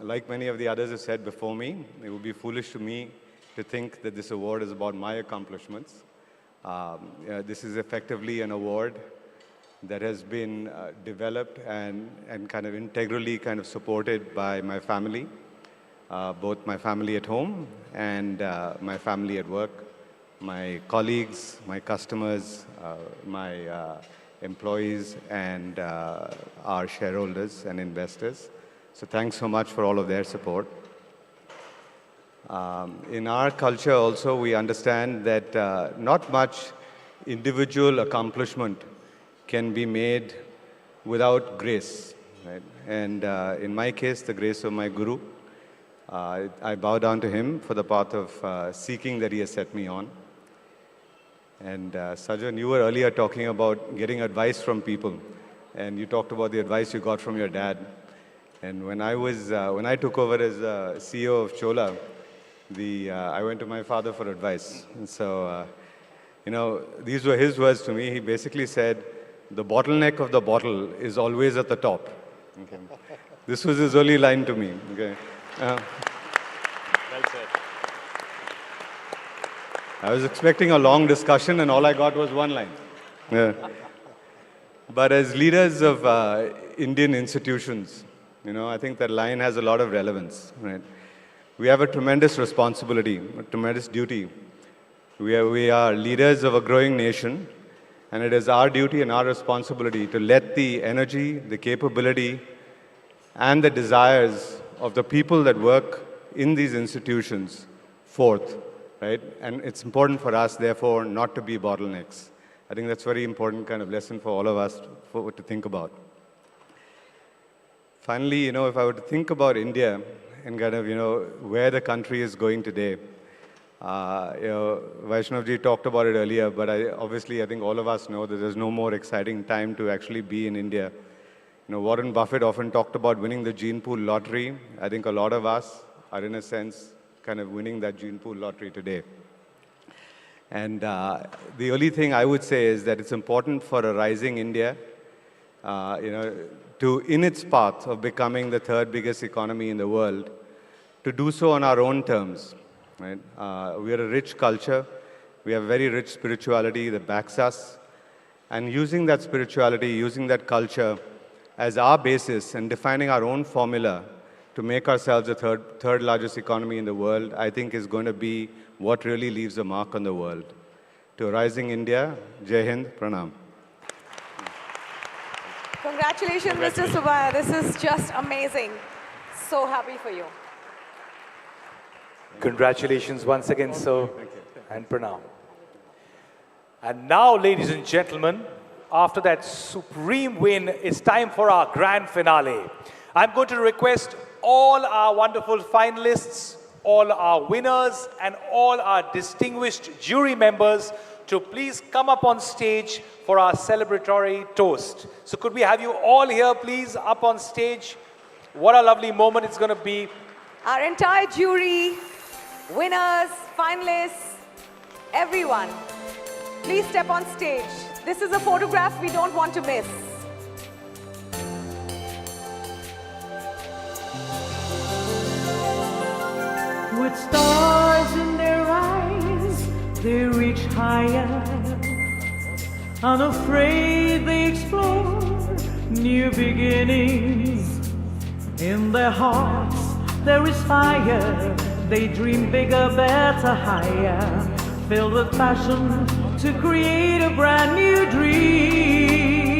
Like many of the others have said before me, it would be foolish to me to think that this award is about my accomplishments. This is effectively an award that has been developed and kind of integrally kind of supported by my family, both my family at home and my family at work, my colleagues, my customers, my employees, and our shareholders and investors. So thanks so much for all of their support. In our culture also, we understand that not much individual accomplishment can be made without grace, right? And in my case, the grace of my guru. I bow down to him for the path of seeking that he has set me on. And Sajjan, you were earlier talking about getting advice from people, and you talked about the advice you got from your dad. And when I took over as CEO of Chola, I went to my father for advice. And so, these were his words to me. He basically said, the bottleneck of the bottle is always at the top. Okay. This was his early line to me. Okay. Well said. I was expecting a long discussion, and all I got was one line. Yeah. But as leaders of Indian institutions, I think that line has a lot of relevance, right? We have a tremendous responsibility, a tremendous duty. We are leaders of a growing nation, and it is our duty and our responsibility to let the energy, the capability, and the desires of the people that work in these institutions forth, right? And it's important for us, therefore, not to be bottlenecks. I think that's a very important kind of lesson for all of us to think about. Finally, if I were to think about India and kind of, where the country is going today, Vaishnavji talked about it earlier, but obviously I think all of us know that there's no more exciting time to actually be in India. Warren Buffett often talked about winning the gene pool lottery. I think a lot of us are, in a sense, kind of winning that gene pool lottery today. And the only thing I would say is that it's important for a rising India, in its path of becoming the third biggest economy in the world, to do so on our own terms. Right? We are a rich culture. We have very rich spirituality that backs us. And using that spirituality, using that culture as our basis and defining our own formula to make ourselves the third largest economy in the world, I think is going to be what really leaves a mark on the world. To a rising India, Jai Hind, Pranam. Congratulations, Mr. Subbiah. This is just amazing. So happy for you. Congratulations once again, sir, and Pranam. And now, ladies and gentlemen, after that supreme win, it's time for our grand finale. I'm going to request all our wonderful finalists, all our winners, and all our distinguished jury members to please come up on stage for our celebratory toast. So could we have you all here, please, up on stage? What a lovely moment it's going to be. Our entire jury, winners, finalists, everyone, please step on stage. This is a photograph we don't want to miss. With stars in their eyes, they reach higher. Unafraid, they explore new beginnings. In their hearts, there is fire. They dream bigger, better, higher. Filled with passion to create a brand new dream.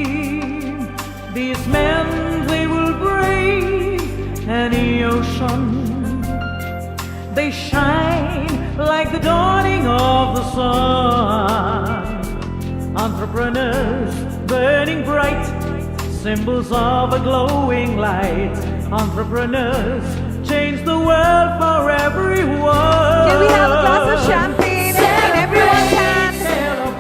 These men, they will brave any ocean. They shine like the dawning of the sun. Entrepreneurs burning bright, symbols of a glowing light. Entrepreneurs change the world for everyone. Can we have a glass of champagne in everyone's hand?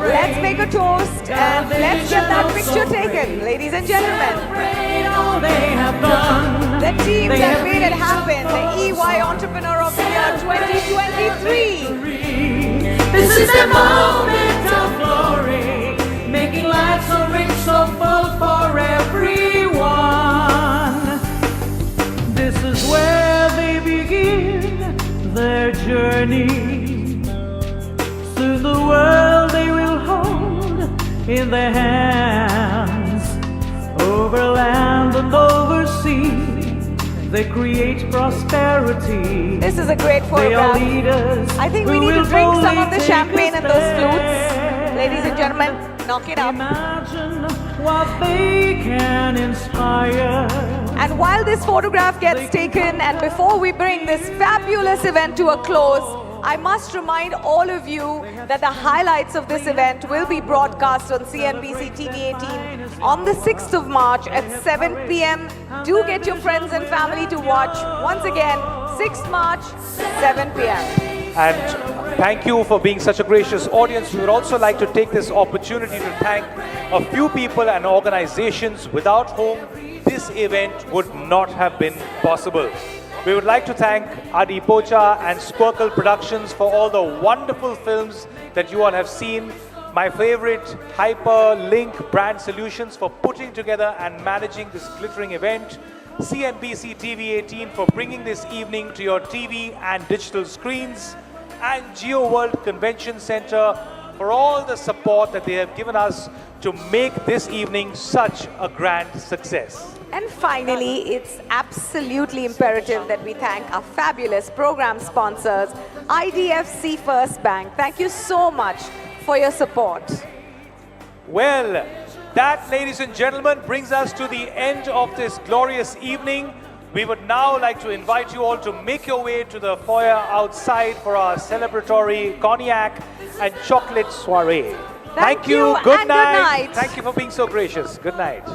Let's make a toast and let's get that picture taken, ladies and gentlemen. All they have done. The team that made it happen, the EY Entrepreneur of the Year 2023. This is the moment of glory, making life so rich, so full for everyone. This is where they begin their journey. Soon the world they will hold in their hands. Over land and over sea, they create prosperity. This is a great They are photograph. leaders. I think we need to drink some of the champagne and those flutes. Ladies and gentlemen, knock it up. Imagine what they can inspire. And while this photograph gets taken and before we bring this fabulous event to a close, I must remind all of you that the highlights of this event will be broadcast on CNBC TV 18 on the 6th of March at 7 p.m. Do get your friends and family to watch. Once again, 6th March, 7 p.m. And thank you for being such a gracious audience. We would also like to take this opportunity to thank a few people and organizations without whom this event would not have been possible. We would like to thank Adi Pocha and Squircle Productions for all the wonderful films that you all have seen. My favorite, Hyperlink Brand Solutions, for putting together and managing this glittering event. CNBC TV 18 for bringing this evening to your TV and digital screens. And GeoWorld Convention Center for all the support that they have given us to make this evening such a grand success. And finally, it's absolutely imperative that we thank our fabulous program sponsors, IDFC First Bank. Thank you so much for your support. Well, that, ladies and gentlemen, brings us to the end of this glorious evening. We would now like to invite you all to make your way to the foyer outside for our celebratory cognac and chocolate soiree. Thank you. Good night. Good night. Thank you for being so gracious. Good night.